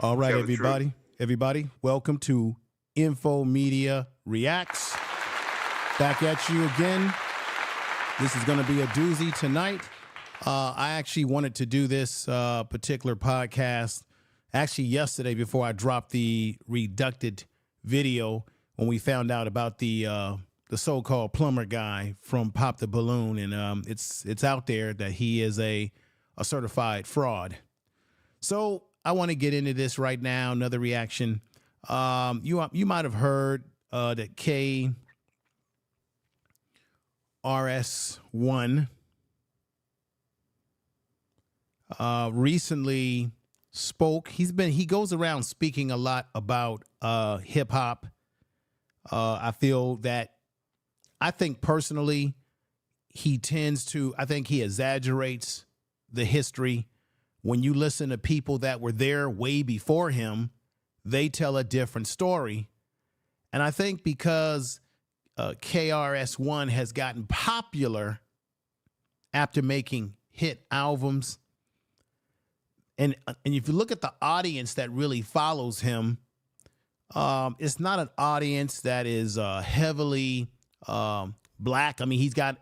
All right, everybody, welcome to Info Media Reacts. Back at you again. This is going to be a doozy tonight. I actually wanted to do this particular podcast actually yesterday before I dropped the reducted video when we found out about the so-called plumber guy from Pop the Balloon, and it's out there that he is a certified fraud. So I want to get into this right now. Another reaction. You might have heard that KRS-1 recently spoke. He goes around speaking a lot about hip hop. I think personally I think he exaggerates the history. When you listen to people that were there way before him, they tell a different story. And I think because KRS-One has gotten popular after making hit albums, and if you look at the audience that really follows him, it's not an audience that is heavily black. I mean, he's got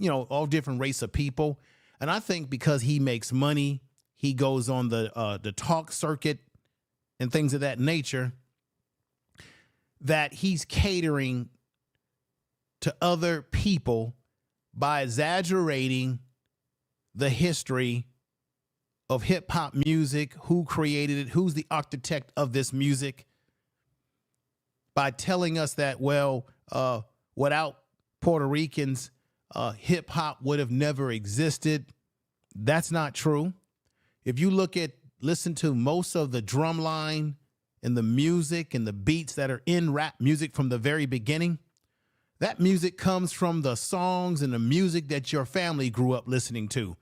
all different race of people. And I think because he makes money, he goes on the talk circuit and things of that nature, that he's catering to other people by exaggerating the history of hip hop music, who created it, who's the architect of this music, by telling us that, well, without Puerto Ricans, hip hop would have never existed. That's not true. If you listen to most of the drum line and the music and the beats that are in rap music from the very beginning, that music comes from the songs and the music that your family grew up listening to.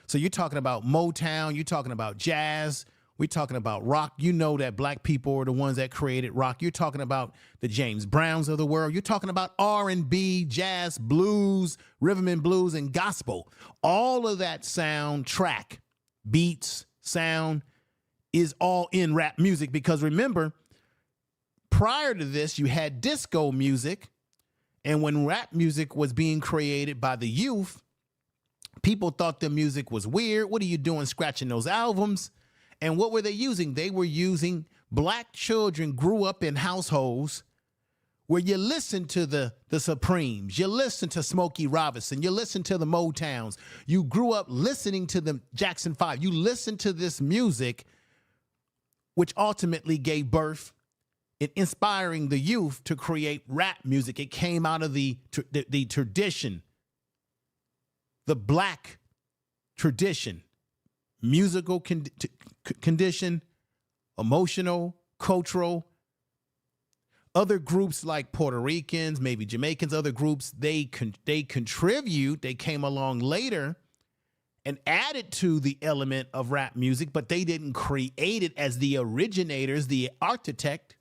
So you're talking about Motown, you're talking about jazz, we're talking about rock. You know that black people are the ones that created rock. You're talking about the James Browns of the world. You're talking about R&B, jazz, blues, rhythm and blues, and gospel. All of that soundtrack, beats, sound, is all in rap music. Because remember, prior to this, you had disco music. And when rap music was being created by the youth, people thought the music was weird. What are you doing scratching those albums? And what were they using? They were using, black children grew up in households where you listen to the Supremes, you listen to Smokey Robinson, you listen to the Motowns. You grew up listening to the Jackson 5. You listened to this music, which ultimately gave birth in inspiring the youth to create rap music. It came out of the tradition, the black tradition, musical condition, emotional, cultural. Other groups like Puerto Ricans, maybe Jamaicans, other groups, they contribute. They came along later and added to the element of rap music, but they didn't create it as the originators, the architect.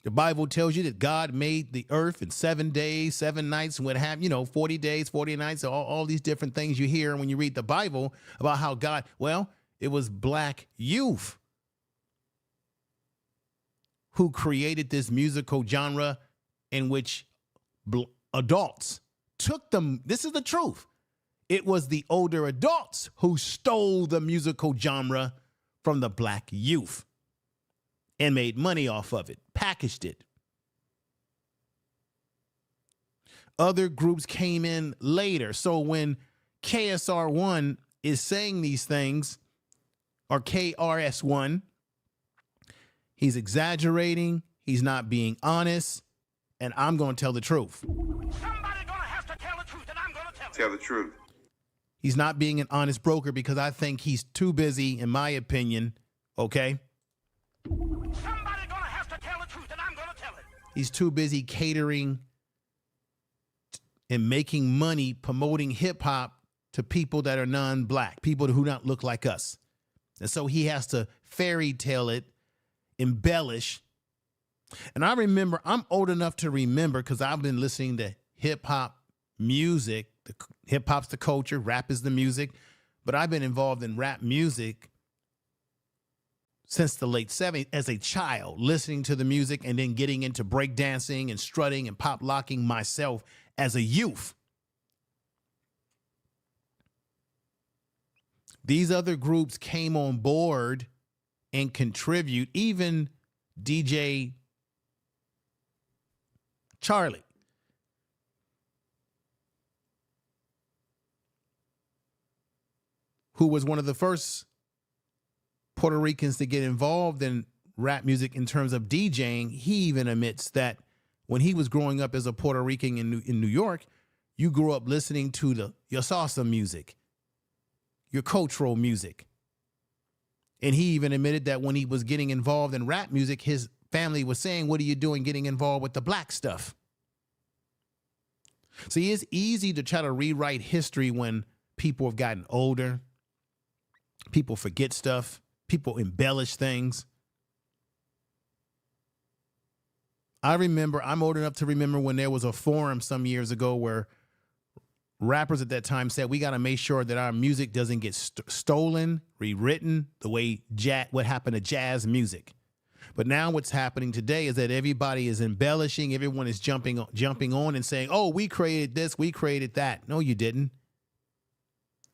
The Bible tells you that God made the earth in 7 days, 7 nights, and what have 40 days, 40 nights, all these different things you hear when you read the Bible about how God, well, it was black youth who created this musical genre in which adults took them. This is the truth. It was the older adults who stole the musical genre from the black youth and made money off of it, packaged it. Other groups came in later. So when KSR1 is saying these things, or KRS-1, he's exaggerating, he's not being honest, and I'm going to tell the truth. Somebody's going to have to tell the truth, and I'm going to tell the truth. He's not being an honest broker because I think he's too busy, in my opinion, okay? Somebody's going to have to tell the truth, and I'm going to tell it. He's too busy catering and making money promoting hip-hop to people that are non-black, people who don't look like us. And so he has to fairy tale it, embellish. And I remember, I'm old enough to remember, because I've been listening to hip hop music. Hip hop's the culture, rap is the music. But I've been involved in rap music since the late 70s as a child, listening to the music and then getting into breakdancing and strutting and pop locking myself as a youth. These other groups came on board and contribute, even DJ Charlie. Who was one of the first Puerto Ricans to get involved in rap music in terms of DJing. He even admits that when he was growing up as a Puerto Rican in New York, you grew up listening to your salsa music, your cultural music. And he even admitted that when he was getting involved in rap music, his family was saying, "What are you doing getting involved with the black stuff?" See, it's easy to try to rewrite history when people have gotten older. People forget stuff. People embellish things. I'm old enough to remember when there was a forum some years ago where rappers at that time said, we got to make sure that our music doesn't get stolen, rewritten, the way what happened to jazz music. But now what's happening today is that everybody is embellishing. Everyone is jumping on and saying, oh, we created this, we created that. No, you didn't.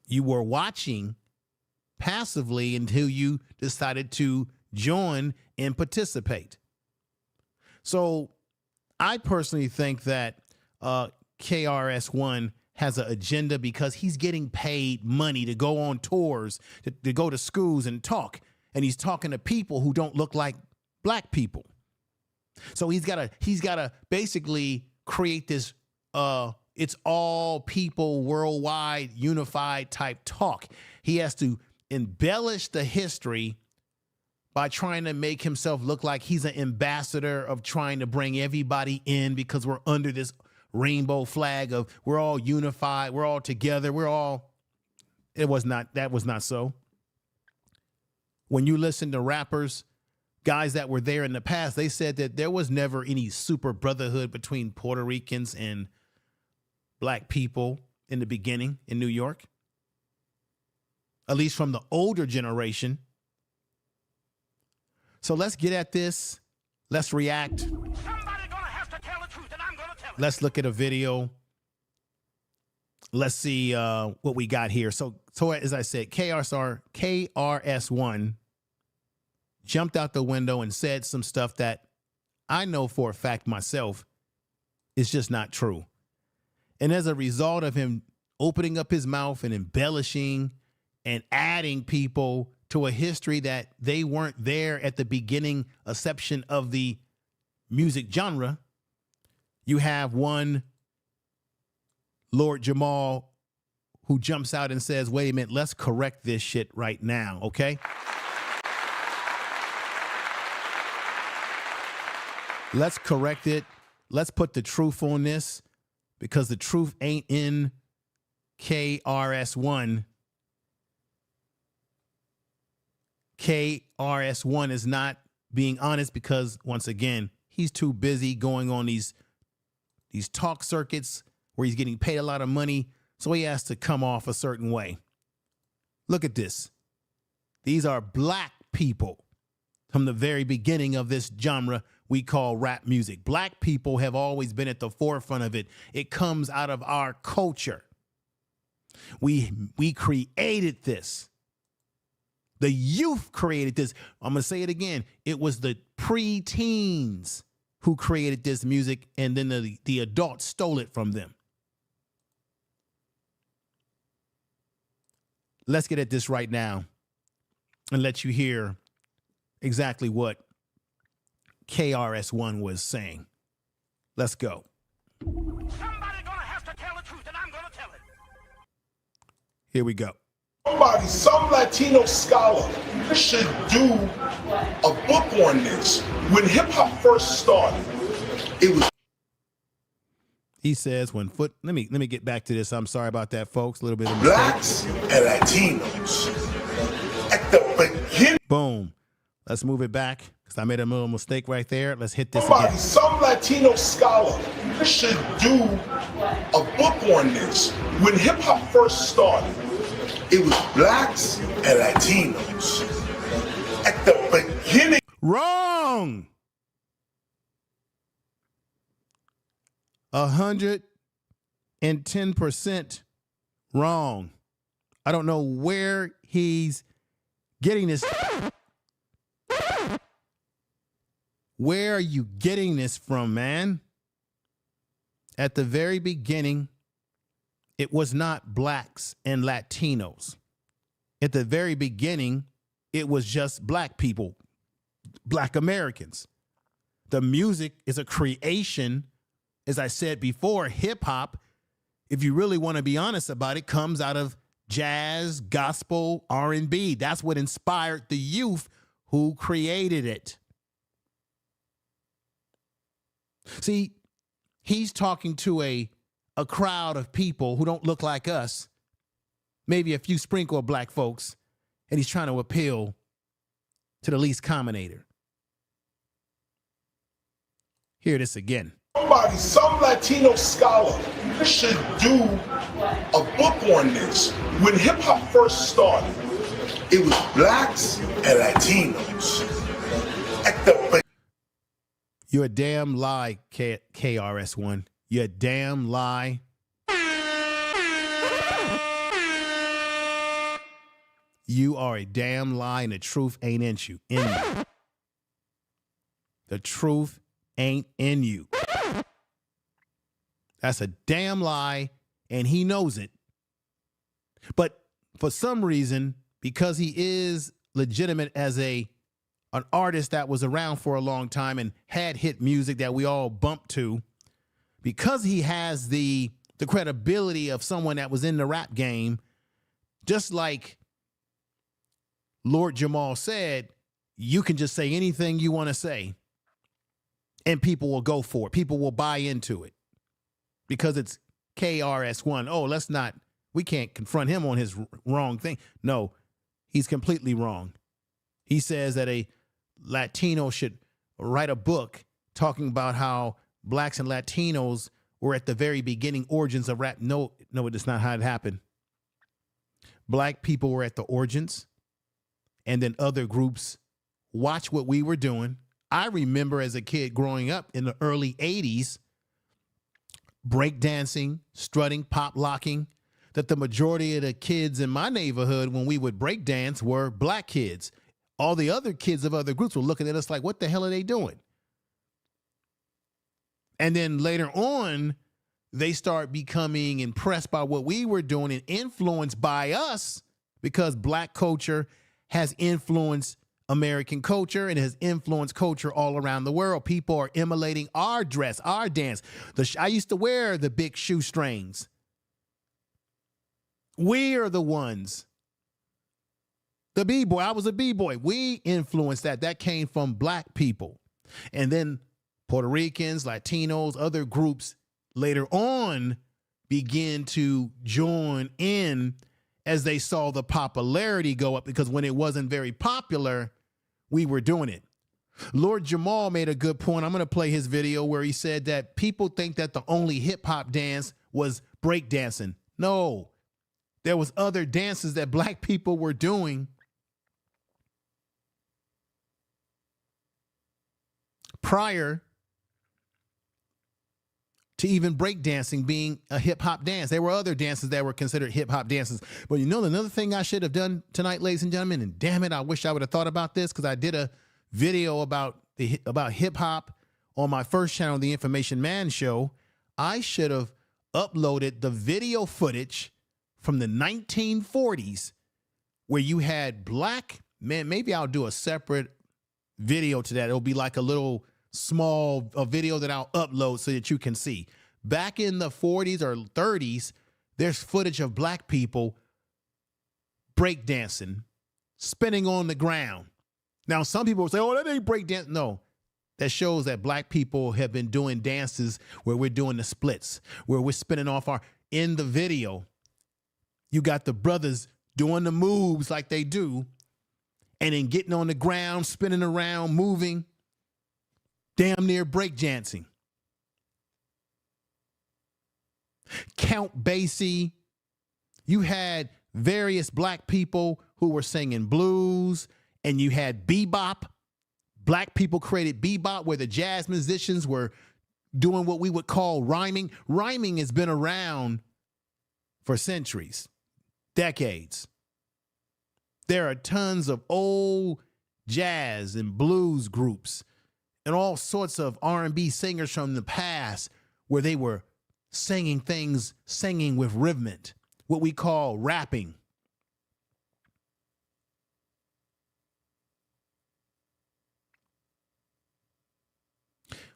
You were watching passively until you decided to join and participate. So I personally think that KRS-One has an agenda because he's getting paid money to go on tours, to go to schools and talk. And he's talking to people who don't look like black people. So he's got to basically create this it's all people worldwide unified type talk. He has to embellish the history by trying to make himself look like he's an ambassador of trying to bring everybody in because we're under this rainbow flag of we're all unified, we're all together, that was not so. When you listen to rappers, guys that were there in the past, they said that there was never any super brotherhood between Puerto Ricans and black people in the beginning in New York, at least from the older generation. So let's get at this. Let's react. Somebody gonna have to tell the truth, and I'm gonna tell it. Let's look at a video. Let's see what we got here. So as I said, KRS-One jumped out the window and said some stuff that I know for a fact myself is just not true. And as a result of him opening up his mouth and embellishing and adding people to a history that they weren't there at the beginning inception of the music genre, you have one Lord Jamar who jumps out and says, wait a minute, let's correct this shit right now, okay? Let's correct it. Let's put the truth on this because the truth ain't in KRS-One. KRS-One is not being honest because, once again, he's too busy going on these talk circuits where he's getting paid a lot of money, so he has to come off a certain way. Look at this. These are black people from the very beginning of this genre we call rap music. Black people have always been at the forefront of it. It comes out of our culture. We created this. The youth created this. I'm going to say it again. It was the pre-teens who created this music, and then the adults stole it from them. Let's get at this right now and let you hear exactly what KRS-One was saying. Let's go. Somebody gonna have to tell the truth, and I'm gonna tell it. Here we go. Some Latino scholar should do a book on this. When hip hop first started, it was. He says let me get back to this. I'm sorry about that, folks. A little bit of blacks and Latinos at the beginning. Boom. Let's move it back because I made a little mistake right there. Let's hit this again. Some Latino scholar should do a book on this. When hip hop first started, it was blacks and Latinos. At the beginning. Wrong. 110% wrong. I don't know where he's getting this. Where are you getting this from, man? At the very beginning, it was not blacks and Latinos. At the very beginning, it was just black people, black Americans. The music is a creation. As I said before, hip hop, if you really want to be honest about it, comes out of jazz, gospel, R&B. That's what inspired the youth who created it. See, he's talking to a crowd of people who don't look like us, maybe a few sprinkle of black folks, and he's trying to appeal to the least commonator. Hear this again. Some Latino scholar should do a book on this. When hip hop first started, it was blacks and Latinos. At the You're a damn lie, KRS-One. You're a damn lie. You are a damn lie, and the truth ain't in you. The truth ain't in you. That's a damn lie, and he knows it. But for some reason, because he is legitimate as an artist that was around for a long time and had hit music that we all bumped to, because he has the credibility of someone that was in the rap game, just like Lord Jamar said, you can just say anything you want to say, and people will go for it. People will buy into it. Because it's KRS-One. Oh, we can't confront him on his wrong thing. No, he's completely wrong. He says that a Latino should write a book talking about how blacks and Latinos were at the very beginning origins of rap. No, it's not how it happened. Black people were at the origins, and then other groups watched what we were doing. I remember as a kid growing up in the early 80s, breakdancing, strutting, pop locking, that the majority of the kids in my neighborhood when we would breakdance were black kids. All the other kids of other groups were looking at us like, what the hell are they doing? And then later on, they start becoming impressed by what we were doing and influenced by us, because black culture has influenced American culture and has influenced culture all around the world. People are emulating our dress, our dance. I used to wear the big shoestrings. We are the ones. The B-boy, I was a B-boy. We influenced that. That came from black people. And then Puerto Ricans, Latinos, other groups later on begin to join in as they saw the popularity go up, because when it wasn't very popular, we were doing it. Lord Jamar made a good point. I'm going to play his video where he said that people think that the only hip hop dance was breakdancing. No, there was other dances that black people were doing prior to even breakdancing being a hip-hop dance. There were other dances that were considered hip-hop dances. But you know, another thing I should have done tonight, ladies and gentlemen, and damn it, I wish I would have thought about this, because I did a video about hip-hop on my first channel, the Information Man Show. I should have uploaded the video footage from the 1940s where you had black men. Maybe I'll do a separate video to that. It'll be like a little small video that I'll upload so that you can see. Back in the 40s or 30s, there's footage of black people breakdancing, spinning on the ground. Now, some people will say, oh, that ain't breakdance. No, that shows that black people have been doing dances where we're doing the splits, where we're spinning off in the video, you got the brothers doing the moves like they do, and then getting on the ground, spinning around, moving, damn near breakdancing. Count Basie. You had various black people who were singing blues, and you had bebop. Black people created bebop, where the jazz musicians were doing what we would call rhyming. Rhyming has been around for centuries, decades. There are tons of old jazz and blues groups and all sorts of R&B singers from the past where they were singing with rhythm, what we call rapping.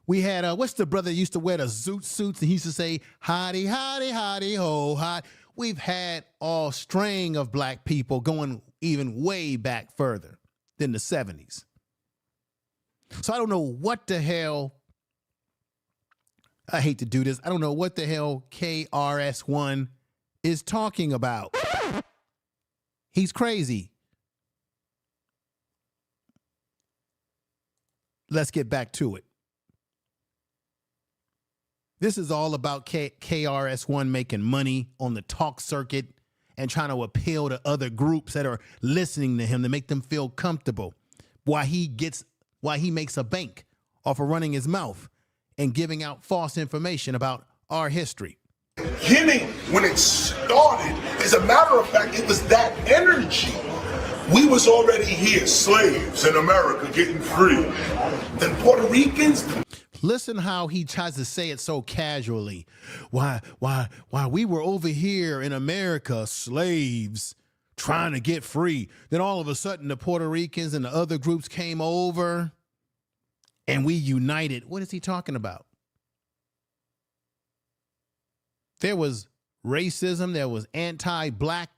We had, what's the brother that used to wear the zoot suits and he used to say, hotty, hotty, hotty, ho, hot. We've had all string of black people going even way back further than the 70s. So I don't know what the hell, I hate to do this, I don't know what the hell KRS-1 is talking about. He's crazy. Let's get back to it. This is all about KRS-One making money on the talk circuit and trying to appeal to other groups that are listening to him to make them feel comfortable while he makes a bank off of running his mouth and giving out false information about our history. Beginning when it started, as a matter of fact, it was that energy. We was already here, slaves in America getting free. Then Puerto Ricans. Listen how he tries to say it so casually. Why we were over here in America, slaves, trying to get free. Then all of a sudden the Puerto Ricans and the other groups came over and we united. What is he talking about? There was racism. There was anti-black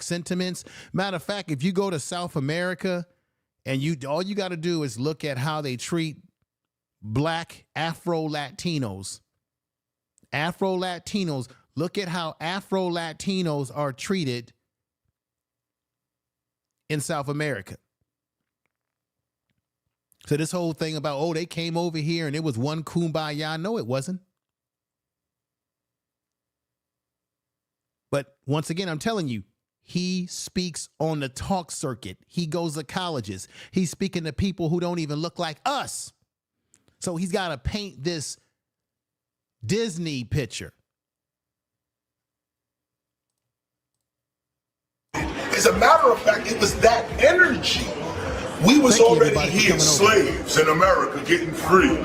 sentiments. Matter of fact, if you go to South America and all you got to do is look at how they treat black Afro-Latinos. Look at how Afro-Latinos are treated in South America. So this whole thing about, oh, they came over here and it was one kumbaya. No, it wasn't. But once again, I'm telling you, he speaks on the talk circuit. He goes to colleges. He's speaking to people who don't even look like us. So he's got to paint this Disney picture. As a matter of fact, it was that energy. We was already here, slaves in America getting free.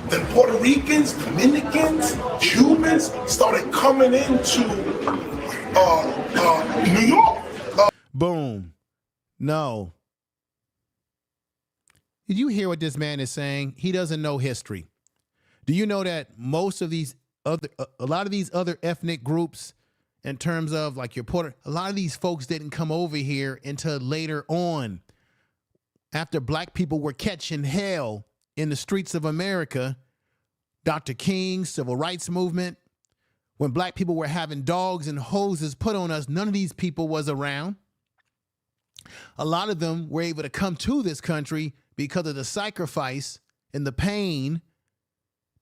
Then Puerto Ricans, Dominicans, Cubans started coming into New York. Boom. No. Did you hear what this man is saying? He doesn't know history. Do you know that most of these a lot of these other ethnic groups, in terms of like a lot of these folks didn't come over here until later on, after black people were catching hell in the streets of America, Dr. King's civil rights movement, when black people were having dogs and hoses put on us, none of these people was around. A lot of them were able to come to this country because of the sacrifice and the pain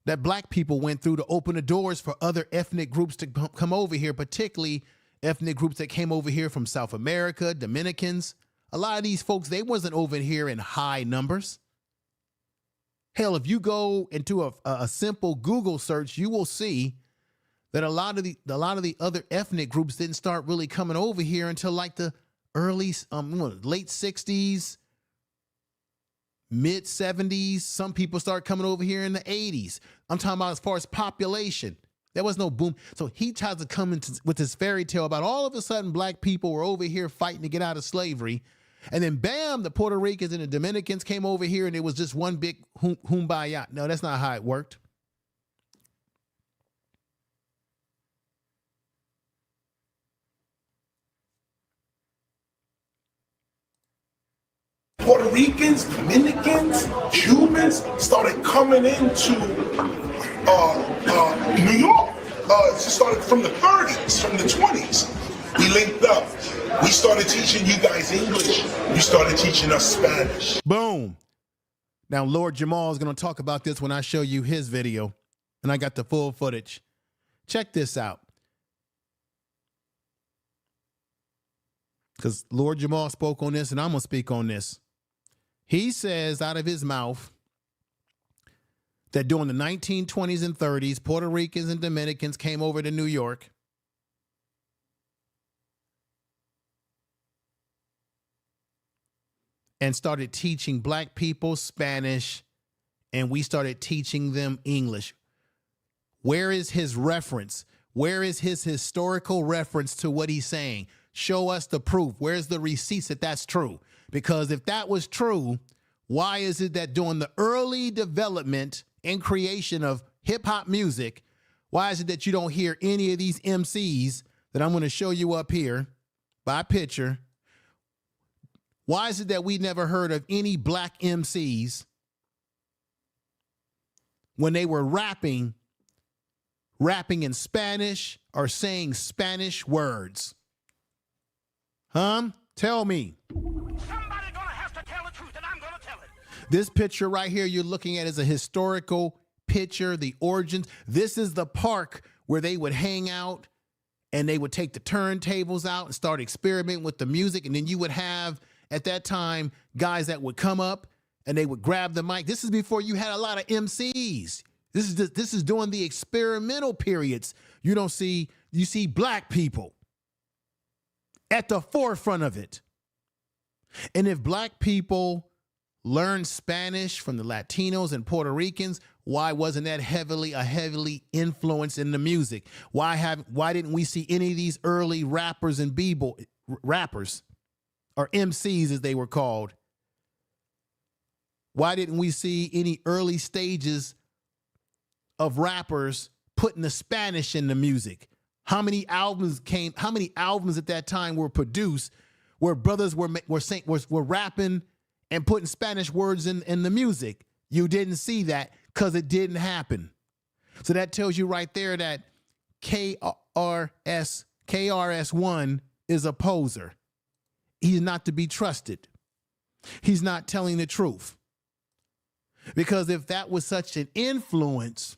that black people went through to open the doors for other ethnic groups to come over here, particularly ethnic groups that came over here from South America, Dominicans. A lot of these folks, they wasn't over here in high numbers. Hell, if you go into a simple Google search, you will see that a lot of the other ethnic groups didn't start really coming over here until like the early, late 60s, mid 70s. Some people start coming over here in the 80s. I'm talking about as far as population. There was no boom. So he tries to come with this fairy tale about all of a sudden black people were over here fighting to get out of slavery. And then bam, the Puerto Ricans and the Dominicans came over here and it was just one big kumbaya. No, that's not how it worked. Puerto Ricans, Dominicans, Cubans started coming into New York. It started from the 30s, from the 20s. We linked up. We started teaching you guys English. You started teaching us Spanish. Boom. Now, Lord Jamar is going to talk about this when I show you his video, and I got the full footage. Check this out. Because Lord Jamar spoke on this, and I'm going to speak on this. He says out of his mouth that during the 1920s and 30s, Puerto Ricans and Dominicans came over to New York. And started teaching black people Spanish, and we started teaching them English. Where is his reference? Where is his historical reference to what he's saying? Show us the proof. Where's the receipts that that's true? Because if that was true, why is it that during the early development and creation of hip hop music, why is it that you don't hear any of these MCs that I'm going to show you up here by picture? Why is it that we never heard of any black MCs when they were rapping in Spanish or saying Spanish words? Huh? Tell me. Somebody gonna have to tell the truth, and I'm gonna tell it. This picture right here you're looking at is a historical picture, the origins. This is the park where they would hang out and they would take the turntables out and start experimenting with the music. And then you would have, at that time, guys that would come up and they would grab the mic. This is before you had a lot of MCs. This is during the experimental periods. You see black people at the forefront of it. And if black people learned Spanish from the Latinos and Puerto Ricans, why wasn't that heavily influenced in the music? Why didn't we see any of these early rappers and rappers, or MCs as they were called? Why didn't we see any early stages of rappers putting the Spanish in the music? How many albums at that time were produced where brothers were rapping and putting Spanish words in the music? You didn't see that because it didn't happen. So that tells you right there that KRS-One is a poser. He's not to be trusted. He's not telling the truth. Because if that was such an influence,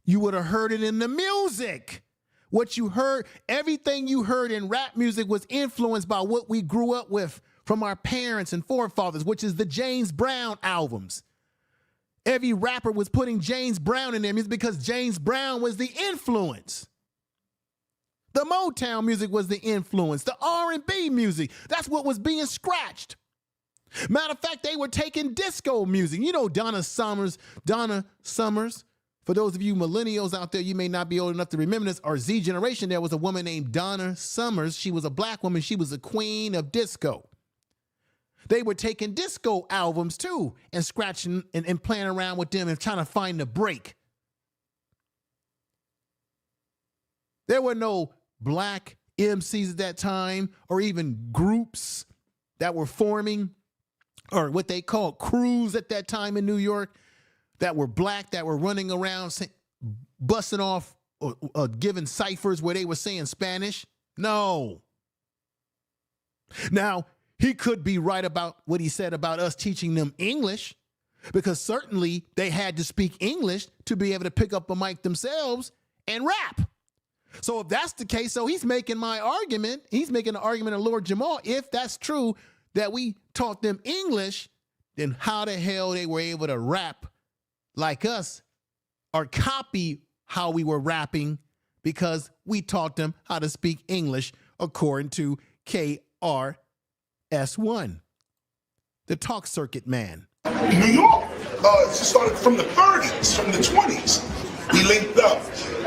you would have heard it in the music. What you heard, everything you heard in rap music was influenced by what we grew up with from our parents and forefathers, which is the James Brown albums. Every rapper was putting James Brown in their music because James Brown was the influence. The Motown music was the influence. The R&B music, that's what was being scratched. Matter of fact, they were taking disco music. You know Donna Summers. For those of you millennials out there, you may not be old enough to remember this, or Z generation, there was a woman named Donna Summers. She was a black woman. She was a queen of disco. They were taking disco albums too and scratching and playing around with them and trying to find the break. There were no black MCs at that time or even groups that were forming, or what they called crews at that time in New York, that were black, that were running around busting off or giving ciphers where they were saying Spanish. No. Now, he could be right about what he said about us teaching them English, because certainly they had to speak English to be able to pick up a mic themselves and rap. So if that's the case, so he's making my argument. He's making the argument of Lord Jamar. If that's true that we taught them English, then how the hell they were able to rap like us or copy how we were rapping, because we taught them how to speak English according to KRS-One, the talk circuit man. New York, it started from the 30s, from the 20s. We linked up.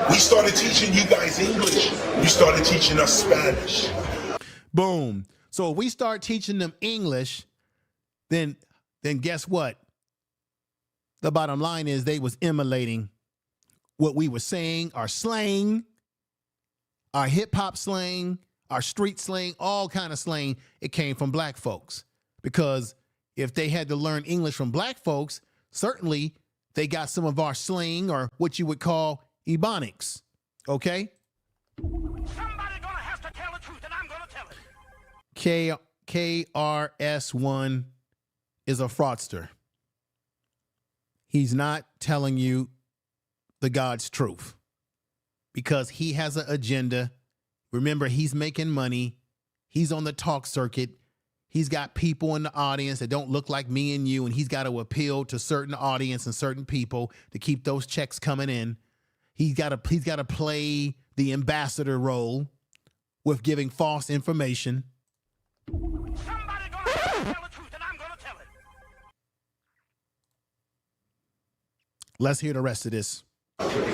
We started teaching you guys English. You started teaching us Spanish. Boom. So if we start teaching them English, then guess what? The bottom line is they was emulating what we were saying, our slang, our hip hop slang, our street slang, all kind of slang. It came from black folks, because if they had to learn English from black folks, certainly they got some of our slang, or what you would call Ebonics. Okay? Somebody gonna have to tell the truth, and I'm gonna tell it. KRS-One is a fraudster. He's not telling you the God's truth. because he has an agenda. Remember, he's making money. He's on the talk circuit. He's got people in the audience that don't look like me and you, and he's got to appeal to certain audience and certain people to keep those checks coming in. He's got to play the ambassador role with giving false information. Somebody gonna have to tell the truth, and I'm gonna tell it. Let's hear the rest of this.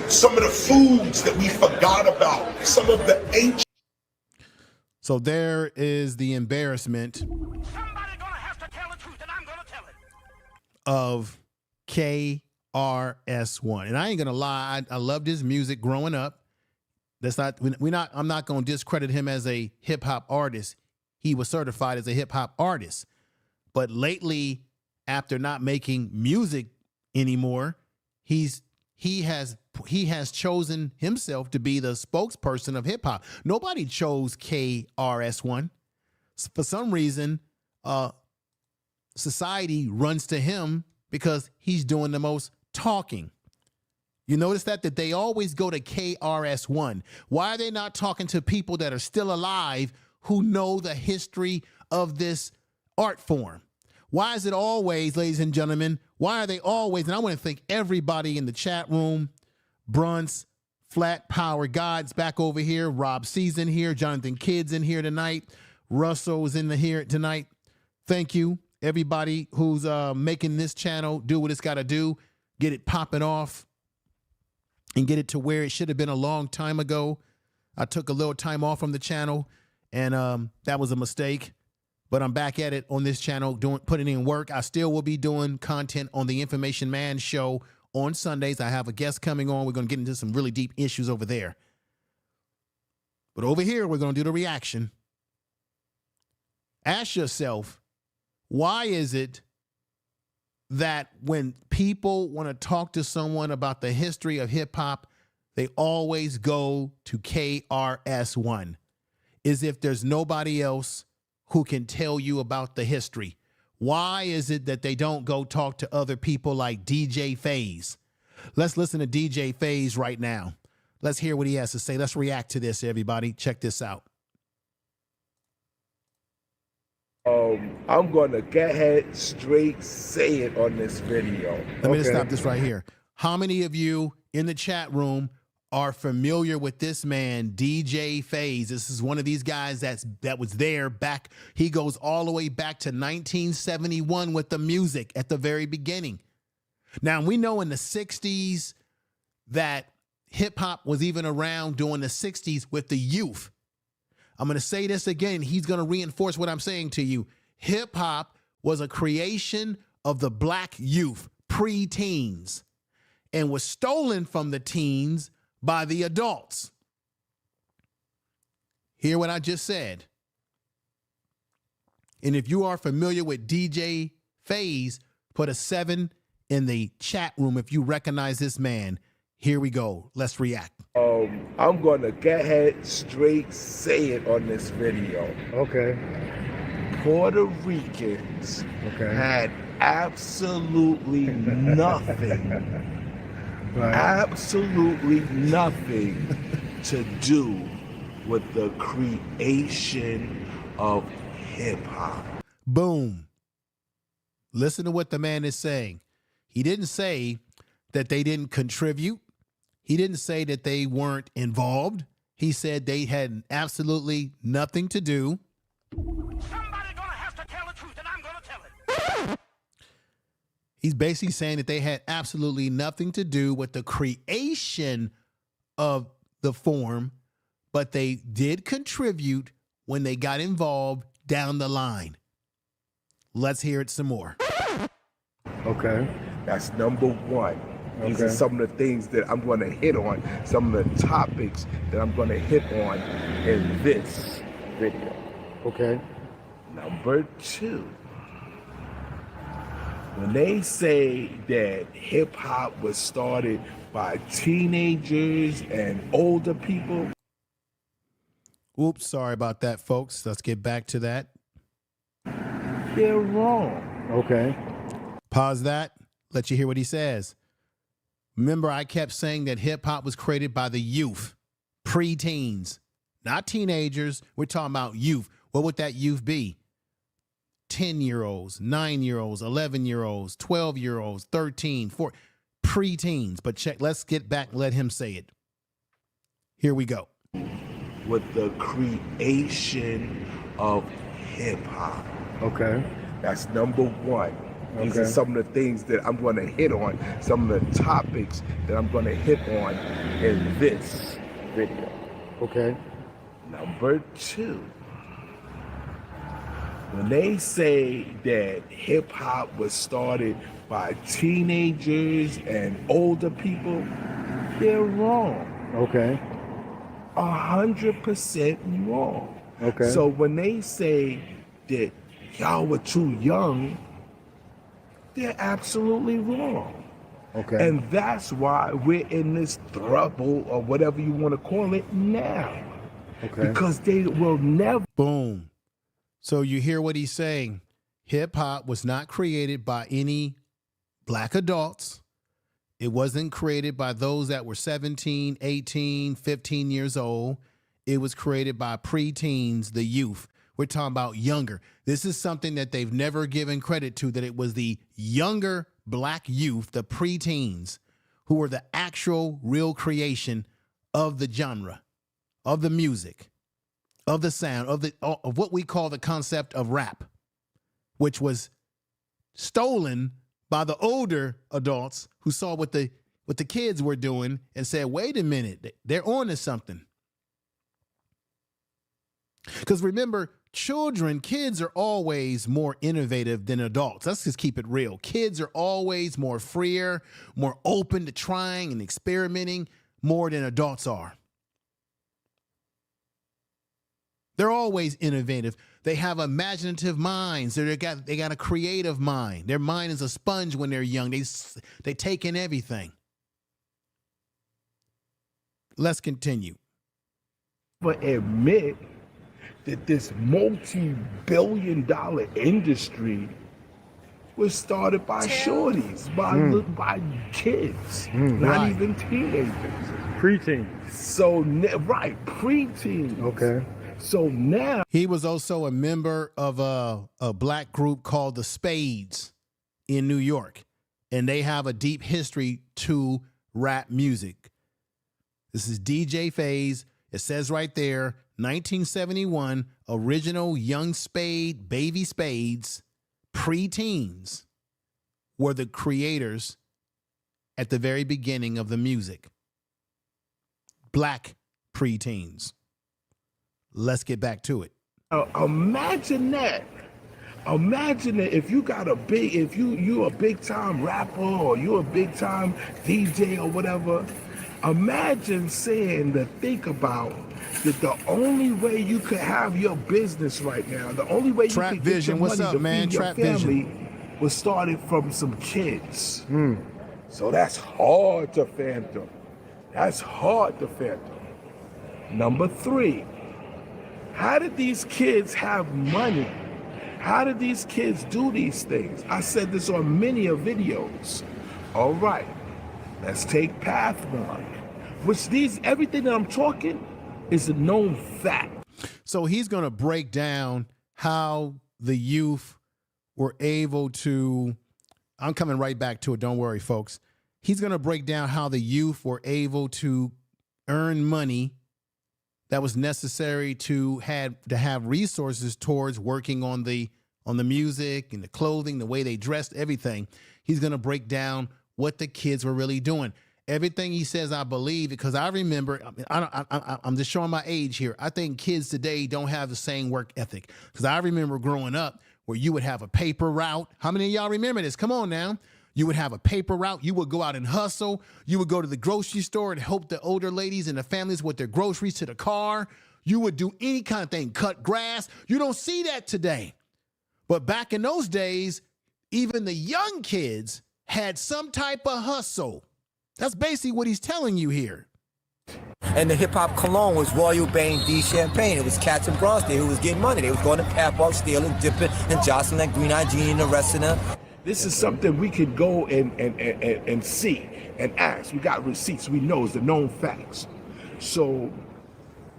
Some of the foods that we forgot about, some of the ancient. So there is the embarrassment Somebody gonna have to tell the truth, and I'm gonna tell it. of KRS-1. And I ain't gonna lie, I loved his music growing up. I'm not gonna discredit him as a hip hop artist. He was certified as a hip hop artist. But lately, after not making music anymore, he has chosen himself to be the spokesperson of hip hop. Nobody chose KRS-1. For some reason, society runs to him because he's doing the most talking. You notice that they always go to KRS-1. Why are they not talking to people that are still alive who know the history of this art form? Why is it always, ladies and gentlemen, why are they always, and I want to thank everybody in the chat room, Brunts, Flat Power Gods back over here, Rob C's in here, Jonathan Kidd's in here tonight, Russell's in here tonight. Thank you, everybody who's making this channel do what it's got to do, get it popping off, and get it to where it should have been a long time ago. I took a little time off from the channel, and that was a mistake. But I'm back at it on this channel, putting in work. I still will be doing content on the Information Man show on Sundays. I have a guest coming on. We're going to get into some really deep issues over there. But over here, we're going to do the reaction. Ask yourself, why is it that when people want to talk to someone about the history of hip hop, they always go to KRS-1? As if there's nobody else who can tell you about the history. Why is it that they don't go talk to other people like DJ FaZe? Let's listen to DJ FaZe right now. Let's hear what he has to say. Let's react to this, everybody. Check this out. I'm gonna go ahead straight say it on this video. Let me just stop this right here. How many of you in the chat room are familiar with this man, DJ FaZe? This is one of these guys that was there back. He goes all the way back to 1971 with the music at the very beginning. Now, we know in the 60s that hip hop was even around during the 60s with the youth. I'm going to say this again. He's going to reinforce what I'm saying to you. Hip hop was a creation of the black youth, pre-teens, and was stolen from the teens by the adults. Hear what I just said. And if you are familiar with DJ FaZe, put a 7 in the chat room if you recognize this man. Here we go. Let's react. I'm gonna go ahead straight say it on this video. Okay. Puerto Ricans had absolutely nothing. Right. Absolutely nothing to do with the creation of hip hop. Boom. Listen to what the man is saying. He didn't say that they didn't contribute. He didn't say that they weren't involved. He said they had absolutely nothing to do. Somebody gonna have to tell the truth, and I'm gonna tell it. He's basically saying that they had absolutely nothing to do with the creation of the form, but they did contribute when they got involved down the line. Let's hear it some more. Okay. That's number one. These are some of the things that I'm going to hit on, some of the topics that I'm going to hit on in this video. Okay. Number two, when they say that hip hop was started by teenagers and older people. Oops, sorry about that, folks. Let's get back to that. They're wrong. Okay. Pause that. Let you hear what he says. Remember, I kept saying that hip hop was created by the youth. Pre-teens, not teenagers. We're talking about youth. What would that youth be? 10-year-olds, 9-year-olds, 11-year-olds, 12-year-olds, 13, 14, pre-teens. But check, let's get back and let him say it. Here we go. With the creation of hip hop. Okay. That's number one. These Okay. are some of the things that I'm going to hit on, some of the topics that I'm going to hit on in this video. Okay. Number two, when they say that hip hop was started by teenagers and older people, they're wrong. Okay. 100% wrong. Okay. So when they say that y'all were too young, they're absolutely wrong. Okay. And that's why we're in this trouble or whatever you want to call it now. Okay. Because they will never. Boom. So you hear what he's saying. Hip hop was not created by any black adults. It wasn't created by those that were 17, 18, 15 years old. It was created by preteens, the youth. We're talking about younger. This is something that they've never given credit to, that it was the younger black youth, the preteens, who were the actual real creation of the genre, of the music, of the sound, of what we call the concept of rap, which was stolen by the older adults who saw what the kids were doing and said, wait a minute, they're on to something. Because remember, kids are always more innovative than adults. Let's just keep it real. Kids are always more freer, more open to trying and experimenting more than adults are. They're always innovative. They have imaginative minds. They got a creative mind. Their mind is a sponge when they're young. They take in everything. Let's continue. But admit that this multi-billion-dollar industry was started by shorties, by kids, not Right. even teenagers. Preteen. So, preteens. Okay. So now, He was also a member of a black group called the Spades in New York, and they have a deep history to rap music. This is DJ Phase. It says right there, 1971, original Young Spade, Baby Spades, preteens were the creators at the very beginning of the music. Black preteens. Let's get back to it. imagine that. Imagine that if you got if you a big time rapper or you a big time DJ or whatever. Imagine think about that the only way you could have your business right now, the only way Trap you could Vision, get your what's money up, to man? feed your Trap family Vision. was started from some kids. So that's hard to fathom. That's hard to fathom. Number three, how did these kids have money? How did these kids do these things? I said this on many of videos. All right, let's take path one, which everything that I'm talking is a known fact. So he's going to break down how the youth were able to, I'm coming right back to it, don't worry, folks. He's going to break down how the youth were able to earn money that was necessary to have resources towards working on the music and the clothing, the way they dressed, everything. He's going to break down what the kids were really doing. Everything he says, I believe, because I remember, I'm just showing my age here. I think kids today don't have the same work ethic, because I remember growing up where you would have a paper route. How many of y'all remember this? Come on now. You would have a paper route. You would go out and hustle. You would go to the grocery store and help the older ladies and the families with their groceries to the car. You would do any kind of thing, cut grass. You don't see that today. But back in those days, even the young kids had some type of hustle. That's basically what he's telling you here. And the hip-hop cologne was Royal Bane D Champagne. It was cats and bras there who was getting money. They was going to Pathmark, stealing, dipping, and jostling like Green Eyed Gene and the rest of them. This is something we could go and see and ask. We got receipts. We know it's the known facts. So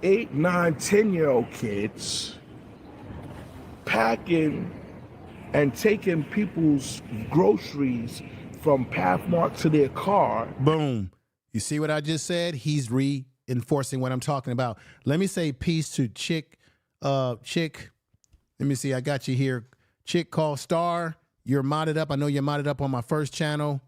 8, 9, 10-year-old kids packing and taking people's groceries from Pathmark to their car. Boom. You see what I just said? He's reinforcing what I'm talking about. Let me say peace to Chick. Chick, let me see. I got you here. Chick called Star. You're modded up. I know you're modded up on my first channel.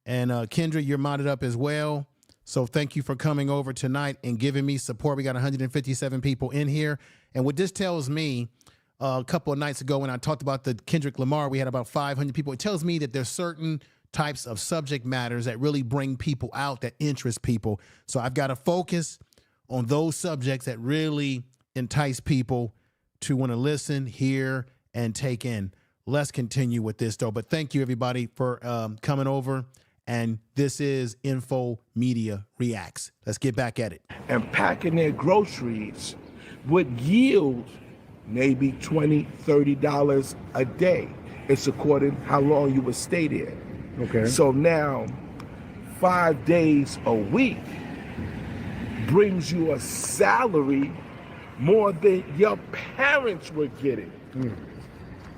And Kendra, you're modded up as well. So thank you for coming over tonight and giving me support. We got 157 people in here. And what this tells me, a couple of nights ago when I talked about the Kendrick Lamar, we had about 500 people. It tells me that there's certain types of subject matters that really bring people out, that interest people. So I've got to focus on those subjects that really entice people to want to listen, hear, and take in. Let's continue with this, though. But thank you, everybody, for coming over. And this is Info Media Reacts. Let's get back at it. And packing their groceries would yield maybe $20, $30 a day. It's according how long you would stay there. Okay. So now 5 days a week brings you a salary more than your parents were getting.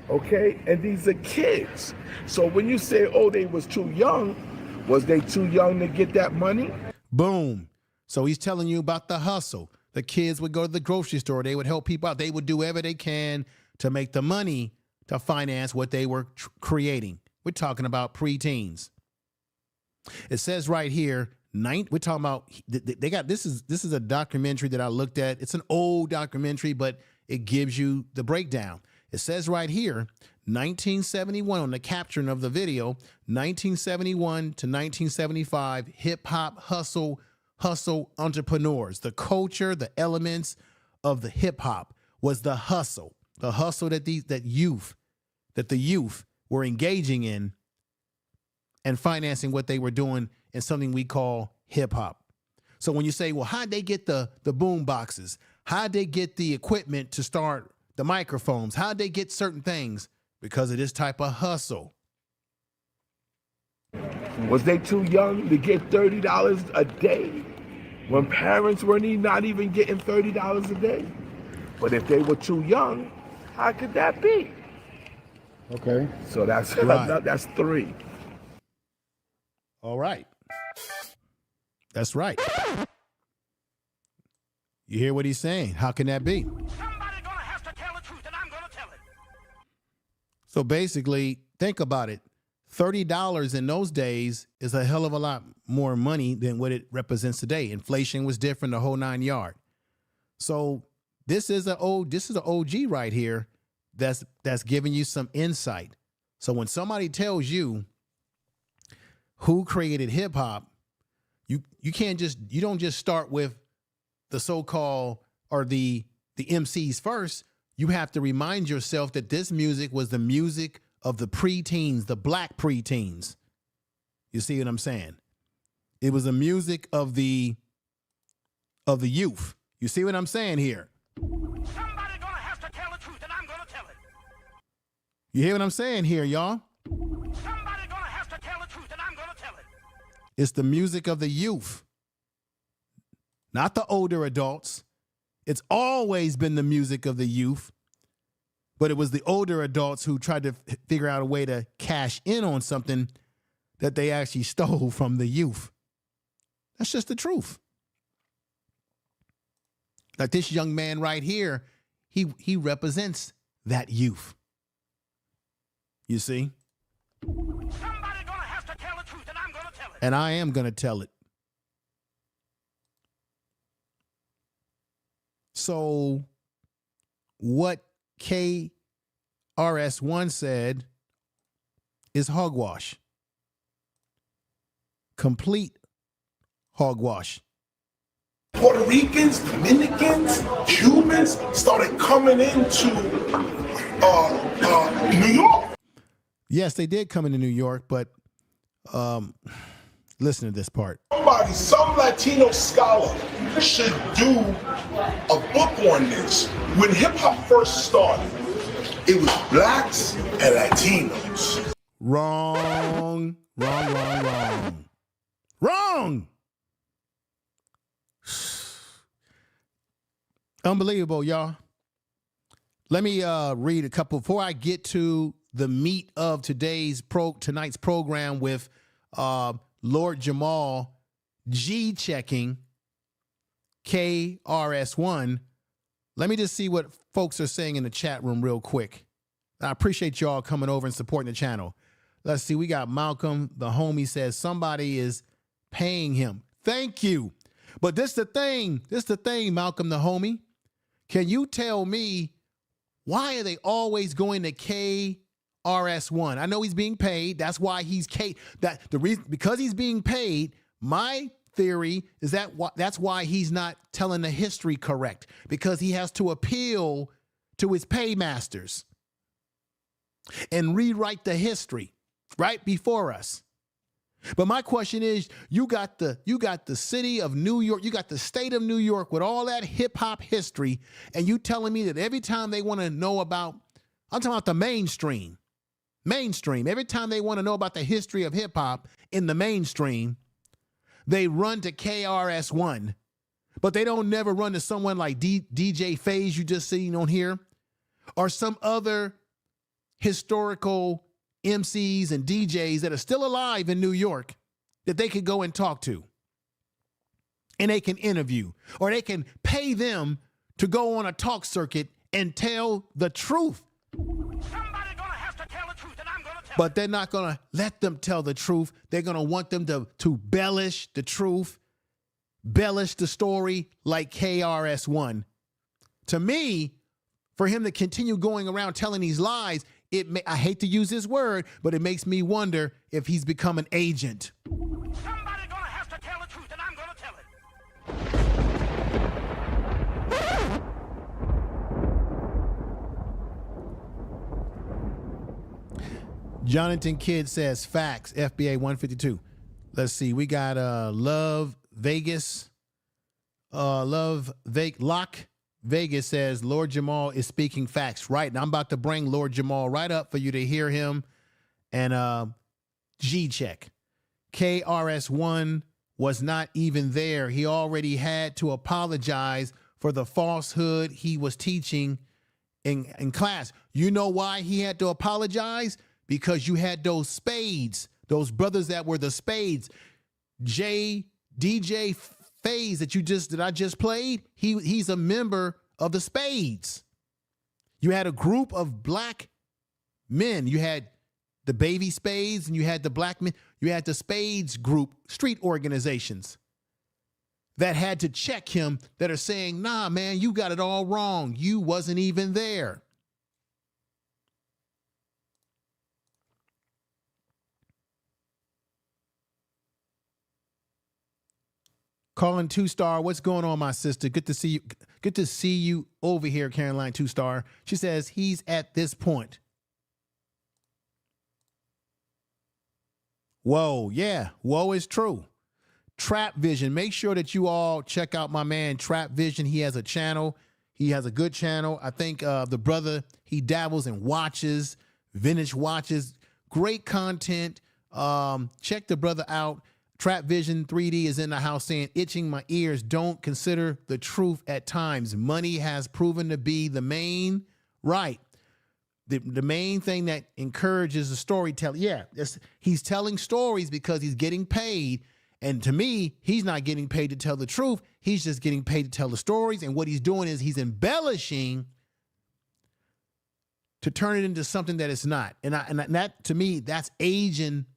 Okay? And these are kids. So when you say, oh, they was too young, was they too young to get that money? Boom. So he's telling you about the hustle. The kids would go to the grocery store. They would help people out. They would do whatever they can to make the money to finance what they were creating. We're talking about preteens. It says right here, we're talking about, they got, this is a documentary that I looked at. It's an old documentary, but it gives you the breakdown. It says right here, 1971 on the caption of the video, 1971 to 1975, hip hop hustle entrepreneurs. The culture, the elements of the hip hop was the hustle that the youth were engaging in and financing what they were doing in something we call hip hop. So when you say, well, how'd they get the boom boxes? How'd they get the equipment to start the microphones? How'd they get certain things? Because of this type of hustle. Was they too young to get $30 a day when parents were not even getting $30 a day? But if they were too young, how could that be? Okay. So that's Right. that's 3. All right. That's right. You hear what he's saying? How can that be? Somebody gonna have to tell the truth, and I'm gonna tell it. So basically, think about it. $30 in those days is a hell of a lot more money than what it represents today. Inflation was different, the whole 9 yards. So this is an OG right here that's giving you some insight. So when somebody tells you who created hip hop, you don't just start with the so-called or the MCs first. You have to remind yourself that this music was the music of the preteens, the black preteens. You see what I'm saying? It was the music of the youth. You see what I'm saying here? Somebody gonna have to tell the truth, and I'm gonna tell it. You hear what I'm saying here, y'all? Somebody gonna have to tell the truth, and I'm gonna tell it. It's the music of the youth, not the older adults. It's always been the music of the youth, but it was the older adults who tried to figure out a way to cash in on something that they actually stole from the youth. That's just the truth. Like this young man right here, he represents that youth. You see? Somebody gonna have to tell the truth, and I'm gonna tell it. And I am going to tell it. So what KRS-1 said is hogwash. Complete hogwash. Puerto Ricans, Dominicans, Cubans started coming into New York. Yes, they did come into New York, but listen to this part. Some Latino scholar should do a book on this. When hip hop first started, it was blacks and Latinos. Wrong. Unbelievable, y'all. Let me read a couple before I get to the meat of tonight's program with Lord Jamar G-checking KRS-1. Let me just see what folks are saying in the chat room real quick. I appreciate y'all coming over and supporting the channel. Let's see. We got Malcolm, the homie, says somebody is paying him. Thank you. But this the thing. This the thing, Malcolm, the homie. Can you tell me why are they always going to KRS-1? I know he's being paid. That's why he's because he's being paid. My theory is that's why he's not telling the history correct, because he has to appeal to his paymasters and rewrite the history right before us. But my question is, you got the city of New York, you got the state of New York with all that hip hop history, and you telling me that every time they want to know about, I'm talking about the mainstream, every time they want to know about the history of hip hop in the mainstream, they run to KRS-1, but they don't never run to someone like DJ Faze you just seen on here, or some other historical MCs and DJs that are still alive in New York that they could go and talk to and they can interview, or they can pay them to go on a talk circuit and tell the truth. Somebody gonna have to tell the truth, and I'm gonna tell But they're not gonna let them tell the truth. They're gonna want them to embellish the truth, embellish the story like KRS-1. To me, for him to continue going around telling these lies, I hate to use this word, but it makes me wonder if he's become an agent. Somebody gonna have to tell the truth, and I'm gonna tell it. Jonathan Kidd says facts, FBA 152. Let's see. We got Love Vegas. Lock Vegas says Lord Jamar is speaking facts. Right. Now I'm about to bring Lord Jamar right up for you to hear him. And G-check. KRS-1 was not even there. He already had to apologize for the falsehood he was teaching in class. You know why he had to apologize? Because you had those spades, those brothers that were the spades. DJ Faze that I just played, he's a member of the Spades. You had a group of black men. You had the Baby Spades and you had the black men. You had the Spades group, street organizations that had to check him, that are saying, nah, man, you got it all wrong. You wasn't even there. Calling 2-star, what's going on, my sister? Good to see you. Good to see you over here, Caroline 2-star. She says he's at this point. Whoa, yeah, whoa is true. Trap Vision, make sure that you all check out my man Trap Vision. He has a channel. He has a good channel. I think the brother, he dabbles in watches, vintage watches, great content. Check the brother out. Trap Vision 3D is in the house saying, itching my ears, don't consider the truth at times. Money has proven to be the main right. The main thing that encourages the storytelling. Yeah, he's telling stories because he's getting paid. And to me, he's not getting paid to tell the truth. He's just getting paid to tell the stories. And what he's doing is he's embellishing to turn it into something that it's not. And that, to me, that's agent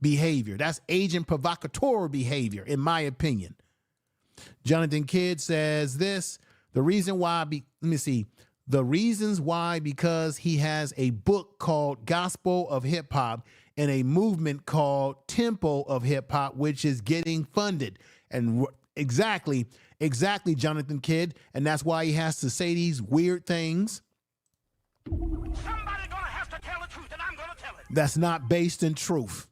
behavior. That's agent provocateur behavior, in my opinion. Jonathan Kidd says this, the reason why, the reasons why, because he has a book called Gospel of Hip Hop and a movement called Tempo of Hip Hop, which is getting funded. And exactly, Jonathan Kidd. And that's why he has to say these weird things. Somebody gonna have to tell the truth, and I'm gonna tell it. That's not based in truth.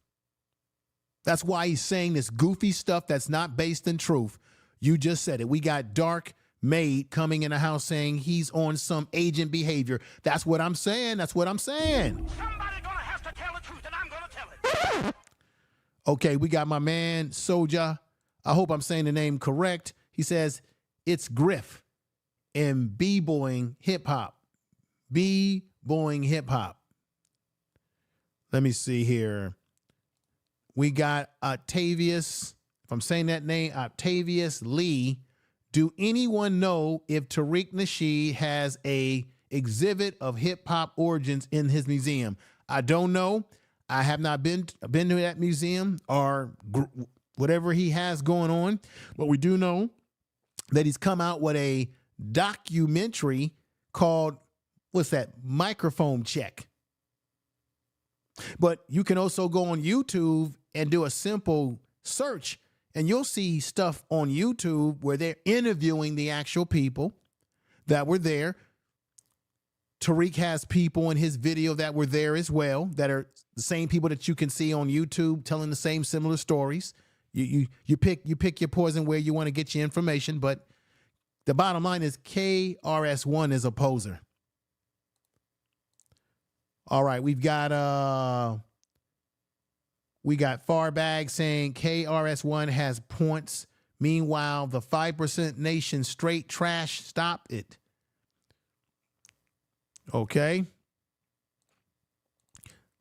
That's why he's saying this goofy stuff that's not based in truth. You just said it. We got Dark Maid coming in the house saying he's on some agent behavior. That's what I'm saying. That's what I'm saying. Somebody gonna have to tell the truth, and I'm gonna tell it. Okay, we got my man Soja. I hope I'm saying the name correct. He says it's Griff. and b-boying hip hop. B-boying hip hop. Let me see here. We got Octavius, if I'm saying that name, Octavius Lee. Do anyone know if Tariq Nasheed has a exhibit of hip hop origins in his museum? I don't know. I have not been to that museum or whatever he has going on, but we do know that he's come out with a documentary called, what's that? Microphone Check. But you can also go on YouTube and do a simple search, and you'll see stuff on YouTube where they're interviewing the actual people that were there. Tariq has people in his video that were there as well, that are the same people that you can see on YouTube telling the same similar stories. You pick your poison where you want to get your information, but the bottom line is KRS-One is a poser. All right, we got Farbag saying KRS-One has points. Meanwhile, the 5% nation straight trash. Stop it. Okay.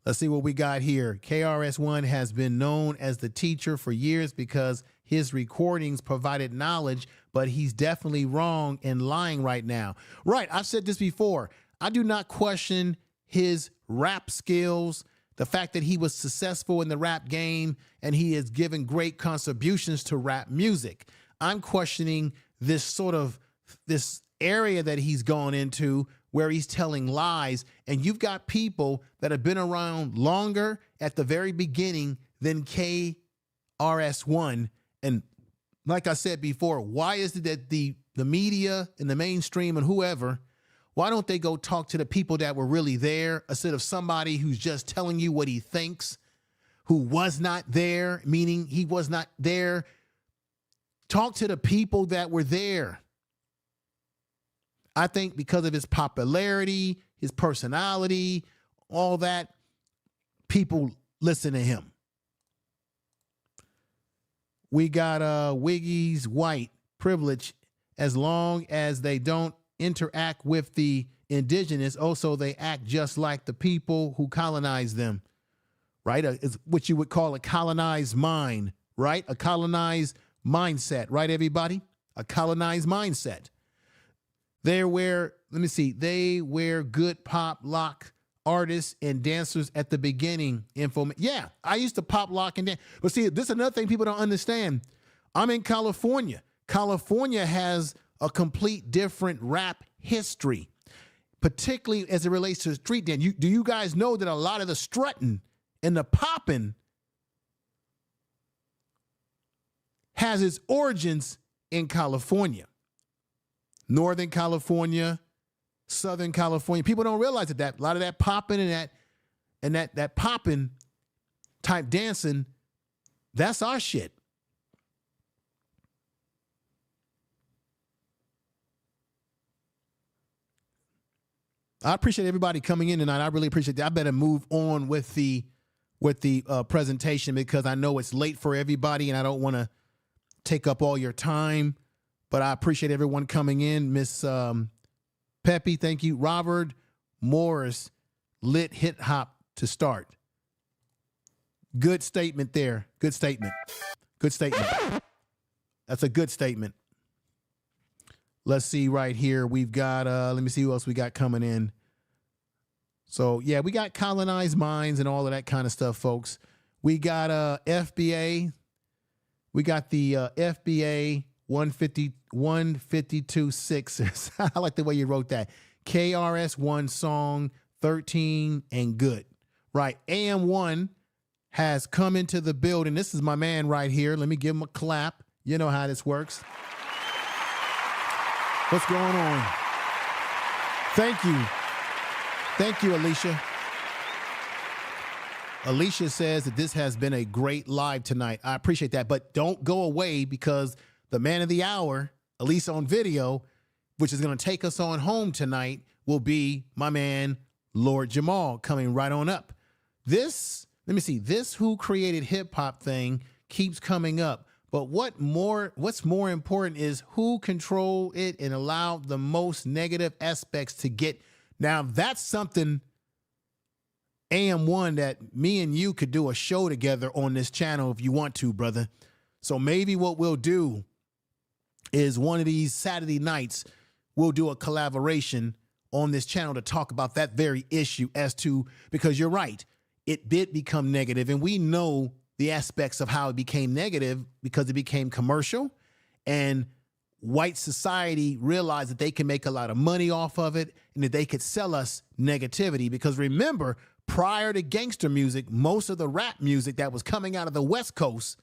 Let's see what we got here. KRS-One has been known as the teacher for years because his recordings provided knowledge, but he's definitely wrong and lying right now. Right, I've said this before. I do not question his rap skills, the fact that he was successful in the rap game and he has given great contributions to rap music. I'm questioning this area that he's gone into where he's telling lies, and you've got people that have been around longer at the very beginning than KRS-One. And like I said before, why is it that the media and the mainstream and whoever, why don't they go talk to the people that were really there instead of somebody who's just telling you what he thinks, who was not there, meaning he was not there? Talk to the people that were there. I think because of his popularity, his personality, all that, people listen to him. We got Wiggy's white privilege as long as they don't interact with the indigenous. Also, they act just like the people who colonized them, right? It's what you would call a colonized mind, right? A colonized mindset, right, everybody? A colonized mindset. They wear good pop lock artists and dancers at the beginning. Yeah, I used to pop lock and dance. But see, this is another thing people don't understand. I'm in California. California has a complete different rap history, particularly as it relates to street dance. Do you guys know that a lot of the strutting and the popping has its origins in California? Northern California, Southern California. People don't realize that a lot of that popping and that popping type dancing, that's our shit. I appreciate everybody coming in tonight. I really appreciate that. I better move on with the presentation because I know it's late for everybody and I don't want to take up all your time. But I appreciate everyone coming in. Miss Peppy, thank you. Robert Morris, lit hip hop to start. Good statement there. Good statement. Good statement. That's a good statement. Let's see right here. We've got, let me see who else we got coming in. So, yeah, we got colonized minds and all of that kind of stuff, folks. We got FBA. We got the FBA 152.6. I like the way you wrote that. KRS-One song 13 and good. Right. AM1 has come into the building. This is my man right here. Let me give him a clap. You know how this works. What's going on? Thank you. Thank you, Alicia. Alicia says that this has been a great live tonight. I appreciate that. But don't go away because the man of the hour, at least on video, which is going to take us on home tonight, will be my man, Lord Jamar, coming right on up. This, let me see, this who created hip hop thing keeps coming up, But what's more important is who control it and allow the most negative aspects to get. Now, that's something, AM1, that me and you could do a show together on this channel if you want to, brother. So maybe what we'll do is one of these Saturday nights, we'll do a collaboration on this channel to talk about that very issue as to, because you're right, it did become negative, and we know the aspects of how it became negative because it became commercial, and white society realized that they can make a lot of money off of it and that they could sell us negativity. Because remember, prior to gangster music, most of the rap music that was coming out of the West Coast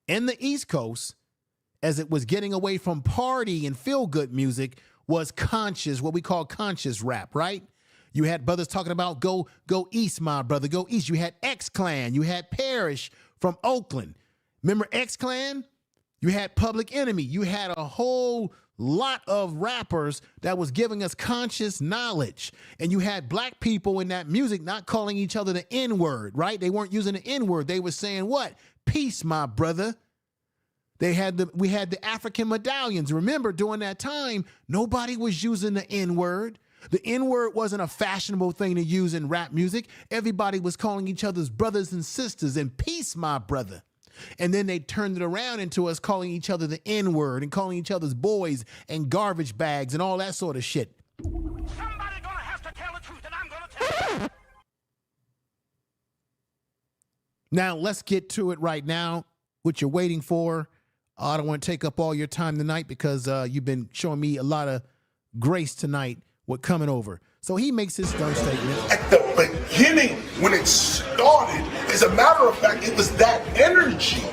and the East Coast, as it was getting away from party and feel-good music, was conscious, what we call conscious rap, right? You had brothers talking about go east, my brother, go east. You had X-Clan. You had Parrish from Oakland. Remember X-Clan? You had Public Enemy. You had a whole lot of rappers that was giving us conscious knowledge. And you had black people in that music not calling each other the N-word, right? They weren't using the N-word. They were saying what? Peace, my brother. We had the African medallions. Remember, during that time, nobody was using the N-word. The N-word wasn't a fashionable thing to use in rap music. Everybody was calling each other's brothers and sisters, and peace, my brother. And then they turned it around into us calling each other the N-word and calling each other's boys and garbage bags and all that sort of shit. Somebody gonna have to tell the truth, and I'm gonna tell it. Now, let's get to it right now. What you're waiting for. I don't want to take up all your time tonight because you've been showing me a lot of grace tonight with coming over. So he makes his stern statement. At the beginning, when it started, as a matter of fact, it was that energy.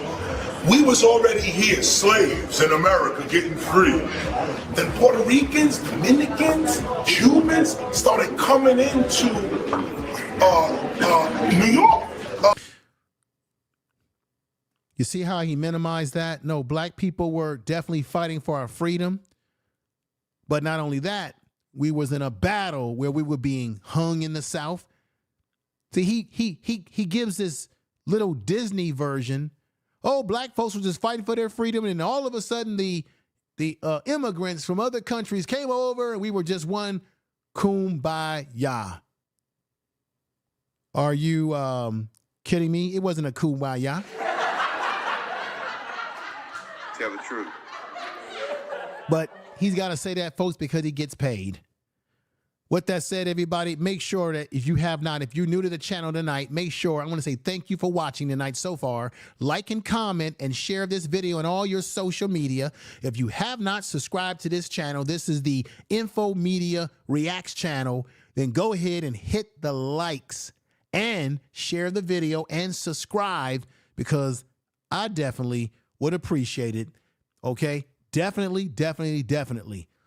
We was already here, slaves in America, getting free. Then Puerto Ricans, Dominicans, Cubans started coming into New York. You see how he minimized that? No, black people were definitely fighting for our freedom. But not only that, we was in a battle where we were being hung in the South. See, he gives this little Disney version. Oh, black folks were just fighting for their freedom, and all of a sudden the immigrants from other countries came over, and we were just one kumbaya. Are you kidding me? It wasn't a kumbaya. Tell the truth. But he's got to say that, folks, because he gets paid. With that said, everybody, make sure that if you're new to the channel tonight, make sure, I want to say thank you for watching tonight so far. Like and comment and share this video on all your social media. If you have not subscribed to this channel, this is the Info Media Reacts channel, then go ahead and hit the likes and share the video and subscribe, because I definitely would appreciate it. Okay? Definitely.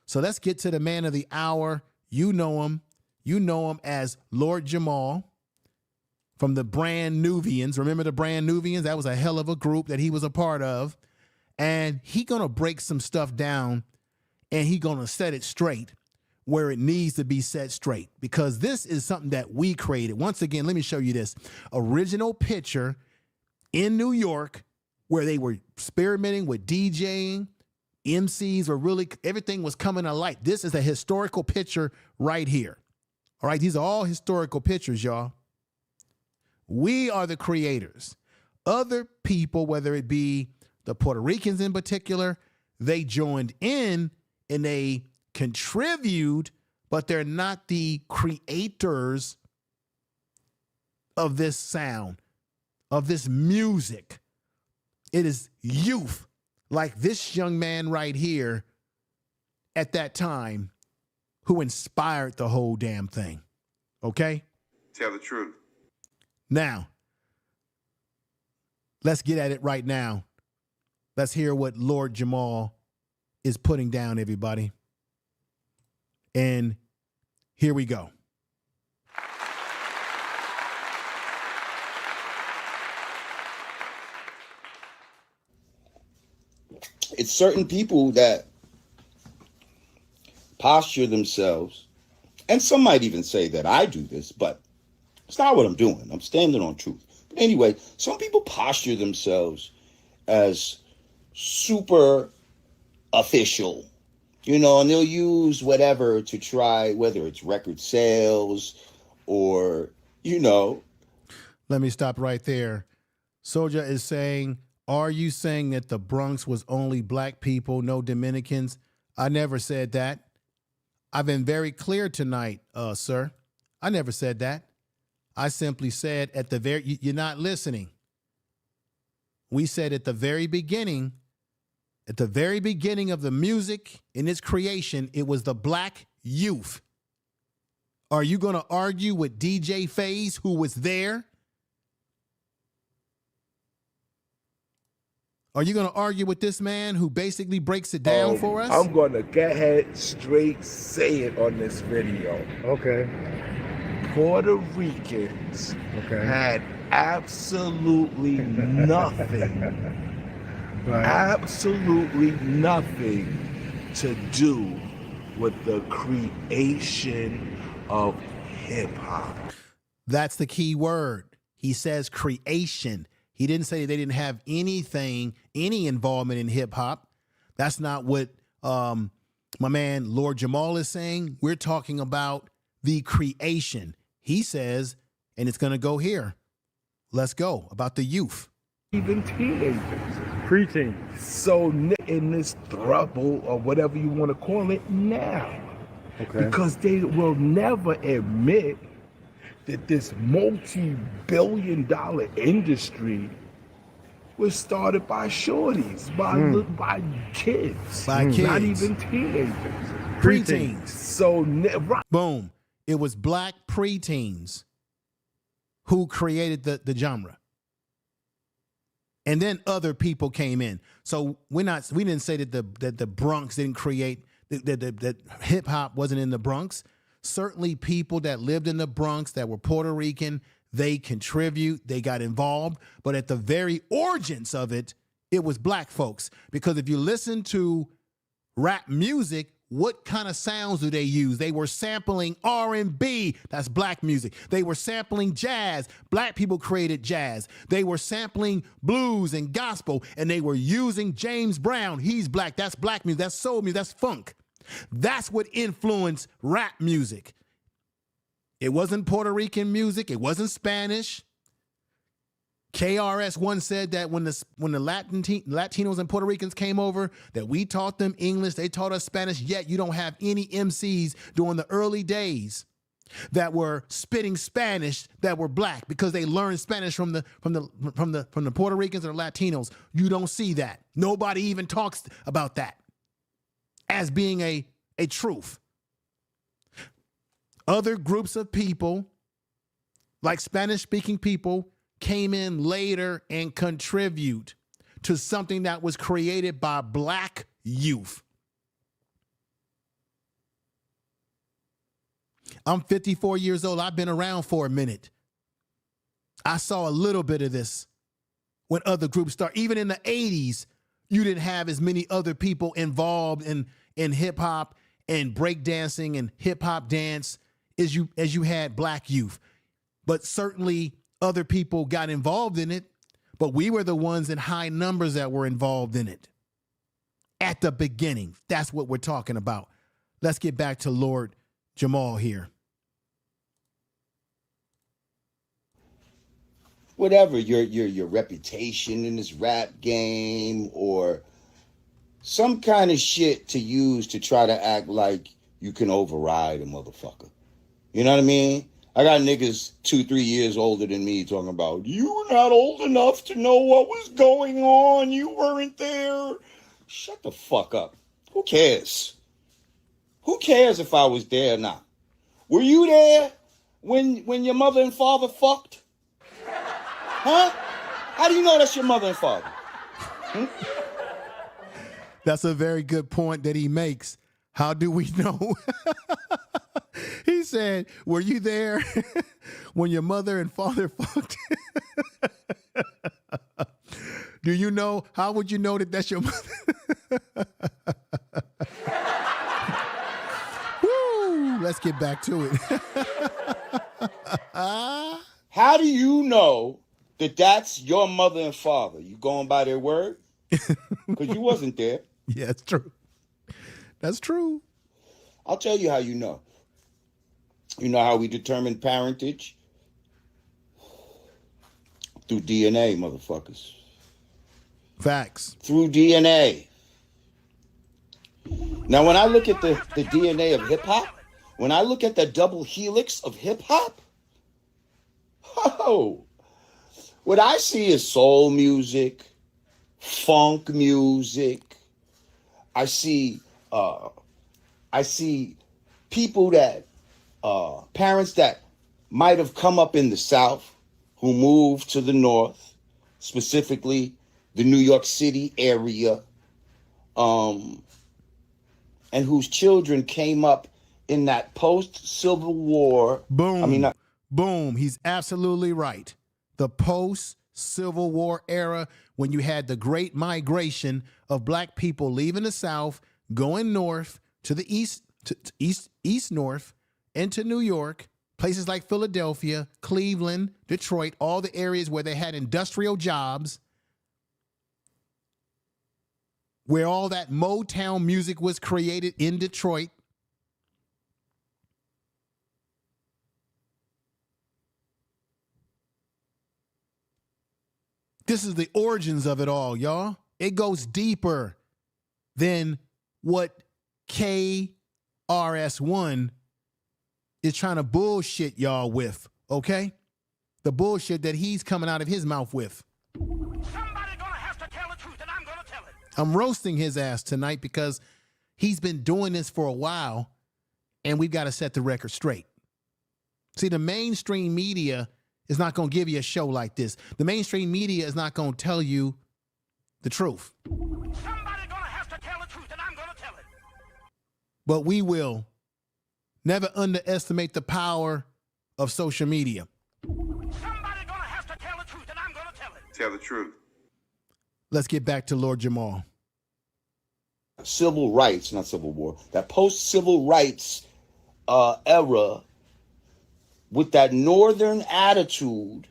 So let's get to the man of the hour. You know him. You know him as Lord Jamar from the Brand Nubians. Remember the Brand Nubians? That was a hell of a group that he was a part of. And he gonna break some stuff down, and he gonna set it straight where it needs to be set straight, because this is something that we created. Once again, let me show you this original picture in New York where they were experimenting with DJing. MCs were really, everything was coming to light. This is a historical picture right here. All right, these are all historical pictures, y'all. We are the creators. Other people, whether it be the Puerto Ricans in particular, they joined in and they contribute, but they're not the creators of this sound, of this music. It is youth like this young man right here at that time who inspired the whole damn thing. Okay? Tell the truth. Now, let's get at it right now. Let's hear what Lord Jamar is putting down, everybody. And here we go. It's certain people that posture themselves, and some might even say that I do this, but it's not what I'm doing. I'm standing on truth. But anyway, some people posture themselves as super official, you know, and they'll use whatever to try, whether it's record sales or, you know. Let me stop right there. Soja is saying, are you saying that the Bronx was only black people, no Dominicans? I never said that. I've been very clear tonight, sir. I never said that. I simply said at the very, you're not listening. We said at the very beginning of the music in its creation, it was the black youth. Are you going to argue with DJ FaZe, who was there? Are you going to argue with this man who basically breaks it down for us? I'm going to go ahead straight say it on this video. Okay. Puerto Ricans had absolutely nothing, absolutely nothing to do with the creation of hip hop. That's the key word. He says creation. He didn't say they didn't have any involvement in hip hop. That's not what my man Lord Jamar is saying. We're talking about the creation. He says, and it's going to go here. Let's go about the youth. Even teenagers. Preteen. So in this throuble or whatever you want to call it now. Okay. Because they will never admit that this multi-billion-dollar industry was started by shorties, by kids. By kids. Not even teenagers. Preteens. So, boom. It was black preteens who created the genre. And then other people came in. So we didn't say that the Bronx didn't create, that hip hop wasn't in the Bronx. Certainly people that lived in the Bronx that were Puerto Rican, they contribute, they got involved. But at the very origins of it, it was black folks. Because if you listen to rap music, what kind of sounds do they use? They were sampling R&B. That's black music. They were sampling jazz. Black people created jazz. They were sampling blues and gospel, and they were using James Brown. He's black. That's black music. That's soul music. That's funk. That's what influenced rap music. It wasn't Puerto Rican music. It wasn't Spanish. KRS-1 said that when the Latinos and Puerto Ricans came over, that we taught them English, they taught us Spanish, yet you don't have any MCs during the early days that were spitting Spanish that were black because they learned Spanish from the Puerto Ricans and the Latinos. You don't see that. Nobody even talks about that as being a truth. Other groups of people, like Spanish-speaking people, came in later and contribute to something that was created by black youth. I'm 54 years old. I've been around for a minute. I saw a little bit of this when other groups started. Even in the 80s, you didn't have as many other people involved in hip hop and breakdancing and hip hop dance as you had black youth. But certainly other people got involved in it, but we were the ones in high numbers that were involved in it at the beginning. That's what we're talking about. Let's get back to Lord Jamar here. Whatever your reputation in this rap game or some kind of shit to use to try to act like you can override a motherfucker. You know what I mean? I got niggas 2-3 years older than me talking about, you were not old enough to know what was going on. You weren't there. Shut the fuck up. Who cares? Who cares if I was there or not? Were you there when your mother and father fucked? Huh? How do you know that's your mother and father? That's a very good point that he makes. How do we know? He said, were you there when your mother and father fucked? Do you know? How would you know that that's your mother? Woo! Let's get back to it. How do you know that that's your mother and father? You going by their word? Because you wasn't there. Yeah, it's true. That's true. I'll tell you how you know. You know how we determine parentage? Through DNA, motherfuckers. Facts. Through DNA. Now, when I look at the DNA of hip-hop, when I look at the double helix of hip-hop, oh, what I see is soul music, funk music. I see people that, parents that might have come up in the South who moved to the North, specifically the New York City area, and whose children came up in that post-Civil War. Boom. Boom. He's absolutely right. The post-Civil War era, when you had the great migration of black people leaving the South, going north to the east, to east north, into New York, places like Philadelphia, Cleveland, Detroit, all the areas where they had industrial jobs, where all that Motown music was created in Detroit. This is the origins of it all, y'all. It goes deeper than what KRS-1 is trying to bullshit y'all with, okay? The bullshit that he's coming out of his mouth with. Somebody gonna have to tell the truth, and I'm gonna tell it. I'm roasting his ass tonight because he's been doing this for a while, and we've got to set the record straight. See, the mainstream media is not going to give you a show like this. The mainstream media is not going to tell you the truth. Somebody gonna have to tell the truth, and I'm gonna tell it. But we will. Never underestimate the power of social media. Somebody gonna have to tell the truth, and I'm gonna tell it. Tell the truth. Let's get back to Lord Jamar. Civil rights, not Civil War, that post-civil rights era with that northern attitude,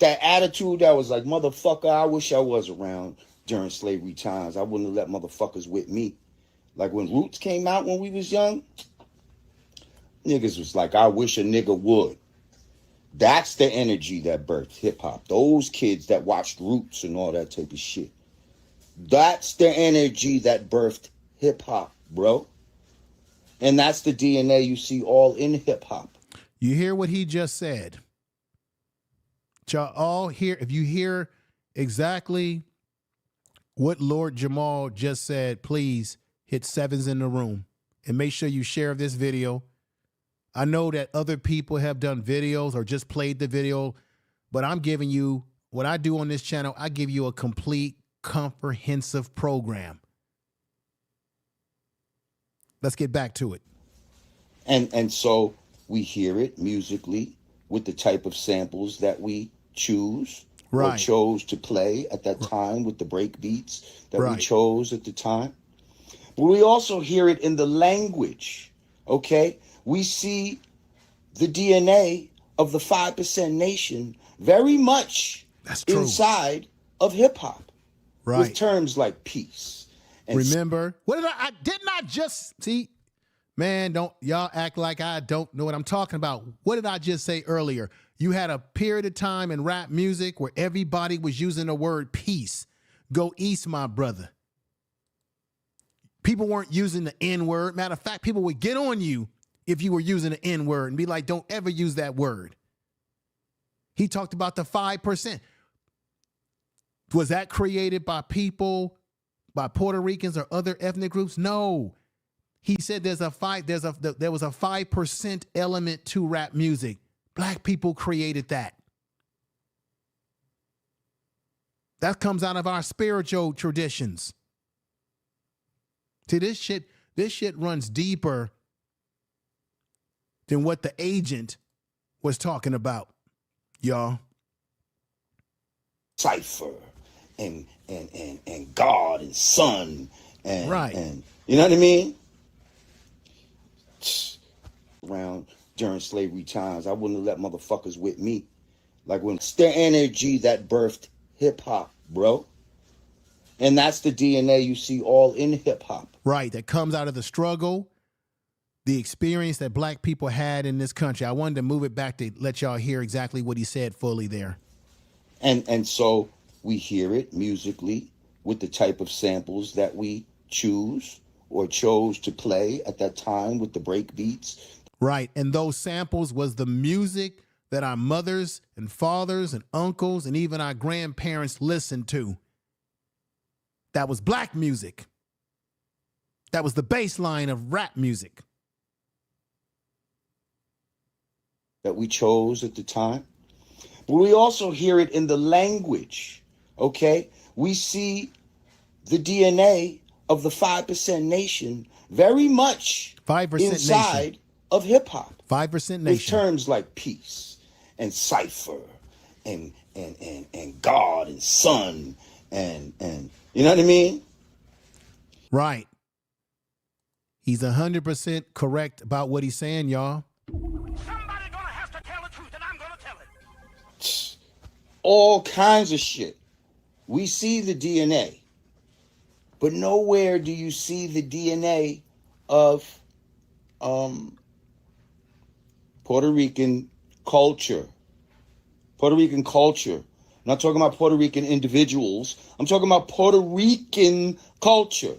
that attitude that was like, motherfucker, I wish I was around during slavery times. I wouldn't have let motherfuckers with me. Like when Roots came out when we was young, niggas was like, I wish a nigga would. That's the energy that birthed hip-hop. Those kids that watched Roots and all that type of shit. That's the energy that birthed hip-hop, bro. And that's the DNA you see all in hip-hop. You hear what he just said? Y'all all hear, if you hear exactly what Lord Jamar just said, please hit 7s in the room and make sure you share this video. I know that other people have done videos or just played the video, but I'm giving you what I do on this channel. I give you a complete, comprehensive program. Let's get back to it. And so we hear it musically with the type of samples that we choose or chose to play at that time with the break beats that we chose at the time. But we also hear it in the language, okay? We see the DNA of the 5% nation very much inside of hip-hop. With terms like peace. And remember, what did I did not just see? Man, don't y'all act like I don't know what I'm talking about. What did I just say earlier? You had a period of time in rap music where everybody was using the word peace. Go east, my brother. People weren't using the N-word. Matter of fact, people would get on you if you were using the N-word and be like, don't ever use that word. He talked about the 5%. Was that created by people, by Puerto Ricans or other ethnic groups? No. He said there was a 5% element to rap music. Black people created that. That comes out of our spiritual traditions. See, this shit runs deeper than what the agent was talking about, y'all. Cypher and God and Son and you know what I mean? Around during slavery times, I wouldn't have let motherfuckers with me. Like when it's the energy that birthed hip hop, bro. And that's the DNA you see all in hip hop. Right, that comes out of the struggle, the experience that black people had in this country. I wanted to move it back to let y'all hear exactly what he said fully there. And so we hear it musically with the type of samples that we choose or chose to play at that time with the break beats. Right, and those samples was the music that our mothers and fathers and uncles and even our grandparents listened to. That was black music. That was the baseline of rap music. That we chose at the time. But we also hear it in the language, okay? We see the DNA of the 5% nation very much 5% inside nation. Of hip-hop. 5% nation. With terms like peace and cipher and God and son and you know what I mean? Right. He's 100% correct about what he's saying, y'all. Somebody gonna have to tell the truth, and I'm gonna tell it. All kinds of shit. We see the DNA, but nowhere do you see the DNA of Puerto Rican culture. Puerto Rican culture. I'm not talking about Puerto Rican individuals. I'm talking about Puerto Rican culture.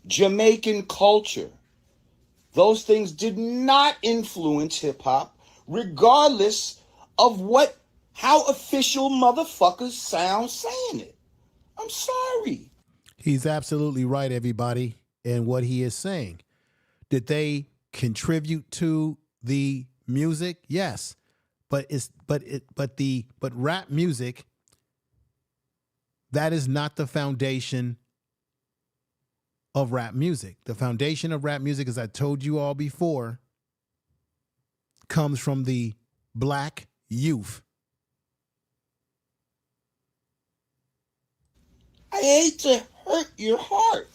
Jamaican culture. Those things did not influence hip hop, regardless of how official motherfuckers sound saying it. I'm sorry. He's absolutely right, everybody, in what he is saying. Did they contribute to the music? Yes. But rap music, that is not the foundation of rap music. The foundation of rap music, as I told you all before, comes from the black youth. I hate to hurt your heart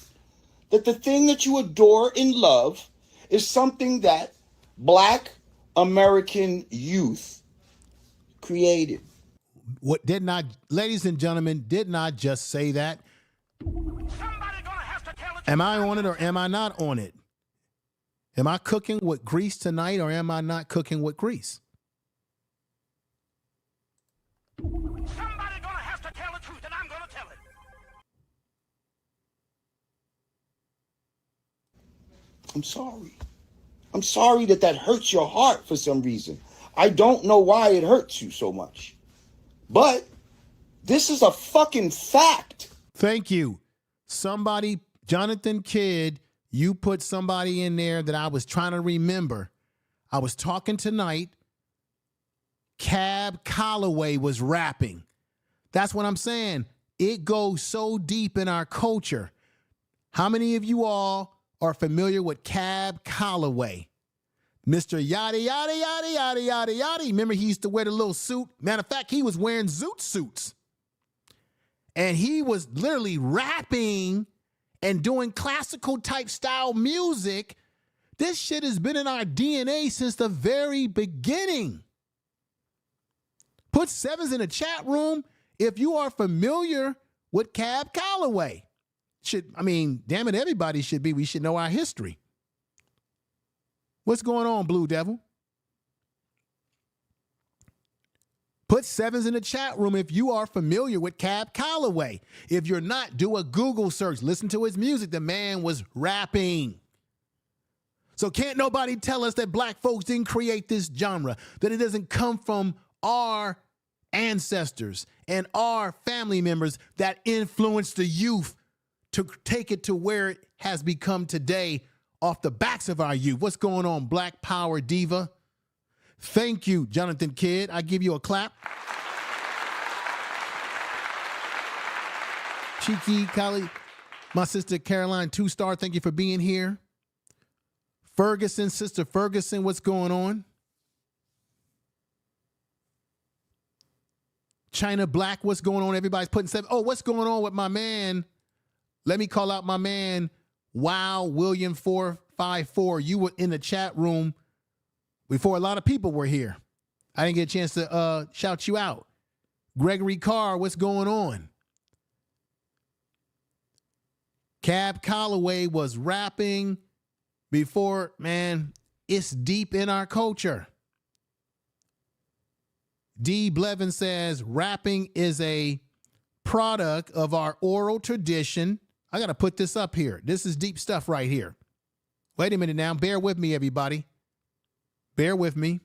that the thing that you adore and love is something that black American youth created. What did not, ladies and gentlemen, did not just say that. Somebody gonna have to tell the truth. Am I on it or am I not on it? Am I cooking with grease tonight or am I not cooking with grease? Somebody gonna have to tell the truth, and I'm gonna tell it. I'm sorry. I'm sorry that hurts your heart for some reason. I don't know why it hurts you so much. But this is a fucking fact. Thank you. Somebody, Jonathan Kidd, you put somebody in there that I was trying to remember. I was talking tonight. Cab Calloway was rapping. That's what I'm saying. It goes so deep in our culture. How many of you all are familiar with Cab Calloway? Mr. Yada, yada, yada, yada, yada, yada. Remember, he used to wear the little suit. Matter of fact, he was wearing zoot suits. And he was literally rapping and doing classical type style music. This shit has been in our DNA since the very beginning. Put sevens in the chat room if you are familiar with Cab Calloway. Damn it, everybody should be. We should know our history. What's going on, Blue Devil? Put sevens in the chat room if you are familiar with Cab Calloway. If you're not, do a Google search. Listen to his music. The man was rapping. So can't nobody tell us that black folks didn't create this genre, that it doesn't come from our ancestors and our family members that influenced the youth to take it to where it has become today off the backs of our youth. What's going on, Black Power Diva? Thank you, Jonathan Kidd. I give you a clap. Cheeky, Kali, my sister Caroline, 2-star, thank you for being here. Ferguson, Sister Ferguson, what's going on? China Black, what's going on? Everybody's putting 7. Oh, what's going on with my man? Let me call out my man, Wow William 454. You were in the chat room before a lot of people were here. I didn't get a chance to shout you out. Gregory Carr, what's going on? Cab Calloway was rapping before, man, it's deep in our culture. D. Blevin says rapping is a product of our oral tradition. I got to put this up here. This is deep stuff right here. Wait a minute now. Bear with me, everybody. Bear with me.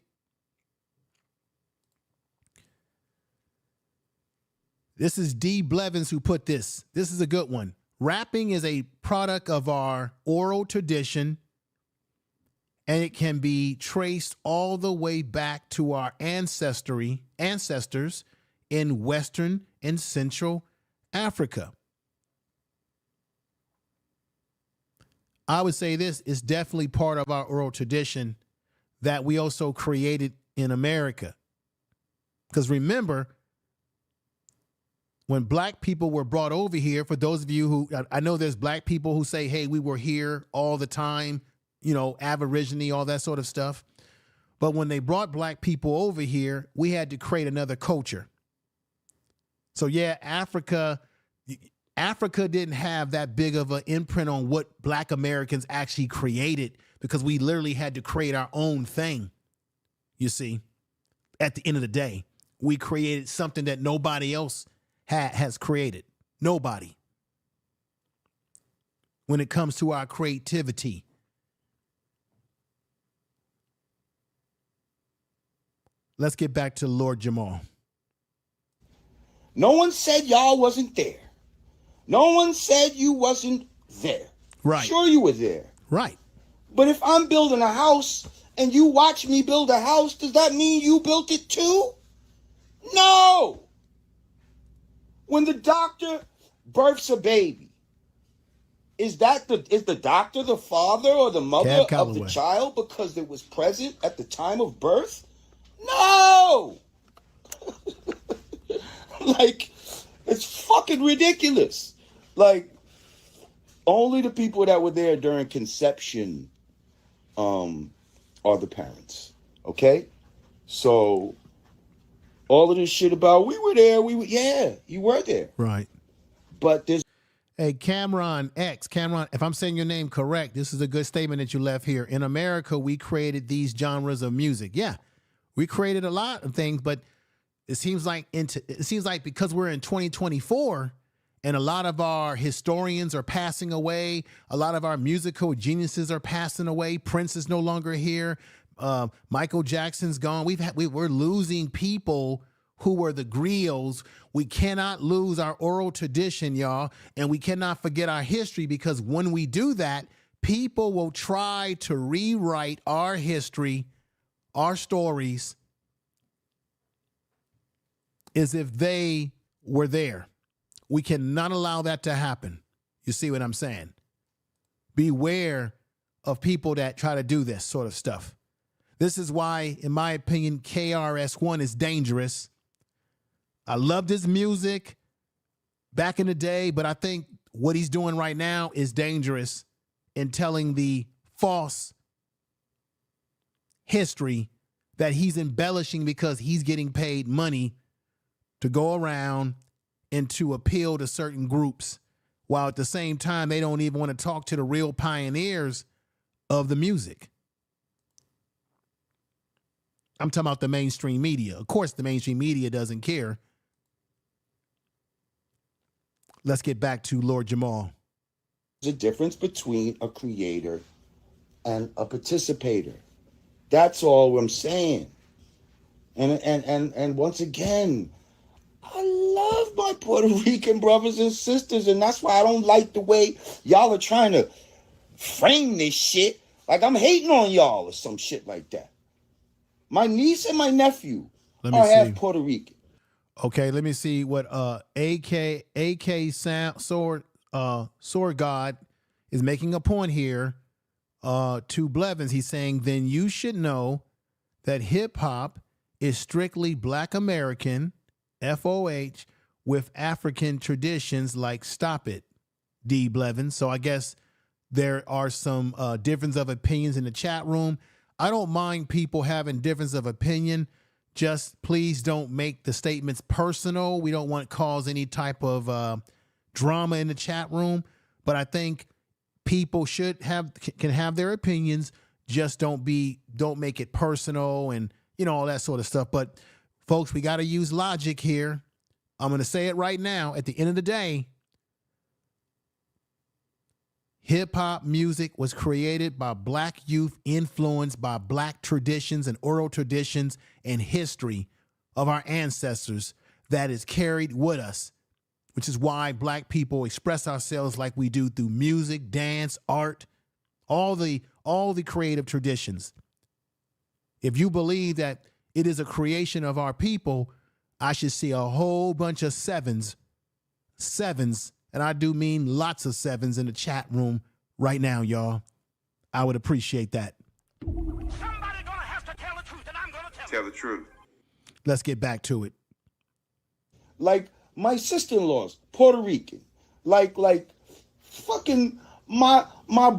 This is D. Blevins who put this. This is a good one. Rapping is a product of our oral tradition, and it can be traced all the way back to our ancestors in Western and Central Africa. I would say this is definitely part of our oral tradition that we also created in America. Because remember, when black people were brought over here, for those of you who, I know there's black people who say, hey, we were here all the time, you know, Aborigine, all that sort of stuff. But when they brought black people over here, we had to create another culture. So yeah, Africa didn't have that big of an imprint on what black Americans actually created, because we literally had to create our own thing. You see, at the end of the day, we created something that nobody else has created. Nobody. When it comes to our creativity. Let's get back to Lord Jamar. No one said y'all wasn't there. No one said you wasn't there. Right. Sure you were there. Right. But if I'm building a house and you watch me build a house, does that mean you built it too? No. When the doctor births a baby, is the doctor the father or the mother of the child because it was present at the time of birth? No. Like, it's fucking ridiculous. Like, only the people that were there during conception are the parents. Okay? So all of this shit about we were there, yeah, you were there. Right. But there's Hey, Cameron, if I'm saying your name correct, this is a good statement that you left here. In America, we created these genres of music. Yeah, we created a lot of things, but it seems like because we're in 2024 and a lot of our historians are passing away, a lot of our musical geniuses are passing away. Prince is no longer here. Michael Jackson's gone. We're losing people who were the griots. We cannot lose our oral tradition, y'all, and we cannot forget our history, because when we do that, people will try to rewrite our history, our stories, as if they were there. We cannot allow that to happen. You see what I'm saying? Beware of people that try to do this sort of stuff. This is why, in my opinion, KRS-One is dangerous. I loved his music back in the day, but I think what he's doing right now is dangerous in telling the false history that he's embellishing because he's getting paid money to go around and to appeal to certain groups, while at the same time they don't even want to talk to the real pioneers of the music. I'm talking about the mainstream media. Of course, the mainstream media doesn't care. Let's get back to Lord Jamar. There's a difference between a creator and a participator. That's all I'm saying. And once again, I love my Puerto Rican brothers and sisters, and that's why I don't like the way y'all are trying to frame this shit like I'm hating on y'all or some shit like that. My niece and my nephew are half Puerto Rican. Okay, let me see what AK Sword God is making a point here to Blevins. He's saying, then you should know that hip hop is strictly Black American, FOH, with African traditions like Stop It, D. Blevins. So I guess there are some difference of opinions in the chat room. I don't mind people having difference of opinion. Just please don't make the statements personal. We don't want to cause any type of drama in the chat room. But I think people can have their opinions. Just don't make it personal and, you know, all that sort of stuff. But folks, we got to use logic here. I'm going to say it right now. At the end of the day, hip hop music was created by black youth, influenced by black traditions and oral traditions and history of our ancestors that is carried with us, which is why black people express ourselves like we do through music, dance, art, all the creative traditions. If you believe that it is a creation of our people, I should see a whole bunch of sevens, and I do mean lots of sevens in the chat room right now, y'all. I would appreciate that. Somebody gonna have to tell the truth, and I'm gonna Tell the truth. Let's get back to it. Like my sister-in-law's Puerto Rican. Like fucking my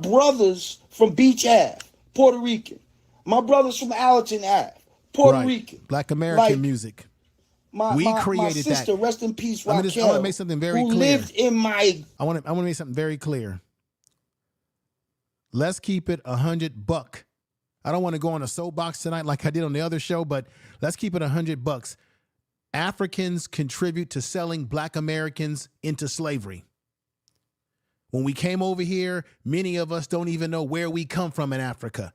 brothers from Beach Ave, Puerto Rican. My brothers from Allerton Ave, Puerto Right. Rican. Black American music. We created my sister, that. rest in peace, I Raquel, want to make something very who clear. lived in my... I want to make something very clear. Let's keep it $100. I don't want to go on a soapbox tonight like I did on the other show, but let's keep it $100. Africans contribute to selling black Americans into slavery. When we came over here, many of us don't even know where we come from in Africa.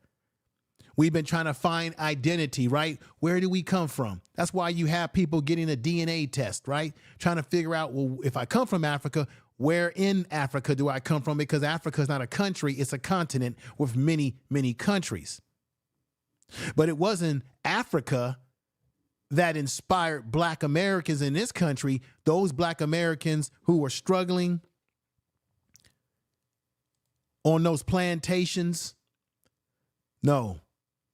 We've been trying to find identity, right? Where do we come from? That's why you have people getting a DNA test, right? Trying to figure out, well, if I come from Africa, where in Africa do I come from? Because Africa is not a country, it's a continent with many, many countries. But it wasn't Africa that inspired black Americans in this country, those black Americans who were struggling on those plantations. No.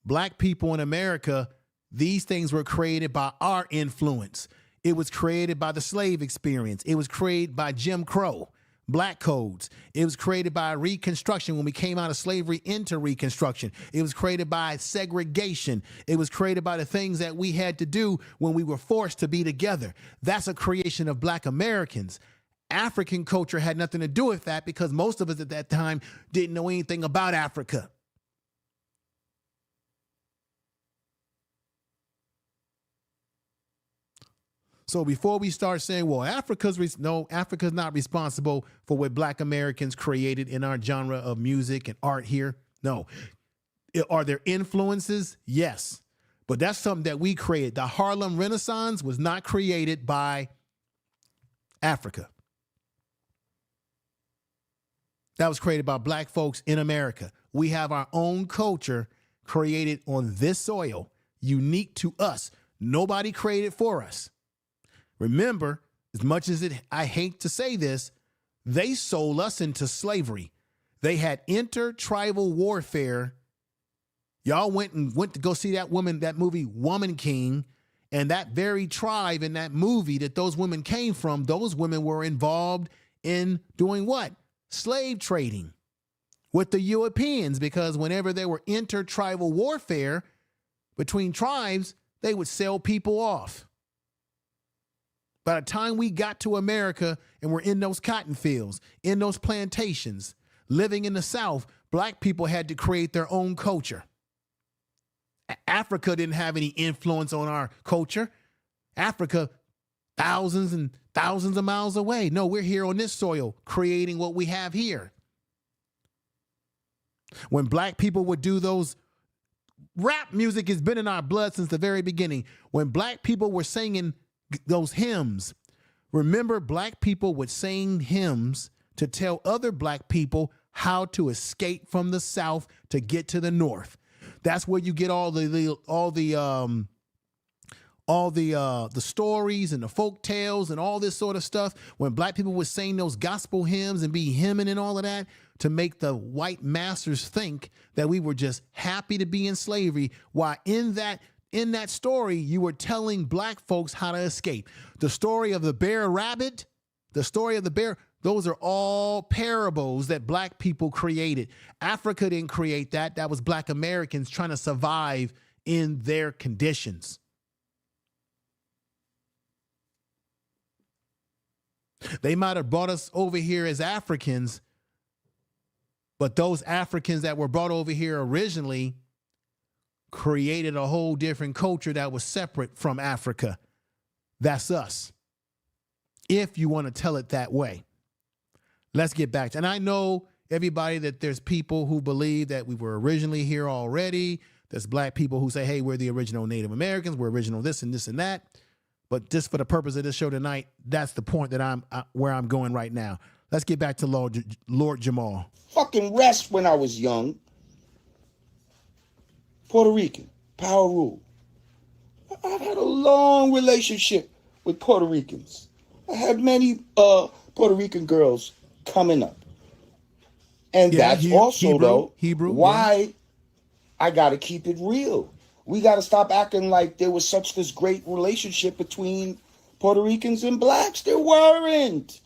Black people in America, these things were created by our influence. It was created by the slave experience. It was created by Jim Crow, black codes. It was created by Reconstruction when we came out of slavery into Reconstruction. It was created by segregation. It was created by the things that we had to do when we were forced to be together. That's a creation of black Americans. African culture had nothing to do with that because most of us at that time didn't know anything about Africa. So before we start saying, well, Africa's not responsible for what black Americans created in our genre of music and art here. No. Are there influences? Yes. But that's something that we created. The Harlem Renaissance was not created by Africa. That was created by black folks in America. We have our own culture created on this soil, unique to us. Nobody created for us. Remember, as much as I hate to say this, they sold us into slavery. They had intertribal warfare. Y'all went to go see that movie Woman King, and that very tribe in that movie that those women came from, those women were involved in doing what? Slave trading with the Europeans, because whenever there were intertribal warfare between tribes, they would sell people off. By the time we got to America and we're in those cotton fields, in those plantations, living in the South, black people had to create their own culture. Africa didn't have any influence on our culture. Africa, thousands and thousands of miles away. No, we're here on this soil creating what we have here. When black people would do those, rap music has been in our blood since the very beginning. When black people were singing those hymns, remember, black people would sing hymns to tell other black people how to escape from the South to get to the North. That's where you get all the stories and the folk tales and all this sort of stuff. When black people would sing those gospel hymns and be hymning and all of that to make the white masters think that we were just happy to be in slavery, while in that story, you were telling black folks how to escape. The story of the bear rabbit, the story of the bear, those are all parables that black people created. Africa didn't create that. That was black Americans trying to survive in their conditions. They might have brought us over here as Africans, but those Africans that were brought over here originally created a whole different culture that was separate from Africa. That's us, if you want to tell it that way. Let's get back to, and I know everybody that there's people who believe that we were originally here already. There's black people who say, hey, we're the original Native Americans. We're original this and this and that. But just for the purpose of this show tonight, that's the point that where I'm going right now. Let's get back to Lord Jamar. Fucking rest when I was young. Puerto Rican, power rule. I've had a long relationship with Puerto Ricans. I had many Puerto Rican girls coming up. And that's also, Hebrew, why I got to keep it real. We got to stop acting like there was such this great relationship between Puerto Ricans and blacks. There weren't.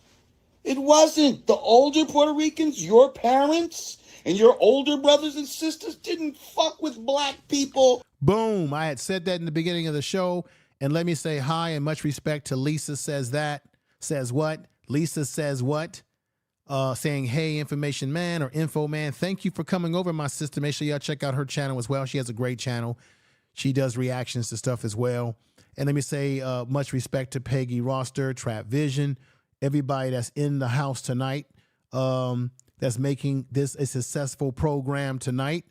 It wasn't. The older Puerto Ricans, your parents and your older brothers and sisters didn't fuck with black people. Boom. I had said that in the beginning of the show. And let me say hi and much respect to Lisa Says That. Says what? Lisa Says what? Saying, hey, Information Man or Info Man, thank you for coming over, my sister. Make sure y'all check out her channel as well. She has a great channel. She does reactions to stuff as well. And let me say much respect to Peggy Roster, Trap Vision, everybody that's in the house tonight, that's making this a successful program tonight.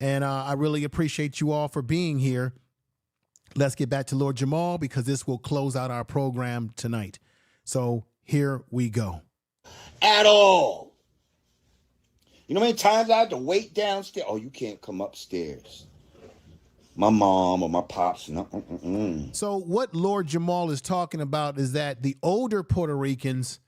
And I really appreciate you all for being here. Let's get back to Lord Jamar because this will close out our program tonight. So here we go. At all. You know how many times I had to wait downstairs? Oh, you can't come upstairs. My mom or my pops. So what Lord Jamar is talking about is that the older Puerto Ricans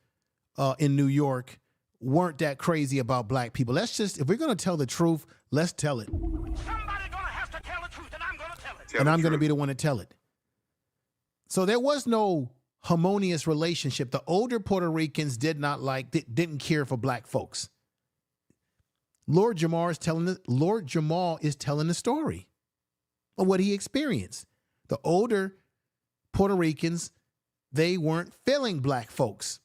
in New York weren't that crazy about black people. Let's just, if we're going to tell the truth, let's tell it. Somebody's gonna have to tell the truth, and I'm gonna tell it. And I'm going to be the one to tell it. So there was no harmonious relationship. The older Puerto Ricans didn't care for black folks. Lord Jamar is telling the story of what he experienced. The older Puerto Ricans, they weren't feeling black folks.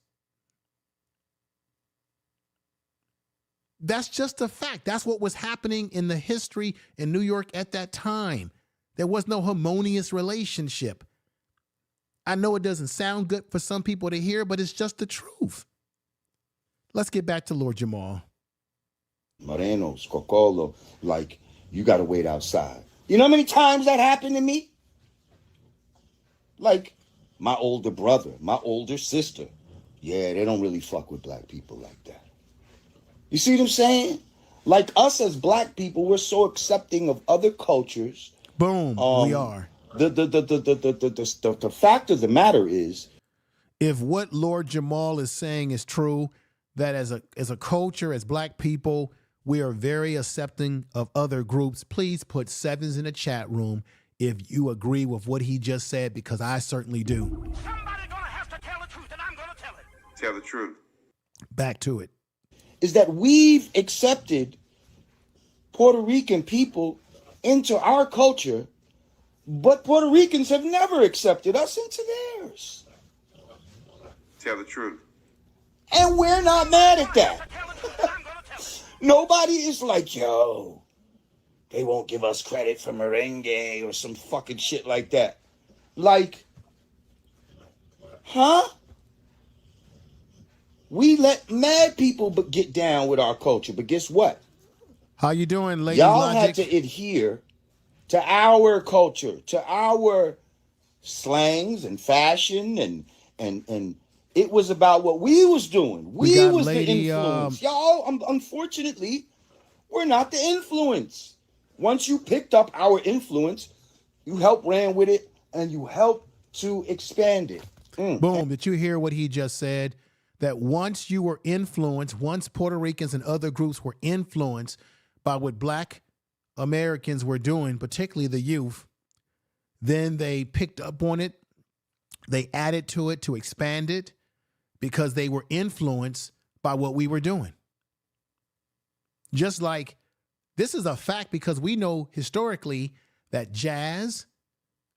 That's just a fact. That's what was happening in the history in New York at that time. There was no harmonious relationship. I know it doesn't sound good for some people to hear, but it's just the truth. Let's get back to Lord Jamar. Morenos, Cocolo, like, you got to wait outside. You know how many times that happened to me? Like, my older brother, my older sister. Yeah, they don't really fuck with black people like that. You see what I'm saying? Like, us as black people, we're so accepting of other cultures. Boom, we are. The fact of the matter is, if what Lord Jamar is saying is true, that as a culture, as black people, we are very accepting of other groups. Please put 7s in the chat room if you agree with what he just said, because I certainly do. Somebody's gonna have to tell the truth, and I'm gonna tell it. Tell the truth. Back to it. is that we've accepted Puerto Rican people into our culture, but Puerto Ricans have never accepted us into theirs. Tell the truth. And we're not mad at that. Nobody is like, yo, they won't give us credit for merengue or some fucking shit like that. Like, huh? We let mad people get down with our culture, but guess what? How you doing, Lady Y'all Logic? had to adhere to our culture, to our slangs and fashion, and it was about what we was doing. We was Lady, the influence. Y'all, unfortunately, we're not the influence. Once you picked up our influence, you helped ran with it, and you helped to expand it. Boom. Did you hear what he just said? That once you were influenced, once Puerto Ricans and other groups were influenced by what Black Americans were doing, particularly the youth, then they picked up on it. They added to it to expand it because they were influenced by what we were doing. Just like this is a fact because we know historically that jazz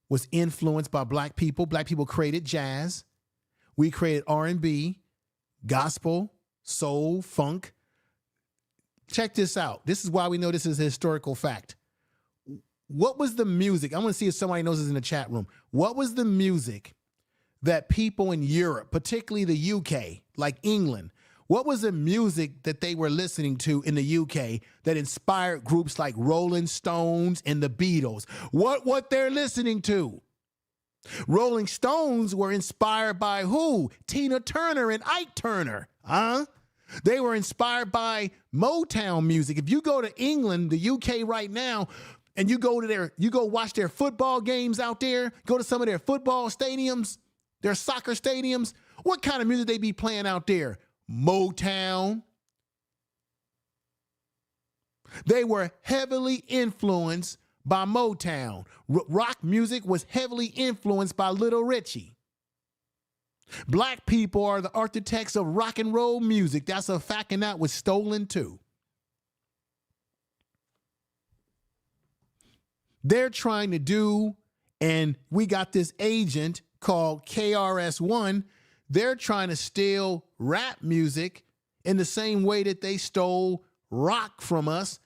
was influenced by Black people. Black people created jazz. We created R&B. gospel, soul, funk. Check this out. This is why we know this is a historical fact. What was the music? I want to see if somebody knows this in the chat room. What was the music that people in Europe, particularly the UK, like England, what was the music that they were listening to in the UK that inspired groups like Rolling Stones and the Beatles? What they're listening to? Rolling Stones were inspired by who? Tina Turner and Ike Turner. They were inspired by Motown music. If you go to England, the UK right now, and you go watch their football games out there, go to some of their football stadiums, their soccer stadiums, what kind of music they be playing out there? Motown. They were heavily influenced by Motown. Rock music was heavily influenced by Little Richie. Black people are the architects of rock and roll music. That's a fact, and that was stolen too. They're trying to do, and we got this agent called KRS-1. They're trying to steal rap music in the same way that they stole rock from us,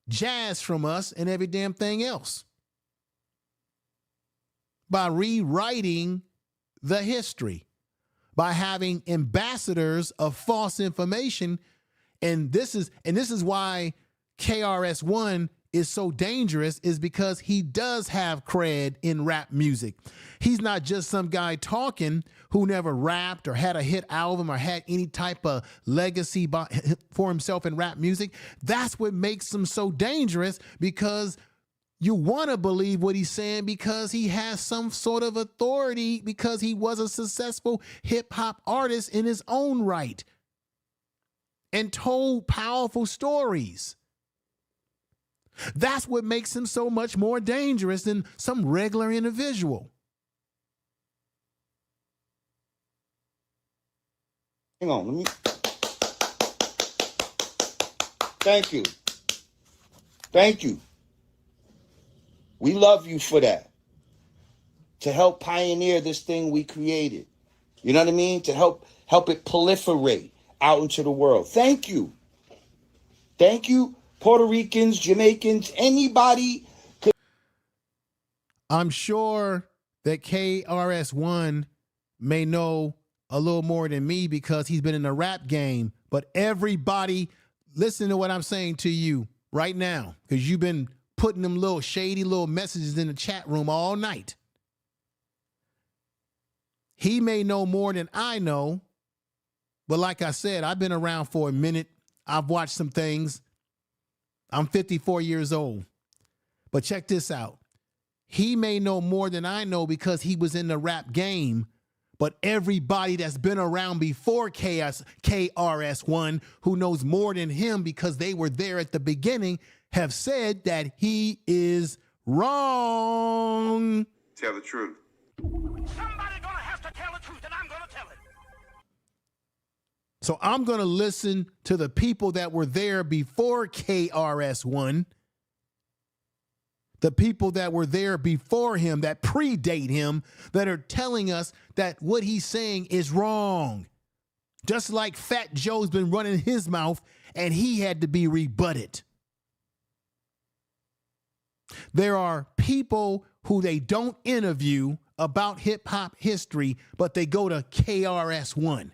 jazz from us, and every damn thing else. By rewriting the history, by having ambassadors of false information. And this is why KRS-One is so dangerous, is because he does have cred in rap music. He's not just some guy talking who never rapped or had a hit album or had any type of legacy for himself in rap music. That's what makes him so dangerous, because you want to believe what he's saying because he has some sort of authority, because he was a successful hip hop artist in his own right and told powerful stories. That's what makes him so much more dangerous than some regular individual. Hang on, let me. Thank you. Thank you. We love you for that. To help pioneer this thing we created. You know what I mean? To help it proliferate out into the world. Thank you. Thank you. Puerto Ricans, Jamaicans, anybody. I'm sure that KRS-One may know a little more than me because he's been in the rap game. But everybody, listen to what I'm saying to you right now, because you've been putting them little shady little messages in the chat room all night. He may know more than I know, but like I said, I've been around for a minute. I've watched some things. I'm 54 years old. But check this out. He may know more than I know because he was in the rap game, but everybody that's been around before KRS-One, who knows more than him because they were there at the beginning, have said that he is wrong. Tell the truth. Somebody's gonna have to tell the truth, and I'm gonna tell it. So I'm going to listen to the people that were there before KRS-One, the people that were there before him, that predate him, that are telling us that what he's saying is wrong. Just like Fat Joe's been running his mouth and he had to be rebutted. There are people who they don't interview about hip hop history, but they go to KRS-One.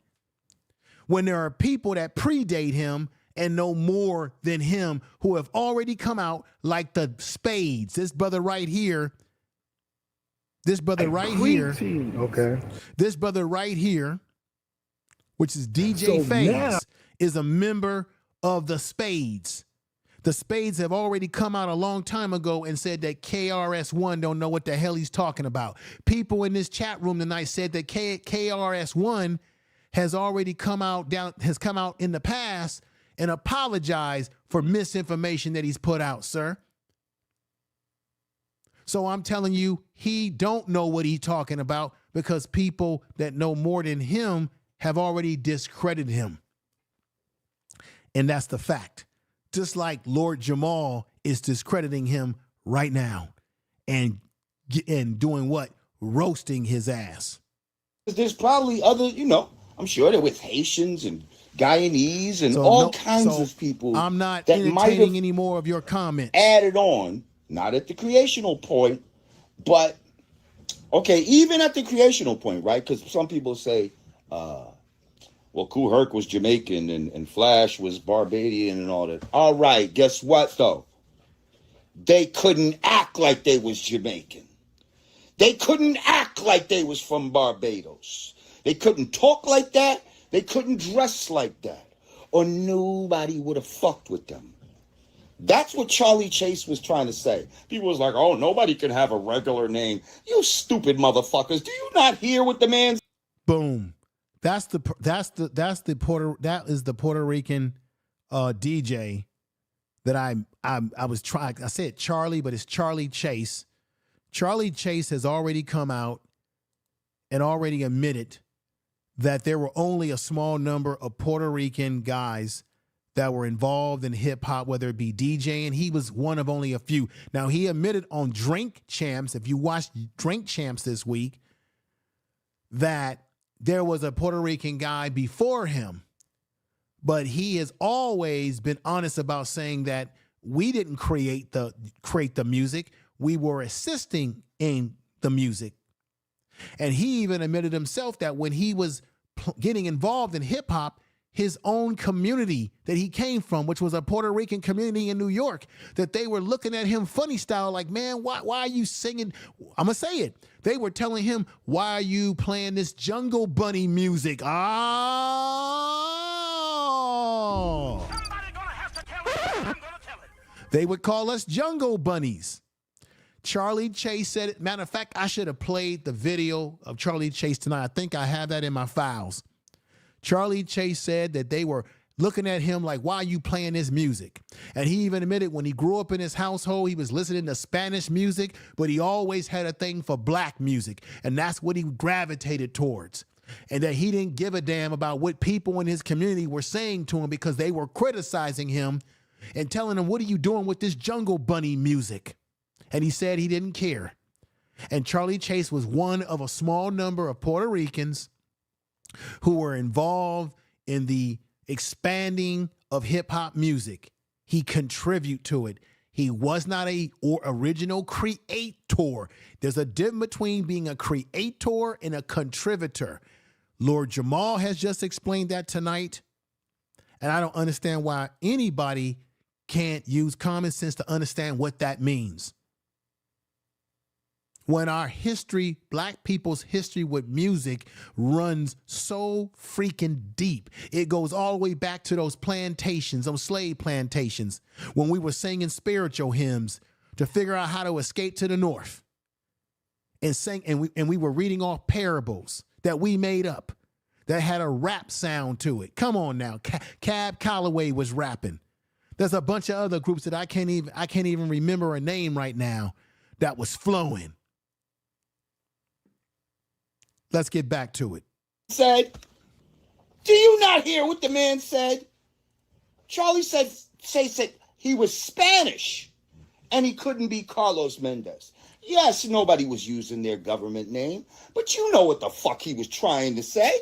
When there are people that predate him and know more than him who have already come out, like the Spades, this brother right here, this brother right here, which is DJ Faze, is a member of the Spades. The Spades have already come out a long time ago and said that KRS-One don't know what the hell he's talking about. People in this chat room tonight said that KRS-One has already come out in the past and apologized for misinformation that he's put out, sir. So I'm telling you, he don't know what he's talking about because people that know more than him have already discredited him. And that's the fact. Just like Lord Jamar is discrediting him right now and doing what? Roasting his ass. There's probably other, I'm sure they're with Haitians and Guyanese and So all kinds of people. I'm not that might entertaining have any more of your comments. added on, not at the creational point, but okay, even at the creational point, right? Because some people say, well, Kool Herc was Jamaican and Flash was Barbadian and all that. All right, guess what, though? They couldn't act like they was Jamaican. They couldn't act like they was from Barbados. They couldn't talk like that. They couldn't dress like that. Or nobody would have fucked with them. That's what Charlie Chase was trying to say. People was like, oh, nobody can have a regular name. You stupid motherfuckers. Do you not hear what the man... Boom. That is the Puerto Rican DJ that I was trying. I said Charlie, but it's Charlie Chase. Charlie Chase has already come out and already admitted that there were only a small number of Puerto Rican guys that were involved in hip hop, whether it be DJing. He was one of only a few. Now, he admitted on Drink Champs, if you watched Drink Champs this week, that there was a Puerto Rican guy before him, but he has always been honest about saying that we didn't create the music. We were assisting in the music. And he even admitted himself that when he was getting involved in hip hop, his own community that he came from, which was a Puerto Rican community in New York, that they were looking at him funny style, like, man, why are you singing? I'm going to say it. They were telling him, why are you playing this Jungle Bunny music? Oh. Somebody gonna have to tell it. I'm gonna tell it. They would call us Jungle Bunnies. Charlie Chase said it. Matter of fact, I should have played the video of Charlie Chase tonight. I think I have that in my files. Charlie Chase said that they were looking at him like, why are you playing this music? And he even admitted when he grew up in his household, he was listening to Spanish music, but he always had a thing for black music. And that's what he gravitated towards. And that he didn't give a damn about what people in his community were saying to him because they were criticizing him and telling him, what are you doing with this Jungle Bunny music? And he said he didn't care. And Charlie Chase was one of a small number of Puerto Ricans who were involved in the expanding of hip hop music. He contributed to it. He was not a original creator. There's a difference between being a creator and a contributor. Lord Jamar has just explained that tonight. And I don't understand why anybody can't use common sense to understand what that means. When our history, black people's history with music runs so freaking deep. It goes all the way back to those plantations, those slave plantations, when we were singing spiritual hymns to figure out how to escape to the north. And we were reading off parables that we made up that had a rap sound to it. Come on now. Cab Calloway was rapping. There's a bunch of other groups that I can't even remember a name right now that was flowing. Let's get back to it. Said, do you not hear what the man said? Charlie said he was Spanish and he couldn't be Carlos Mendez. Yes, nobody was using their government name, but you know what the fuck he was trying to say.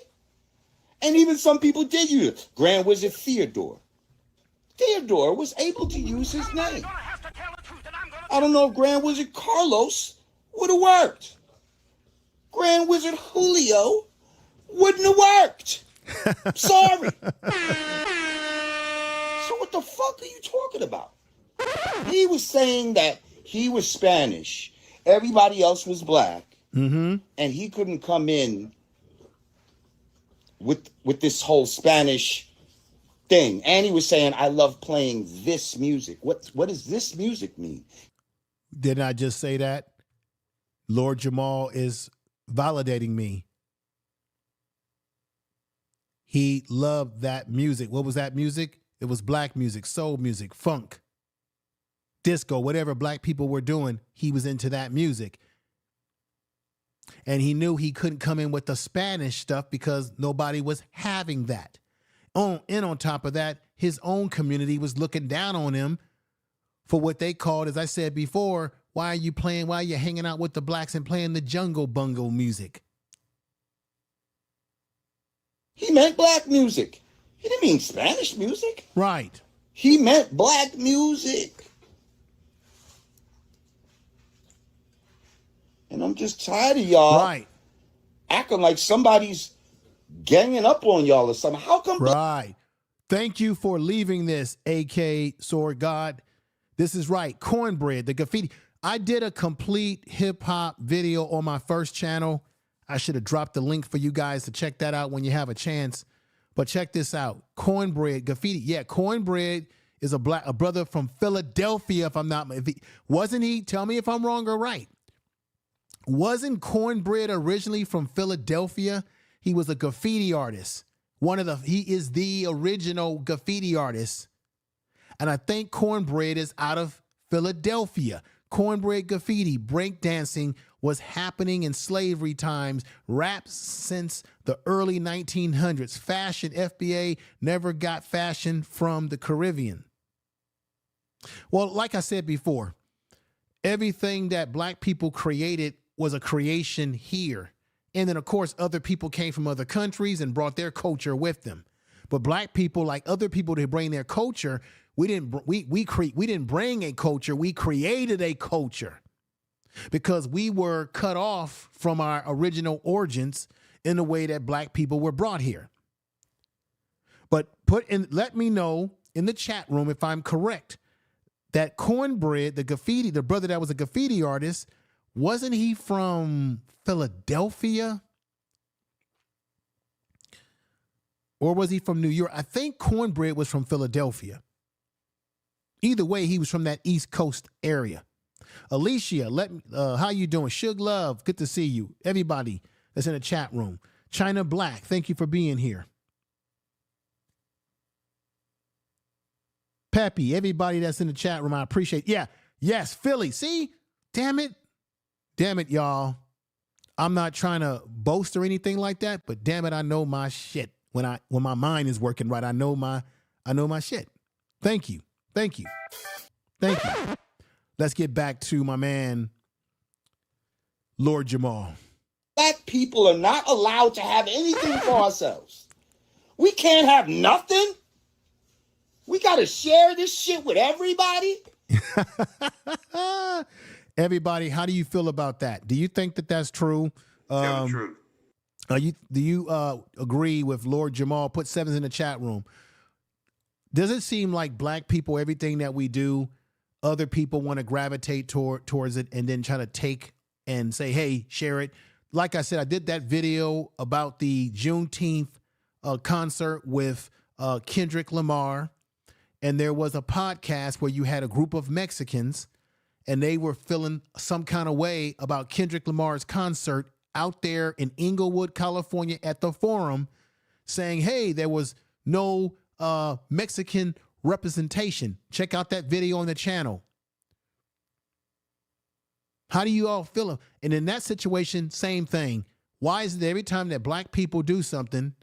And even some people did use it. Grand Wizard Theodore. Theodore was able to use his name. I don't know if Grand Wizard Carlos would have worked. Grand Wizard Julio wouldn't have worked. Sorry. So what the fuck are you talking about? He was saying that he was Spanish, everybody else was black, and he couldn't come in with this whole Spanish thing. And he was saying, I love playing this music. What does this music mean? Didn't I just say that? Lord Jamar is validating me. He loved that music. What was that music? It was black music, soul music, funk, disco, whatever black people were doing. He was into that music. And he knew he couldn't come in with the Spanish stuff because nobody was having that. And on top of that, his own community was looking down on him for what they called, as I said before, why are you hanging out with the blacks and playing the jungle bungle music? He meant black music. He didn't mean Spanish music. Right. He meant black music. And I'm just tired of y'all Right. acting like somebody's ganging up on y'all or something. How come? Right. Thank you for leaving this, AK Sword God. This is right. Cornbread, the graffiti. I did a complete hip hop video on my first channel. I should have dropped the link for you guys to check that out when you have a chance. But check this out. Cornbread, graffiti. Yeah, Cornbread is a brother from Philadelphia, if I'm not, wasn't he? Tell me if I'm wrong or right. Wasn't Cornbread originally from Philadelphia? He was a graffiti artist. He is the original graffiti artist. And I think Cornbread is out of Philadelphia. Cornbread graffiti, breakdancing was happening in slavery times, rap since the early 1900s. Fashion, FBA never got fashion from the Caribbean. Well, like I said before, everything that black people created was a creation here. And then, of course, other people came from other countries and brought their culture with them. But black people, like other people, to bring their culture, we didn't bring a culture. We created a culture because we were cut off from our original origins in the way that black people were brought here. But let me know in the chat room if I'm correct that Cornbread, the brother that was a graffiti artist, wasn't he from Philadelphia? Or was he from New York? I think Cornbread was from Philadelphia. Either way, he was from that East Coast area. Alicia, how you doing? Suge Love, good to see you. Everybody that's in the chat room. China Black, thank you for being here. Peppy, everybody that's in the chat room, I appreciate. Yeah, yes, Philly. See? Damn it, y'all. I'm not trying to boast or anything like that, but damn it, I know my shit. When my mind is working right, I know my shit. Thank you. Let's get back to my man, Lord Jamar. Black people are not allowed to have anything for ourselves. We can't have nothing. We got to share this shit with everybody. Everybody, how do you feel about that? Do you think that that's true? Tell the truth. Do you agree with Lord Jamar? Put sevens in the chat room. Does it seem like black people, everything that we do, other people want to gravitate towards it and then try to take and say, hey, share it? Like I said, I did that video about the Juneteenth concert with Kendrick Lamar. And there was a podcast where you had a group of Mexicans and they were feeling some kind of way about Kendrick Lamar's concert out there in Inglewood, California at the Forum, saying, hey, there was no Mexican representation. Check out that video on the channel. How do you all feel? And in that situation, same thing. Why is it every time that black people do something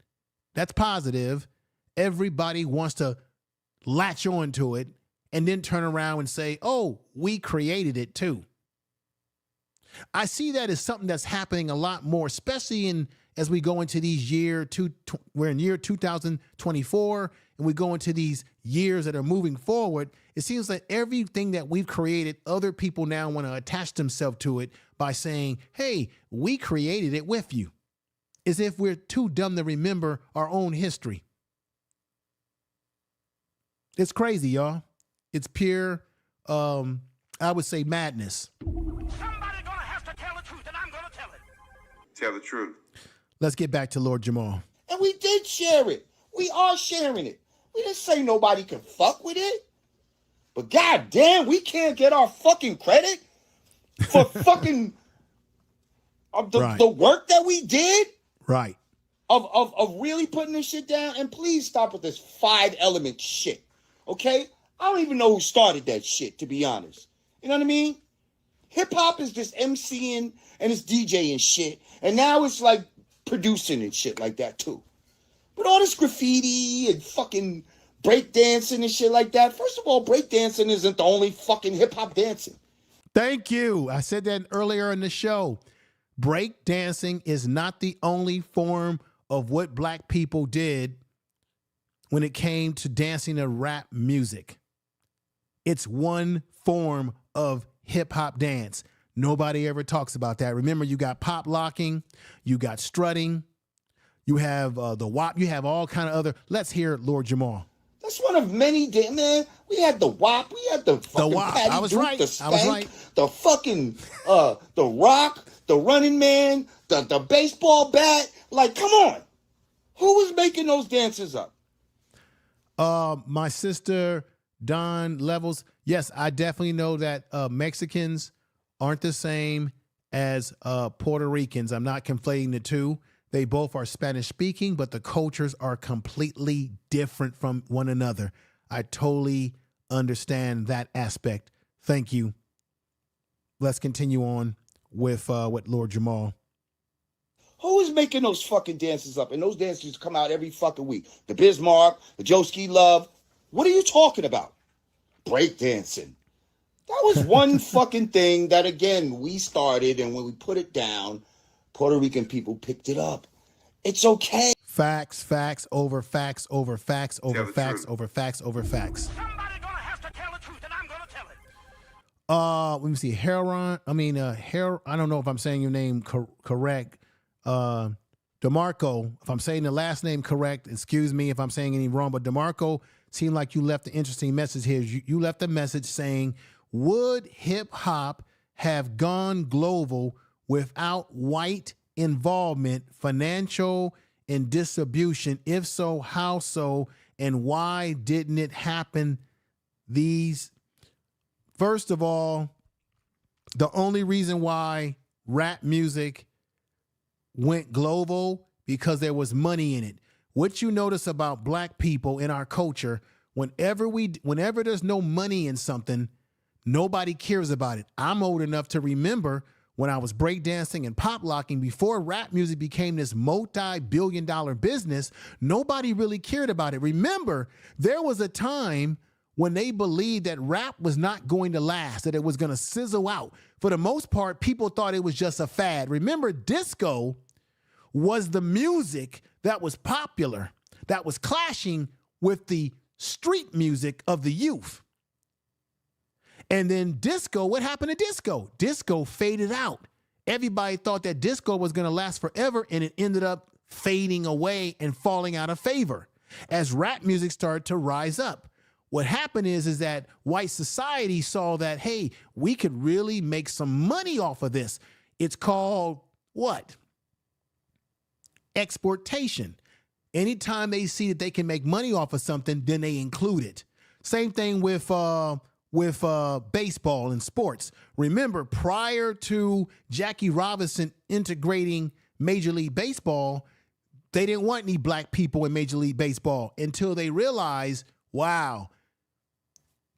that's positive, everybody wants to latch on to it and then turn around and say, oh, we created it too? I see that as something that's happening a lot more, especially as we go into these we're in year 2024, and we go into these years that are moving forward. It seems like everything that we've created, other people now want to attach themselves to it by saying, hey, we created it with you, as if we're too dumb to remember our own history. It's crazy, y'all. It's pure, I would say, madness. Somebody gonna have to tell the truth, and I'm gonna tell it. Tell the truth. Let's get back to Lord Jamar. And we did share it. We are sharing it. We didn't say nobody can fuck with it. But goddamn, we can't get our fucking credit for fucking the work that we did. Right. Of really putting this shit down. And please stop with this 5-element shit. Okay? I don't even know who started that shit, to be honest. You know what I mean? Hip-hop is just MCing and it's DJing shit. And now it's like producing and shit like that, too. But all this graffiti and fucking breakdancing and shit like that. First of all, breakdancing isn't the only fucking hip-hop dancing. Thank you. I said that earlier in the show. Breakdancing is not the only form of what black people did when it came to dancing to rap music. It's one form of hip hop dance. Nobody ever talks about that. Remember, you got pop locking, you got strutting, you have the WAP, you have all kind of other. Let's hear Lord Jamar. That's one of many, man. We had the WAP, we had the fucking WAP. Patty I was Duke, right. the Spank, I was right. the fucking, the Rock, the Running Man, the baseball bat. Like, come on. Who was making those dances up? My sister, Don Levels. Yes, I definitely know that Mexicans aren't the same as Puerto Ricans. I'm not conflating the two. They both are Spanish speaking, but the cultures are completely different from one another. I totally understand that aspect. Thank you. Let's continue on with what Lord Jamar. Who is making those fucking dances up? And those dances come out every fucking week. The Bismarck, the Joski Love. What are you talking about? Breakdancing. That was one fucking thing that, again, we started, and when we put it down, Puerto Rican people picked it up. It's okay. Facts, facts over facts over facts over facts over facts over facts. Somebody gonna have to tell the truth, and I'm gonna tell it. Let me see. I don't know if I'm saying your name correct. DeMarco, if I'm saying the last name correct, excuse me if I'm saying any wrong, but DeMarco, seemed like you left an interesting message here. You left a message saying, would hip hop have gone global without white involvement, financial and distribution? If so, how so? And why didn't it happen? First of all, the only reason why rap music went global because there was money in it. What you notice about black people in our culture, whenever there's no money in something, nobody cares about it. I'm old enough to remember when I was breakdancing and pop locking before rap music became this multi-billion-dollar business, nobody really cared about it. Remember, there was a time when they believed that rap was not going to last, that it was going to sizzle out. For the most part, people thought it was just a fad. Remember, disco was the music that was popular, that was clashing with the street music of the youth. And then disco, what happened to disco? Disco faded out. Everybody thought that disco was going to last forever, and it ended up fading away and falling out of favor as rap music started to rise up. What happened is that white society saw that, hey, we could really make some money off of this. It's called what? Exportation. Anytime they see that they can make money off of something, then they include it. Same thing with baseball and sports. Remember, prior to Jackie Robinson integrating Major League Baseball, they didn't want any black people in Major League Baseball until they realized, wow,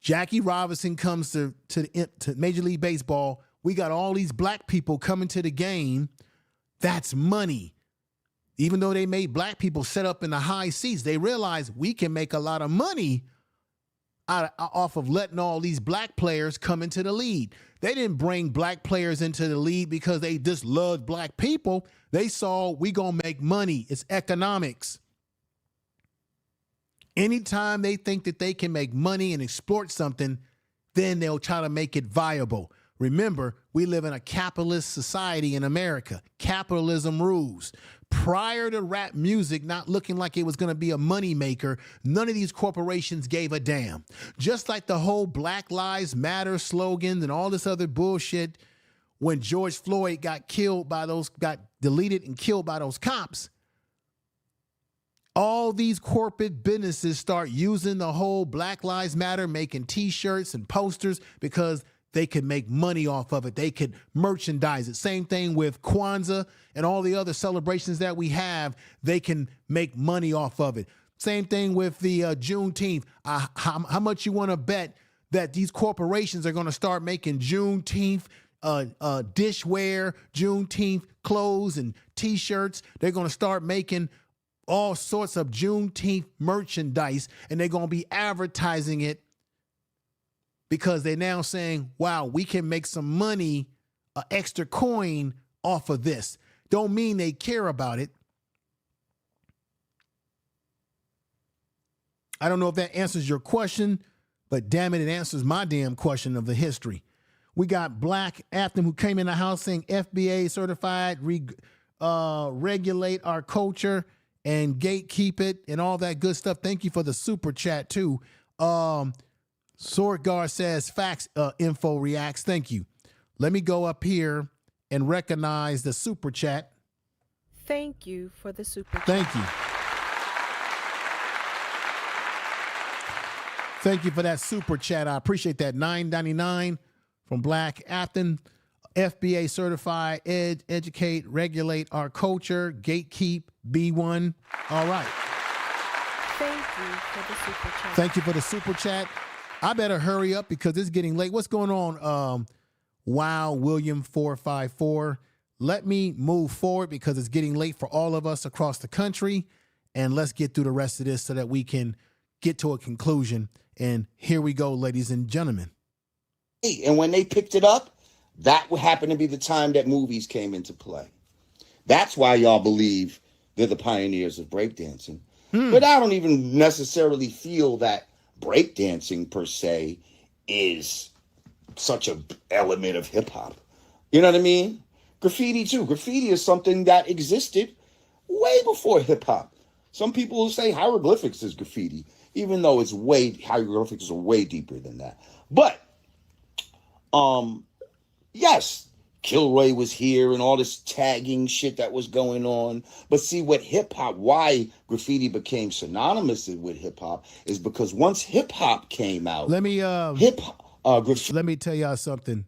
Jackie Robinson comes to Major League Baseball. We got all these black people coming to the game. That's money. Even though they made black people set up in the high seats, they realized we can make a lot of money off of letting all these black players come into the league. They didn't bring black players into the league because they just loved black people. They saw we gonna make money. It's economics. Anytime they think that they can make money and exploit something, then they'll try to make it viable. Remember, we live in a capitalist society in America. Capitalism rules. Prior to rap music not looking like it was going to be a moneymaker, none of these corporations gave a damn. Just like the whole Black Lives Matter slogans and all this other bullshit, when George Floyd got deleted and killed by those cops, all these corporate businesses start using the whole Black Lives Matter, making T-shirts and posters because they could make money off of it. They could merchandise it. Same thing with Kwanzaa and all the other celebrations that we have. They can make money off of it. Same thing with the Juneteenth. How much you want to bet that these corporations are going to start making Juneteenth dishware, Juneteenth clothes and T-shirts? They're going to start making all sorts of Juneteenth merchandise, and they're going to be advertising it because they're now saying, wow, we can make some money, extra coin off of this. Don't mean they care about it. I don't know if that answers your question, but damn it, it answers my damn question of the history. We got Black Anthem who came in the house saying FBA certified, regulate our culture and gatekeep it and all that good stuff. Thank you for the super chat too. Swordguard says facts, info reacts. Thank you. Let me go up here and recognize the super chat. Thank you for the super chat. Thank you. Thank you for that super chat. I appreciate that. $9.99 from Black Afton. FBA certified, educate, regulate our culture, gatekeep, B1. All right. Thank you for the super chat. Thank you for the super chat. I better hurry up because it's getting late. What's going on? Wow, William 454. Let me move forward because it's getting late for all of us across the country. And let's get through the rest of this so that we can get to a conclusion. And here we go, ladies and gentlemen. And when they picked it up, that would happen to be the time that movies came into play. That's why y'all believe they're the pioneers of breakdancing. But I don't even necessarily feel that breakdancing per se is such an element of hip hop. You know what I mean? Graffiti too. Graffiti is something that existed way before hip hop. Some people will say hieroglyphics is graffiti, even though hieroglyphics are way deeper than that. But yes, Kilroy was here and all this tagging shit that was going on. But see, what hip hop, why graffiti became synonymous with hip hop is because once hip hop came out, let me tell y'all something.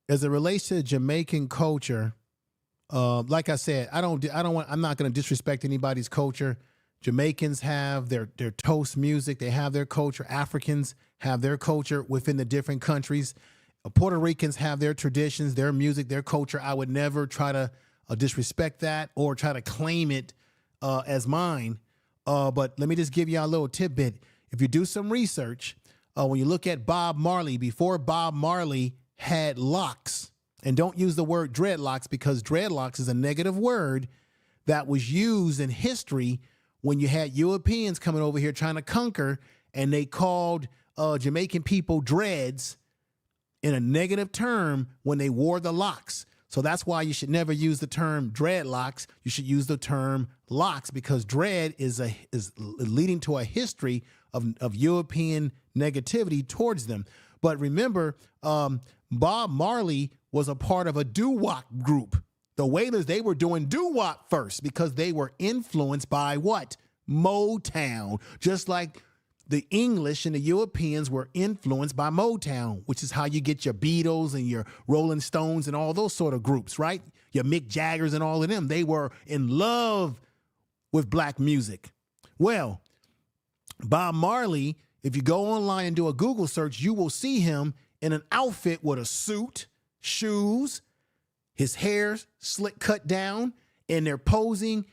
As it relates to Jamaican culture, like I said, I'm not going to disrespect anybody's culture. Jamaicans have their toast music. They have their culture. Africans have their culture within the different countries. Puerto Ricans have their traditions, their music, their culture. I would never try to disrespect that or try to claim it as mine. But let me just give you a little tidbit. If you do some research, when you look at Bob Marley, before Bob Marley had locks, and don't use the word dreadlocks because dreadlocks is a negative word that was used in history when you had Europeans coming over here trying to conquer, and they called Jamaican people dreads in a negative term when they wore the locks. So that's why you should never use the term dreadlocks. You should use the term locks because dread is leading to a history of European negativity towards them. But remember, Bob Marley was a part of a doo-wop group. The Wailers, they were doing doo-wop first because they were influenced by what? Motown. Just like the English and the Europeans were influenced by Motown, which is how you get your Beatles and your Rolling Stones and all those sort of groups, right? Your Mick Jaggers and all of them. They were in love with black music. Well, Bob Marley, if you go online and do a Google search, you will see him in an outfit with a suit, shoes, his hair slick cut down, and they're posing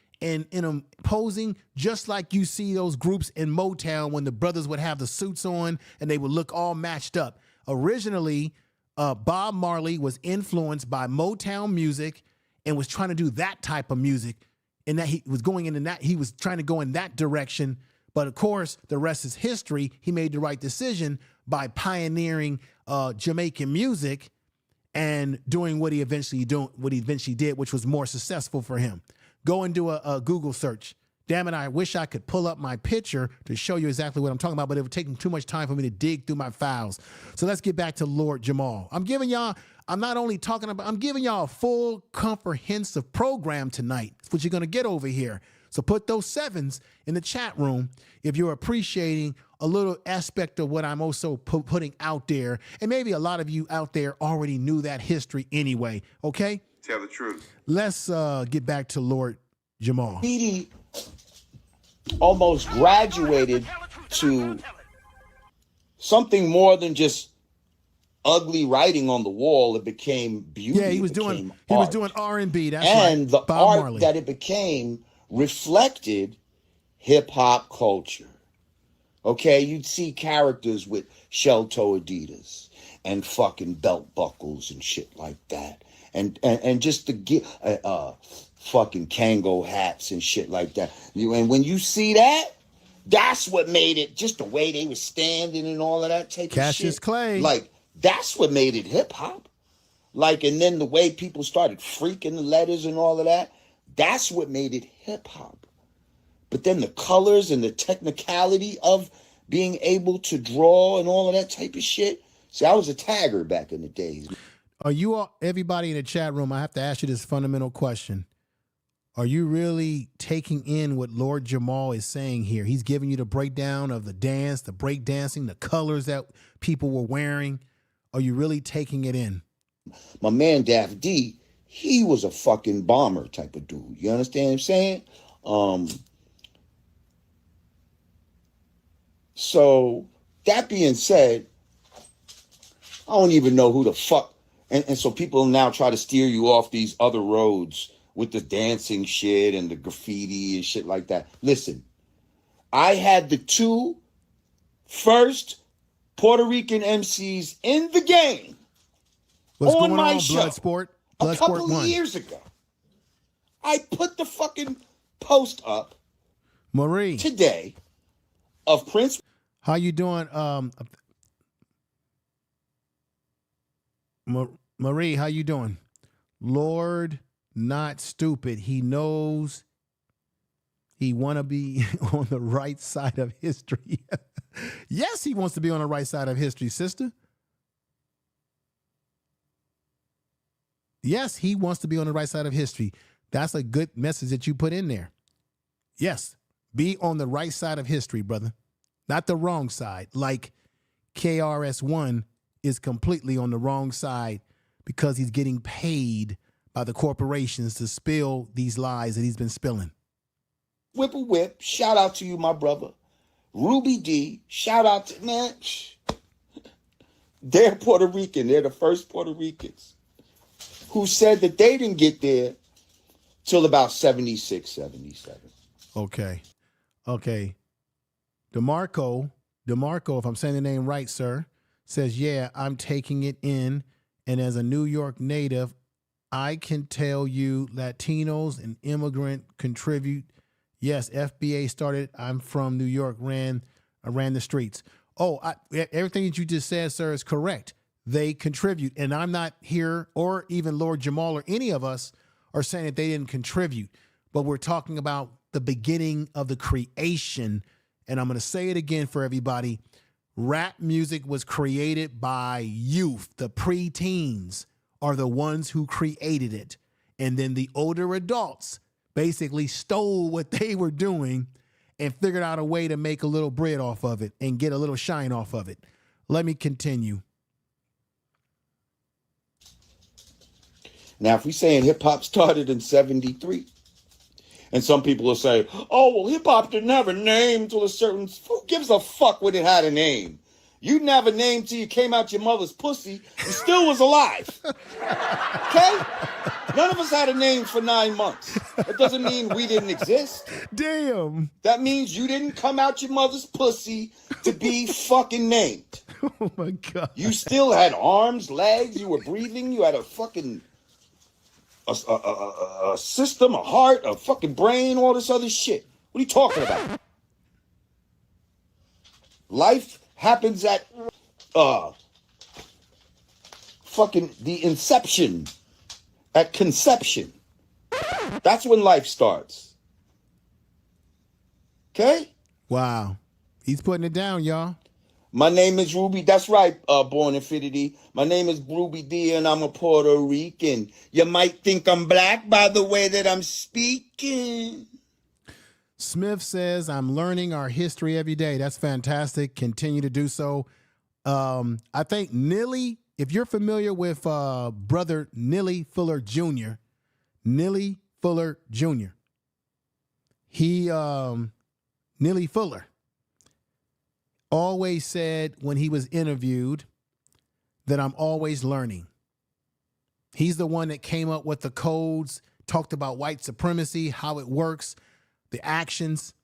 posing just like you see those groups in Motown when the brothers would have the suits on and they would look all matched up. Originally, Bob Marley was influenced by Motown music and was trying to do that type of music, and that he was trying to go in that direction. But of course, the rest is history. He made the right decision by pioneering Jamaican music and doing what he eventually did, which was more successful for him. Go and do a Google search. Damn it, I wish I could pull up my picture to show you exactly what I'm talking about, but it would take too much time for me to dig through my files. So let's get back to Lord Jamar. I'm giving y'all a full comprehensive program tonight. That's what you're going to get over here. So put those sevens in the chat room if you're appreciating a little aspect of what I'm also putting out there. And maybe a lot of you out there already knew that history anyway, okay? Tell the truth. Let's get back to Lord Jamar. Graffiti almost graduated to something more than just ugly writing on the wall. It became beauty. Yeah, he was doing R&B. That's and right. The Bob art Marley. that it became reflected hip hop culture. Okay, you'd see characters with shell toe Adidas and fucking belt buckles and shit like that. And just to get fucking Kango hats and shit like that. And when you see that, That's what made it, just the way they were standing and all of that type of Cassius shit. Clay. Like, that's what made it hip hop. Like, and then the way people started freaking the letters and all of that, that's what made it hip hop. But then the colors and the technicality of being able to draw and all of that type of shit. See, I was a tagger back in the days. Are you all, everybody in the chat room, I have to ask you this fundamental question. Are you really taking in what Lord Jamar is saying here? He's giving you the breakdown of the dance, the break dancing, the colors that people were wearing. Are you really taking it in? My man Daff D, he was a fucking bomber type of dude. You understand what I'm saying? So that being said, I don't even know who the fuck. And so people now try to steer you off these other roads with the dancing shit and the graffiti and shit like that. Listen, I had the two first Puerto Rican MCs in the game. What's on going my on, show Bloodsport? a couple Bloodsport of 1. years ago. I put the fucking post up Marie, today of Prince. how you doing? Marie, how you doing? Lord, not stupid. He knows he want to be on the right side of history. Yes, he wants to be on the right side of history, sister. Yes, he wants to be on the right side of history. That's a good message that you put in there. Yes, be on the right side of history, brother. Not the wrong side. Like KRS-1 is completely on the wrong side because he's getting paid by the corporations to spill these lies that he's been spilling. Whipple Whip, shout out to you, my brother. Ruby D, shout out to, man. They're Puerto Rican. They're the first Puerto Ricans who said that they didn't get there till about 76, 77. Okay. DeMarco, if I'm saying the name right, sir, says, yeah, I'm taking it in. And as a New York native, I can tell you Latinos and immigrant contribute. Yes, FBA started. I'm from New York, I ran the streets. Oh, everything that you just said, sir, is correct. They contribute. And I'm not here, or even Lord Jamar or any of us are saying that they didn't contribute. But we're talking about the beginning of the creation. And I'm going to say it again for everybody. Rap music was created by youth. The preteens are the ones who created it. And then the older adults basically stole what they were doing and figured out a way to make a little bread off of it and get a little shine off of it. Let me continue. Now, if we're saying hip hop started in 73, and some people will say, oh, well, hip hop didn't have a name till a certain, who gives a fuck when it had a name? You didn't have a name till you came out your mother's pussy. You still was alive. Okay? None of us had a name for 9 months. That doesn't mean we didn't exist. Damn. That means you didn't come out your mother's pussy to be fucking named. Oh, my God. You still had arms, legs, you were breathing, you had a fucking a system, a heart, a fucking brain, all this other shit. What are you talking about? Life happens at fucking the inception, at conception. That's when life starts. Okay? Wow. He's putting it down, y'all. My name is Ruby. That's right, Born Infinity. My name is Ruby D, and I'm a Puerto Rican. You might think I'm black by the way that I'm speaking. Smith says, I'm learning our history every day. That's fantastic. Continue to do so. I think Nilly, if you're familiar with brother Nilly Fuller Jr., Nilly Fuller Jr., Nilly Fuller always said when he was interviewed that I'm always learning. He's the one that came up with the codes, talked about white supremacy, how it works, the actions,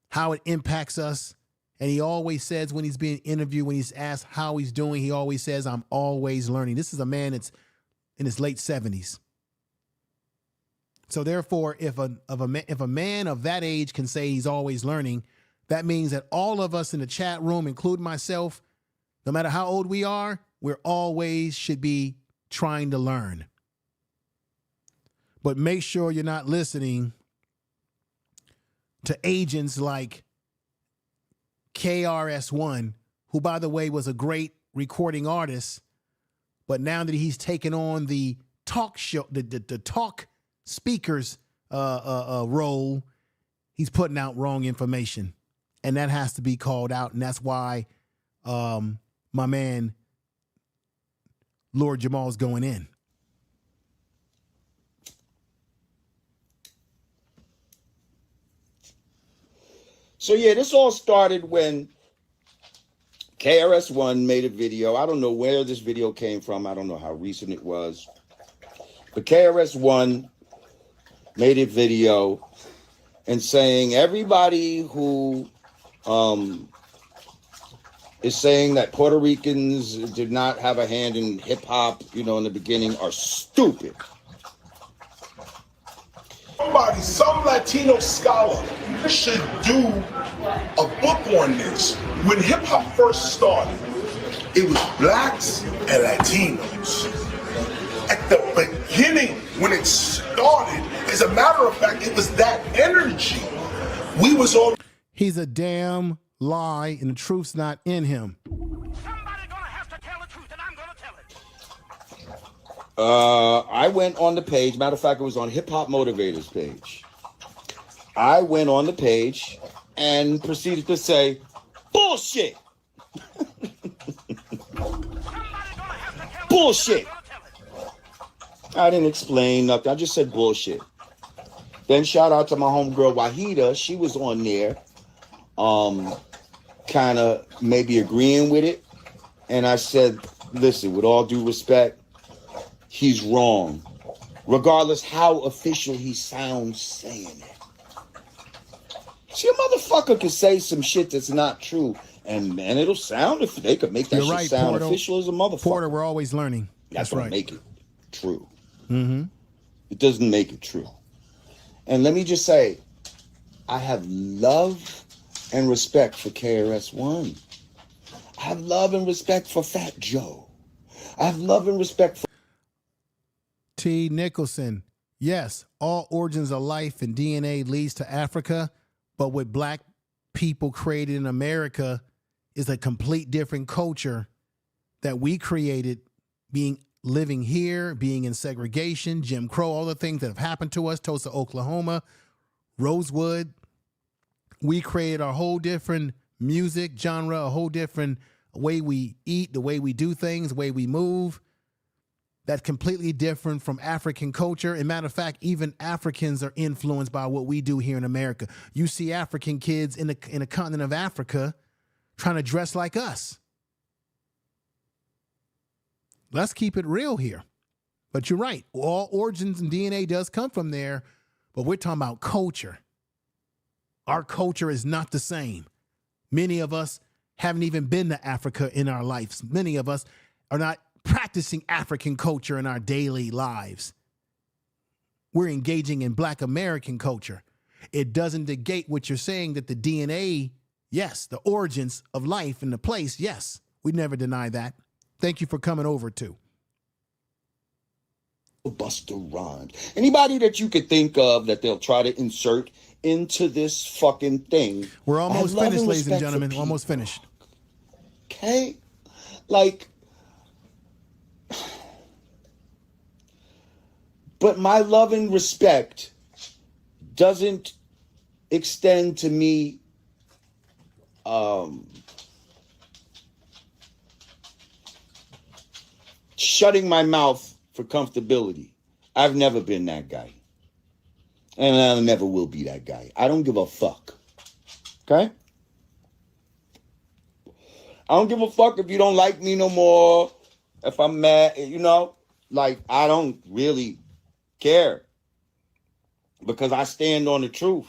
how it impacts us. And he always says when he's being interviewed, when he's asked how he's doing, he always says, I'm always learning. This is a man that's in his late 70s. So therefore, if a man of that age can say he's always learning, that means that all of us in the chat room, including myself, no matter how old we are, we're always should be trying to learn. But make sure you're not listening to agents like KRS-1, who, by the way, was a great recording artist, but now that he's taken on the talk show, the talk speakers role, he's putting out wrong information, and that has to be called out. And that's why my man Lord Jamar is going in. So yeah, this all started when KRS-One made a video. I don't know where this video came from. I don't know how recent it was. But KRS-One made a video and saying everybody who is saying that Puerto Ricans did not have a hand in hip hop, in the beginning, are stupid. Some Latino scholar should do a book on this. When hip hop first started, it was blacks and Latinos. At the beginning, when it started, as a matter of fact, it was that energy. We was all. He's a damn lie, and the truth's not in him. Somebody gonna have to tell the truth, and I'm gonna tell it. I went on the page. Matter of fact, it was on Hip Hop Motivators page. I went on the page and proceeded to say, bullshit. Bullshit. I didn't explain nothing. I just said bullshit. Then shout out to my homegirl Wahida. She was on there, kind of maybe agreeing with it. And I said, listen, with all due respect, he's wrong. Regardless how official he sounds saying it. See, a motherfucker could say some shit that's not true, and man, it'll sound, if they could make that You're shit right, sound Porter. official as a motherfucker. Porter, we're always learning. That's what right. make it true. Mm-hmm. It doesn't make it true. And let me just say, I have love and respect for KRS-One. I have love and respect for Fat Joe. I have love and respect for T. Nicholson. Yes, all origins of life and DNA leads to Africa, but what black people created in America is a complete different culture that we created, living here, being in segregation, Jim Crow, all the things that have happened to us, Tulsa, Oklahoma, Rosewood. We created a whole different music genre, a whole different way we eat, the way we do things, the way we move. That's completely different from African culture. As a matter of fact, even Africans are influenced by what we do here in America. You see African kids in the continent of Africa trying to dress like us. Let's keep it real here. But you're right. All origins and DNA does come from there, but we're talking about culture. Our culture is not the same. Many of us haven't even been to Africa in our lives. Many of us are not practicing African culture in our daily lives. We're engaging in Black American culture. It doesn't negate what you're saying, that the DNA, yes, the origins of life and the place, yes, we never deny that. Thank you for coming over too. Buster Rhymes. Anybody that you could think of that they'll try to insert into this fucking thing. We're almost finished, ladies and gentlemen. We're almost finished. Okay? Like, but my love and respect doesn't extend to me shutting my mouth for comfortability. I've never been that guy. And I never will be that guy. I don't give a fuck. Okay? I don't give a fuck if you don't like me no more. If I'm mad, like, I don't really care. Because I stand on the truth.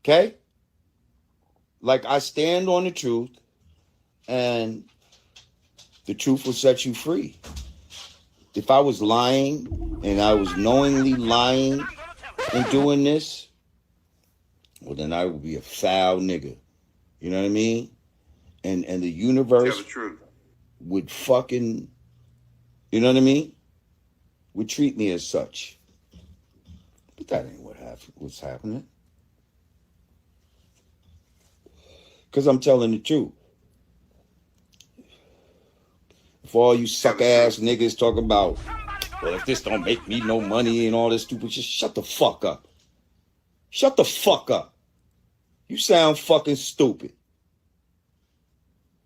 Okay? Like, I stand on the truth, and the truth will set you free. if I was lying and I was knowingly lying and doing this, well, then I would be a foul nigga. You know what I mean? And the universe Tell the truth. would fucking, you know what I mean? Would treat me as such. But that ain't what's happening. Because I'm telling the truth. If all you suck-ass niggas talk about, well, if this don't make me no money and all this stupid shit, shut the fuck up. Shut the fuck up. You sound fucking stupid.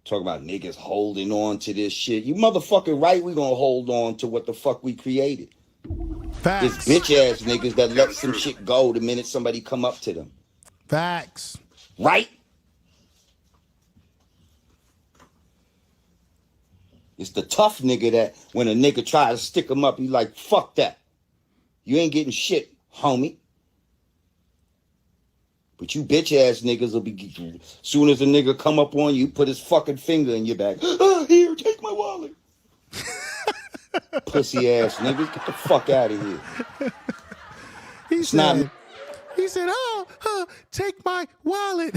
Talk about niggas holding on to this shit. You motherfucking right, we gonna hold on to what the fuck we created. Facts. It's bitch-ass niggas that let some shit go the minute somebody come up to them. Facts. Right? It's the tough nigga that when a nigga try to stick him up, he like, fuck that. You ain't getting shit, homie. But you bitch ass niggas will be, soon as a nigga come up on you, put his fucking finger in your back. Here, take my wallet. Pussy ass niggas, get the fuck out of here. He said, oh, take my wallet.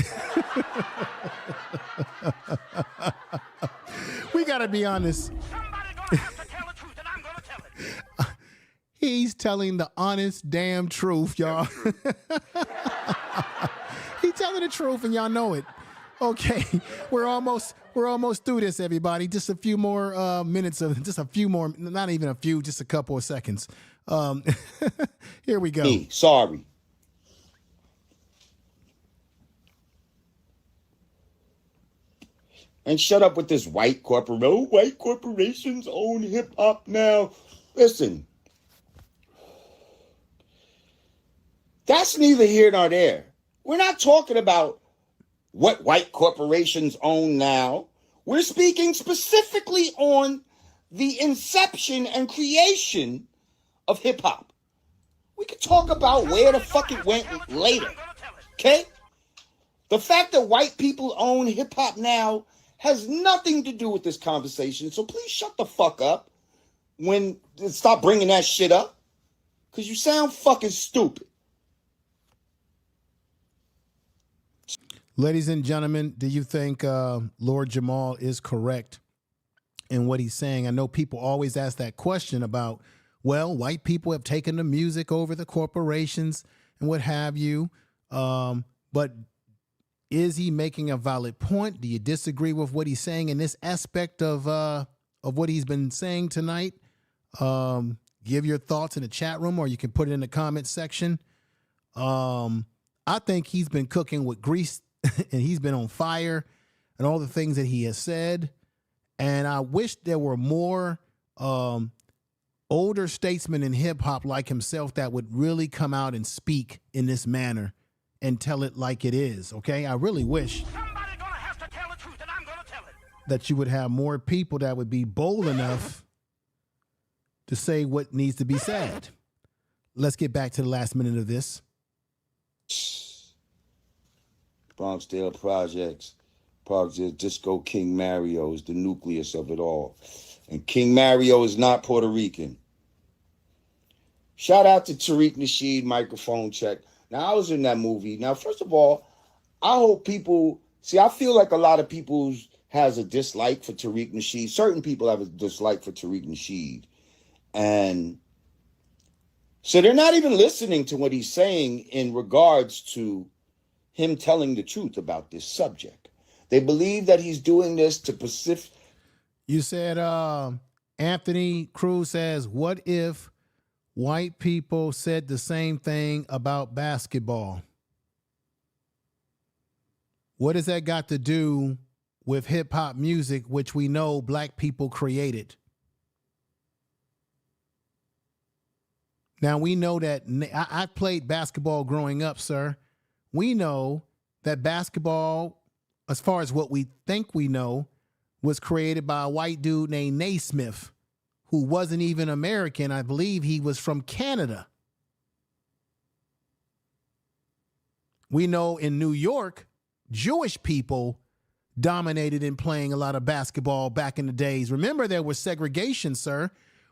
We got to be honest. Somebody gonna have to tell the truth, and I'm gonna tell it. He's telling the honest damn truth, y'all. He's telling the truth, and y'all know it. Okay, we're almost through this, everybody. Just a few more minutes of, just a few more, not even a few, just a couple of seconds. Here we go. Me, sorry. And shut up with this white corporation. Oh, white corporations own hip hop now. Listen, that's neither here nor there. We're not talking about what white corporations own now. We're speaking specifically on the inception and creation of hip hop. We could talk about where the fuck it went later. Okay? The fact that white people own hip hop now has nothing to do with this conversation. So please shut the fuck up when stop bringing that shit up, because you sound fucking stupid. Ladies and gentlemen, do you think Lord Jamar is correct in what he's saying? I know people always ask that question about, well, white people have taken the music over the corporations and what have you. But is he making a valid point? Do you disagree with what he's saying in this aspect of what he's been saying tonight? Give your thoughts in the chat room, or you can put it in the comment section. I think he's been cooking with grease and he's been on fire and all the things that he has said. And I wish there were more older statesmen in hip hop like himself that would really come out and speak in this manner and tell it like it is. Okay. I really wish Somebody gonna have to tell the truth, and I'm gonna tell it. that you would have more people that would be bold enough to say what needs to be said. Let's get back to the last minute of this. Bronxdale Projects, Disco King Mario is the nucleus of it all. And King Mario is not Puerto Rican. Shout out to Tariq Nasheed, microphone check. Now, I was in that movie. Now, first of all, I hope people, see, I feel like a lot of people has a dislike for Tariq Nasheed. Certain people have a dislike for Tariq Nasheed. And so they're not even listening to what he's saying in regards to him telling the truth about this subject. They believe that he's doing this to Pacific. You said, Anthony Cruz says, what if white people said the same thing about basketball? What has that got to do with hip hop music, which we know black people created? Now, we know that I played basketball growing up, sir. We know that basketball, as far as what we think we know, was created by a white dude named Naismith, who wasn't even American. I believe he was from Canada. We know in New York, Jewish people dominated in playing a lot of basketball back in the days. Remember, there was segregation, sir.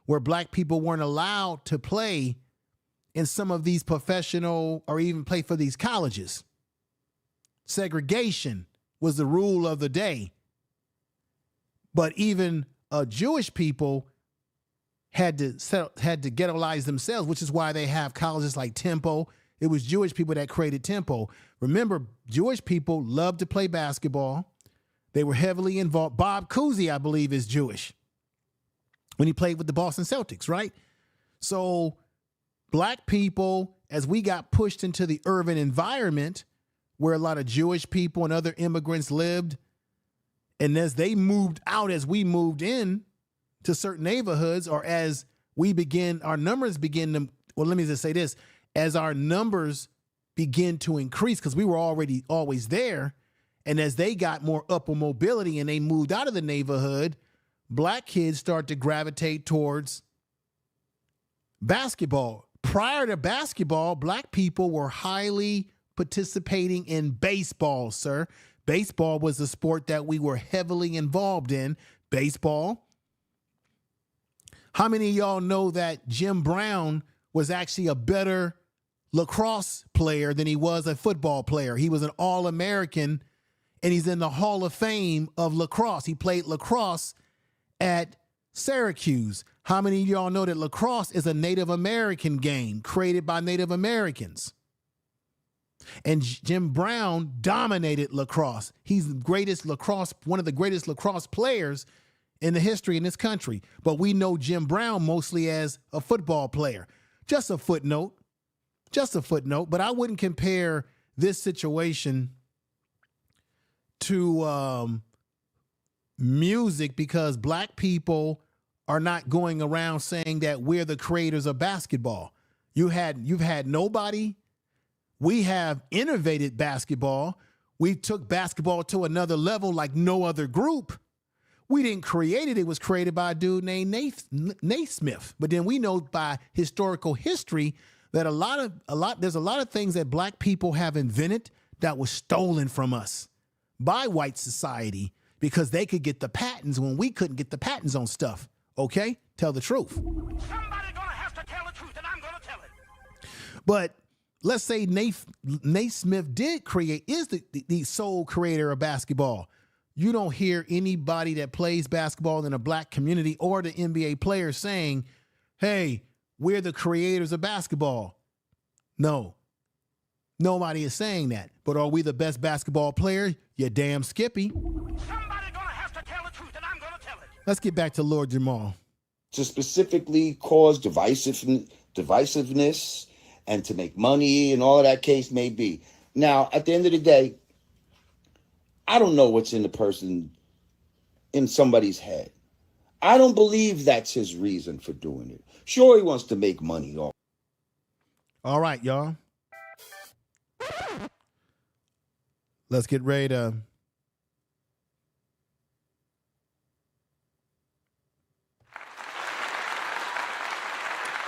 where black people weren't allowed to play in some of these professional or even play for these colleges. Segregation was the rule of the day. But even Jewish people had to ghettoize themselves, which is why they have colleges like Temple. It was Jewish people that created Temple. Remember, Jewish people loved to play basketball. They were heavily involved. Bob Cousy, I believe, is Jewish when he played with the Boston Celtics, right? So black people, as we got pushed into the urban environment where a lot of Jewish people and other immigrants lived, and as they moved out, as we moved in to certain neighborhoods, or as our numbers begin to, well, let me just say this, as our numbers begin to increase, because we were already always there, and as they got more upper mobility and they moved out of the neighborhood, black kids start to gravitate towards basketball. Prior to basketball, black people were highly participating in baseball, sir. Baseball was the sport that we were heavily involved in. Baseball. How many of y'all know that Jim Brown was actually a better lacrosse player than he was a football player? He was an All-American, and he's in the Hall of Fame of lacrosse. He played lacrosse at Syracuse. How many of y'all know that lacrosse is a Native American game created by Native Americans? And Jim Brown dominated lacrosse. He's the greatest lacrosse, one of the greatest lacrosse players in the history in this country. But we know Jim Brown mostly as a football player. Just a footnote. Just a footnote. But I wouldn't compare this situation to music, because black people are not going around saying that we're the creators of basketball. You've had nobody. We have innovated basketball. We took basketball to another level like no other group. We didn't create it. It was created by a dude named Naismith. But then we know by historical history that there's a lot of things that black people have invented that was stolen from us by white society because they could get the patents when we couldn't get the patents on stuff. Okay? Tell the truth. Somebody gonna have to tell the truth, and I'm gonna tell it. But let's say Naismith is the sole creator of basketball. You don't hear anybody that plays basketball in a black community or the NBA players saying, hey, we're the creators of basketball. No. Nobody is saying that. But are we the best basketball player? You damn Skippy. Somebody gonna have to tell the truth, and I'm gonna tell it. Let's get back to Lord Jamar. To specifically cause divisiveness and to make money and all of that case may be. Now, at the end of the day, I don't know what's in somebody's head. I don't believe that's his reason for doing it. Sure, he wants to make money. All right, y'all. Let's get ready to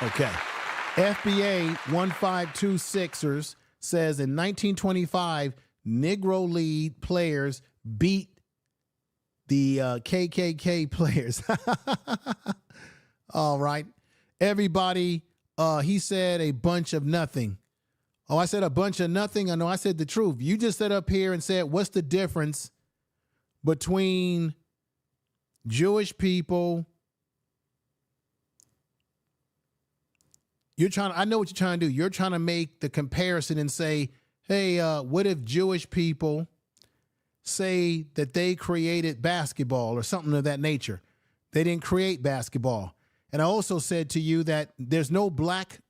okay. FBA 1526ers says in 1925, Negro League players beat the KKK players. All right. Everybody, he said a bunch of nothing. Oh, I said a bunch of nothing? I know I said the truth. You just sat up here and said, what's the difference between Jewish people? I know what you're trying to do. You're trying to make the comparison and say, hey, what if Jewish people say that they created basketball or something of that nature? They didn't create basketball. And I also said to you that there's no black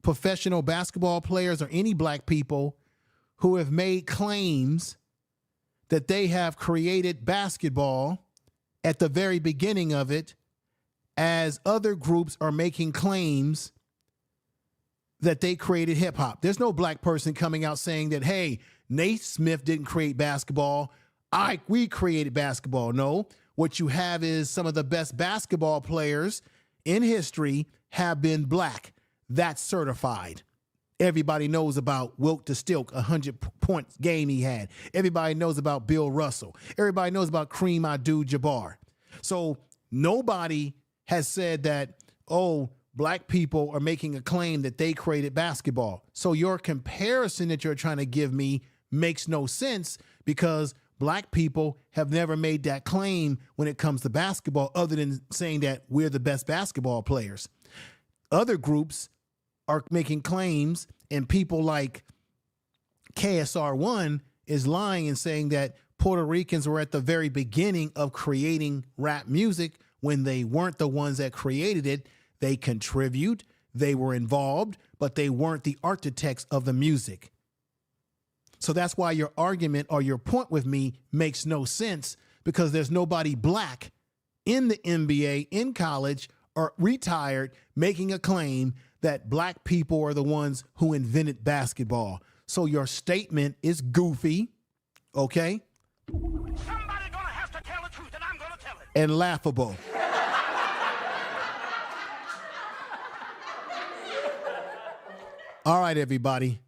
professional basketball players or any black people who have made claims that they have created basketball at the very beginning of it, as other groups are making claims that they created hip hop. There's no black person coming out saying that, hey, Naismith didn't create basketball. We created basketball. No, what you have is some of the best basketball players in history have been black. That's certified. Everybody knows about Wilt to Stilk, 100-point game he had. Everybody knows about Bill Russell. Everybody knows about Kareem Abdul-Jabbar. So nobody has said that oh, black people are making a claim that they created basketball. So your comparison that you're trying to give me makes no sense, because black people have never made that claim when it comes to basketball, other than saying that we're the best basketball players. Other groups are making claims, and people like KRS-One is lying and saying that Puerto Ricans were at the very beginning of creating rap music, when they weren't the ones that created it. They contribute, they were involved, but they weren't the architects of the music. So that's why your argument or your point with me makes no sense, because there's nobody black in the NBA, in college, or retired making a claim that black people are the ones who invented basketball. So your statement is goofy, okay? Somebody gonna have to tell the truth, and I'm gonna tell it. And laughable. All right, everybody.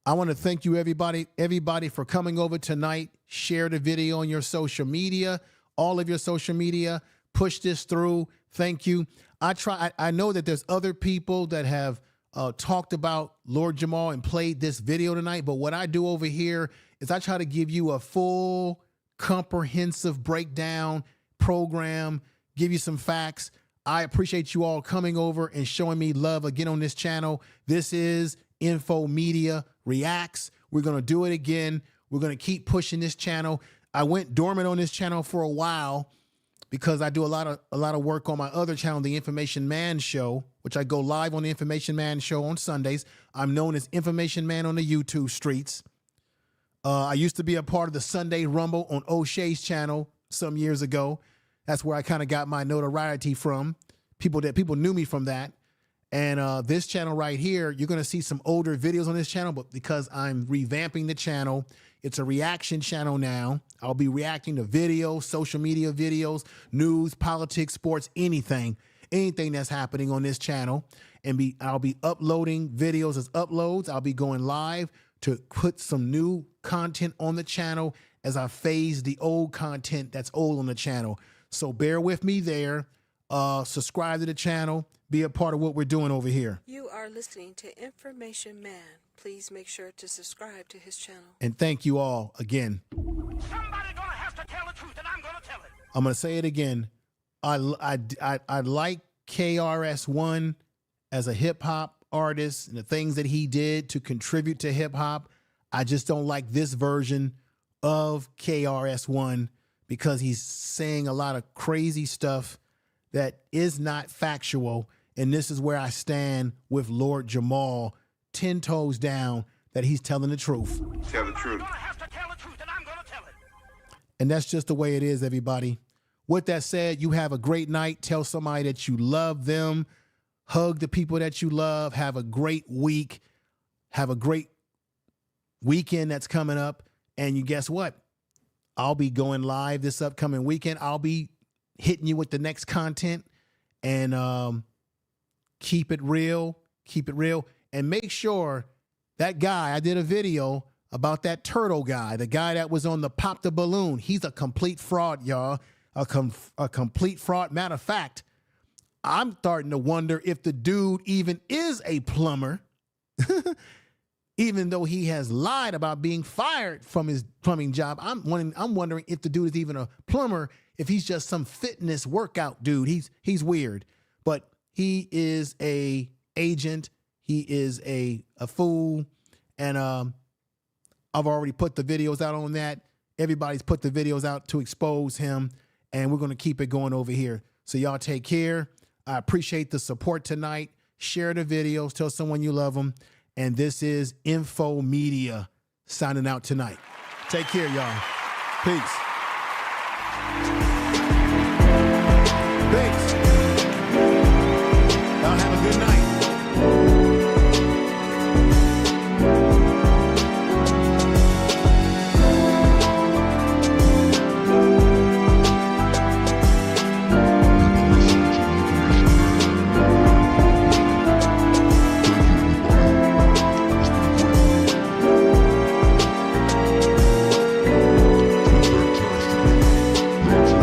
I want to thank you, everybody for coming over tonight. Share the video on your social media, all of your social media. Push this through. Thank you. I know that there's other people that have talked about Lord Jamar and played this video tonight, but what I do over here is I try to give you a full, comprehensive breakdown program, give you some facts. I appreciate you all coming over and showing me love again on this channel. This is Info Media Reacts. We're going to do it again. We're going to keep pushing this channel. I went dormant on this channel for a while because I do a lot of work on my other channel, the Information Man Show, which I go live on the Information Man Show on Sundays. I'm known as Information Man on the YouTube streets. I used to be a part of the Sunday Rumble on O'Shea's channel some years ago. That's where I kind of got my notoriety from. People knew me from that. And this channel right here, you're going to see some older videos on this channel, but because I'm revamping the channel, it's a reaction channel now. I'll be reacting to videos, social media videos, news, politics, sports, anything that's happening on this channel. And I'll be uploading videos as uploads. I'll be going live to put some new content on the channel as I phase the old content that's old on the channel. So bear with me there. Subscribe to the channel. Be a part of what we're doing over here. You are listening to Information Man. Please make sure to subscribe to his channel. And thank you all again. Somebody gonna have to tell the truth, and I'm gonna tell it. I'm going to say it again. I like KRS-One as a hip hop artist and the things that he did to contribute to hip hop. I just don't like this version of KRS-One because he's saying a lot of crazy stuff that is not factual. And this is where I stand with Lord Jamar, 10 toes down, that he's telling the truth. Tell the truth. Somebody's gonna have to tell the truth, and I'm gonna tell it. And that's just the way it is, everybody. With that said, you have a great night. Tell somebody that you love them. Hug the people that you love. Have a great week. Have a great weekend that's coming up. And you guess what? I'll be going live this upcoming weekend. I'll be hitting you with the next content, and keep it real. Keep it real. And make sure that guy, I did a video about that turtle guy, the guy that was on the Pop the Balloon. He's a complete fraud, y'all. A complete fraud. Matter of fact, I'm starting to wonder if the dude even is a plumber, even though he has lied about being fired from his plumbing job. I'm wondering if the dude is even a plumber, if he's just some fitness workout dude. He's weird, but he is a agent. He is a fool. And I've already put the videos out on that. Everybody's put the videos out to expose him, and we're going to keep it going over here. So y'all take care. I appreciate the support tonight. Share the videos. Tell someone you love them. And this is Info Media signing out tonight. Take care, y'all. Peace. Peace. Y'all have a good night. Fantastic.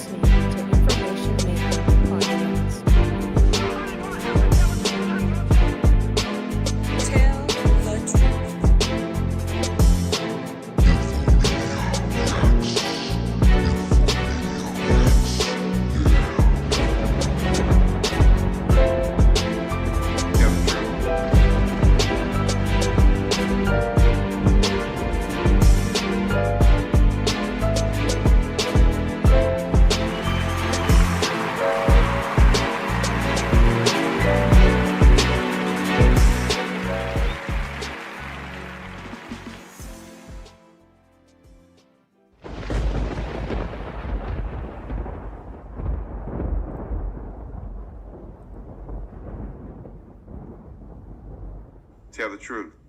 listening to Information Manspeaks. Tell the truth. Tell the truth. Tell the truth.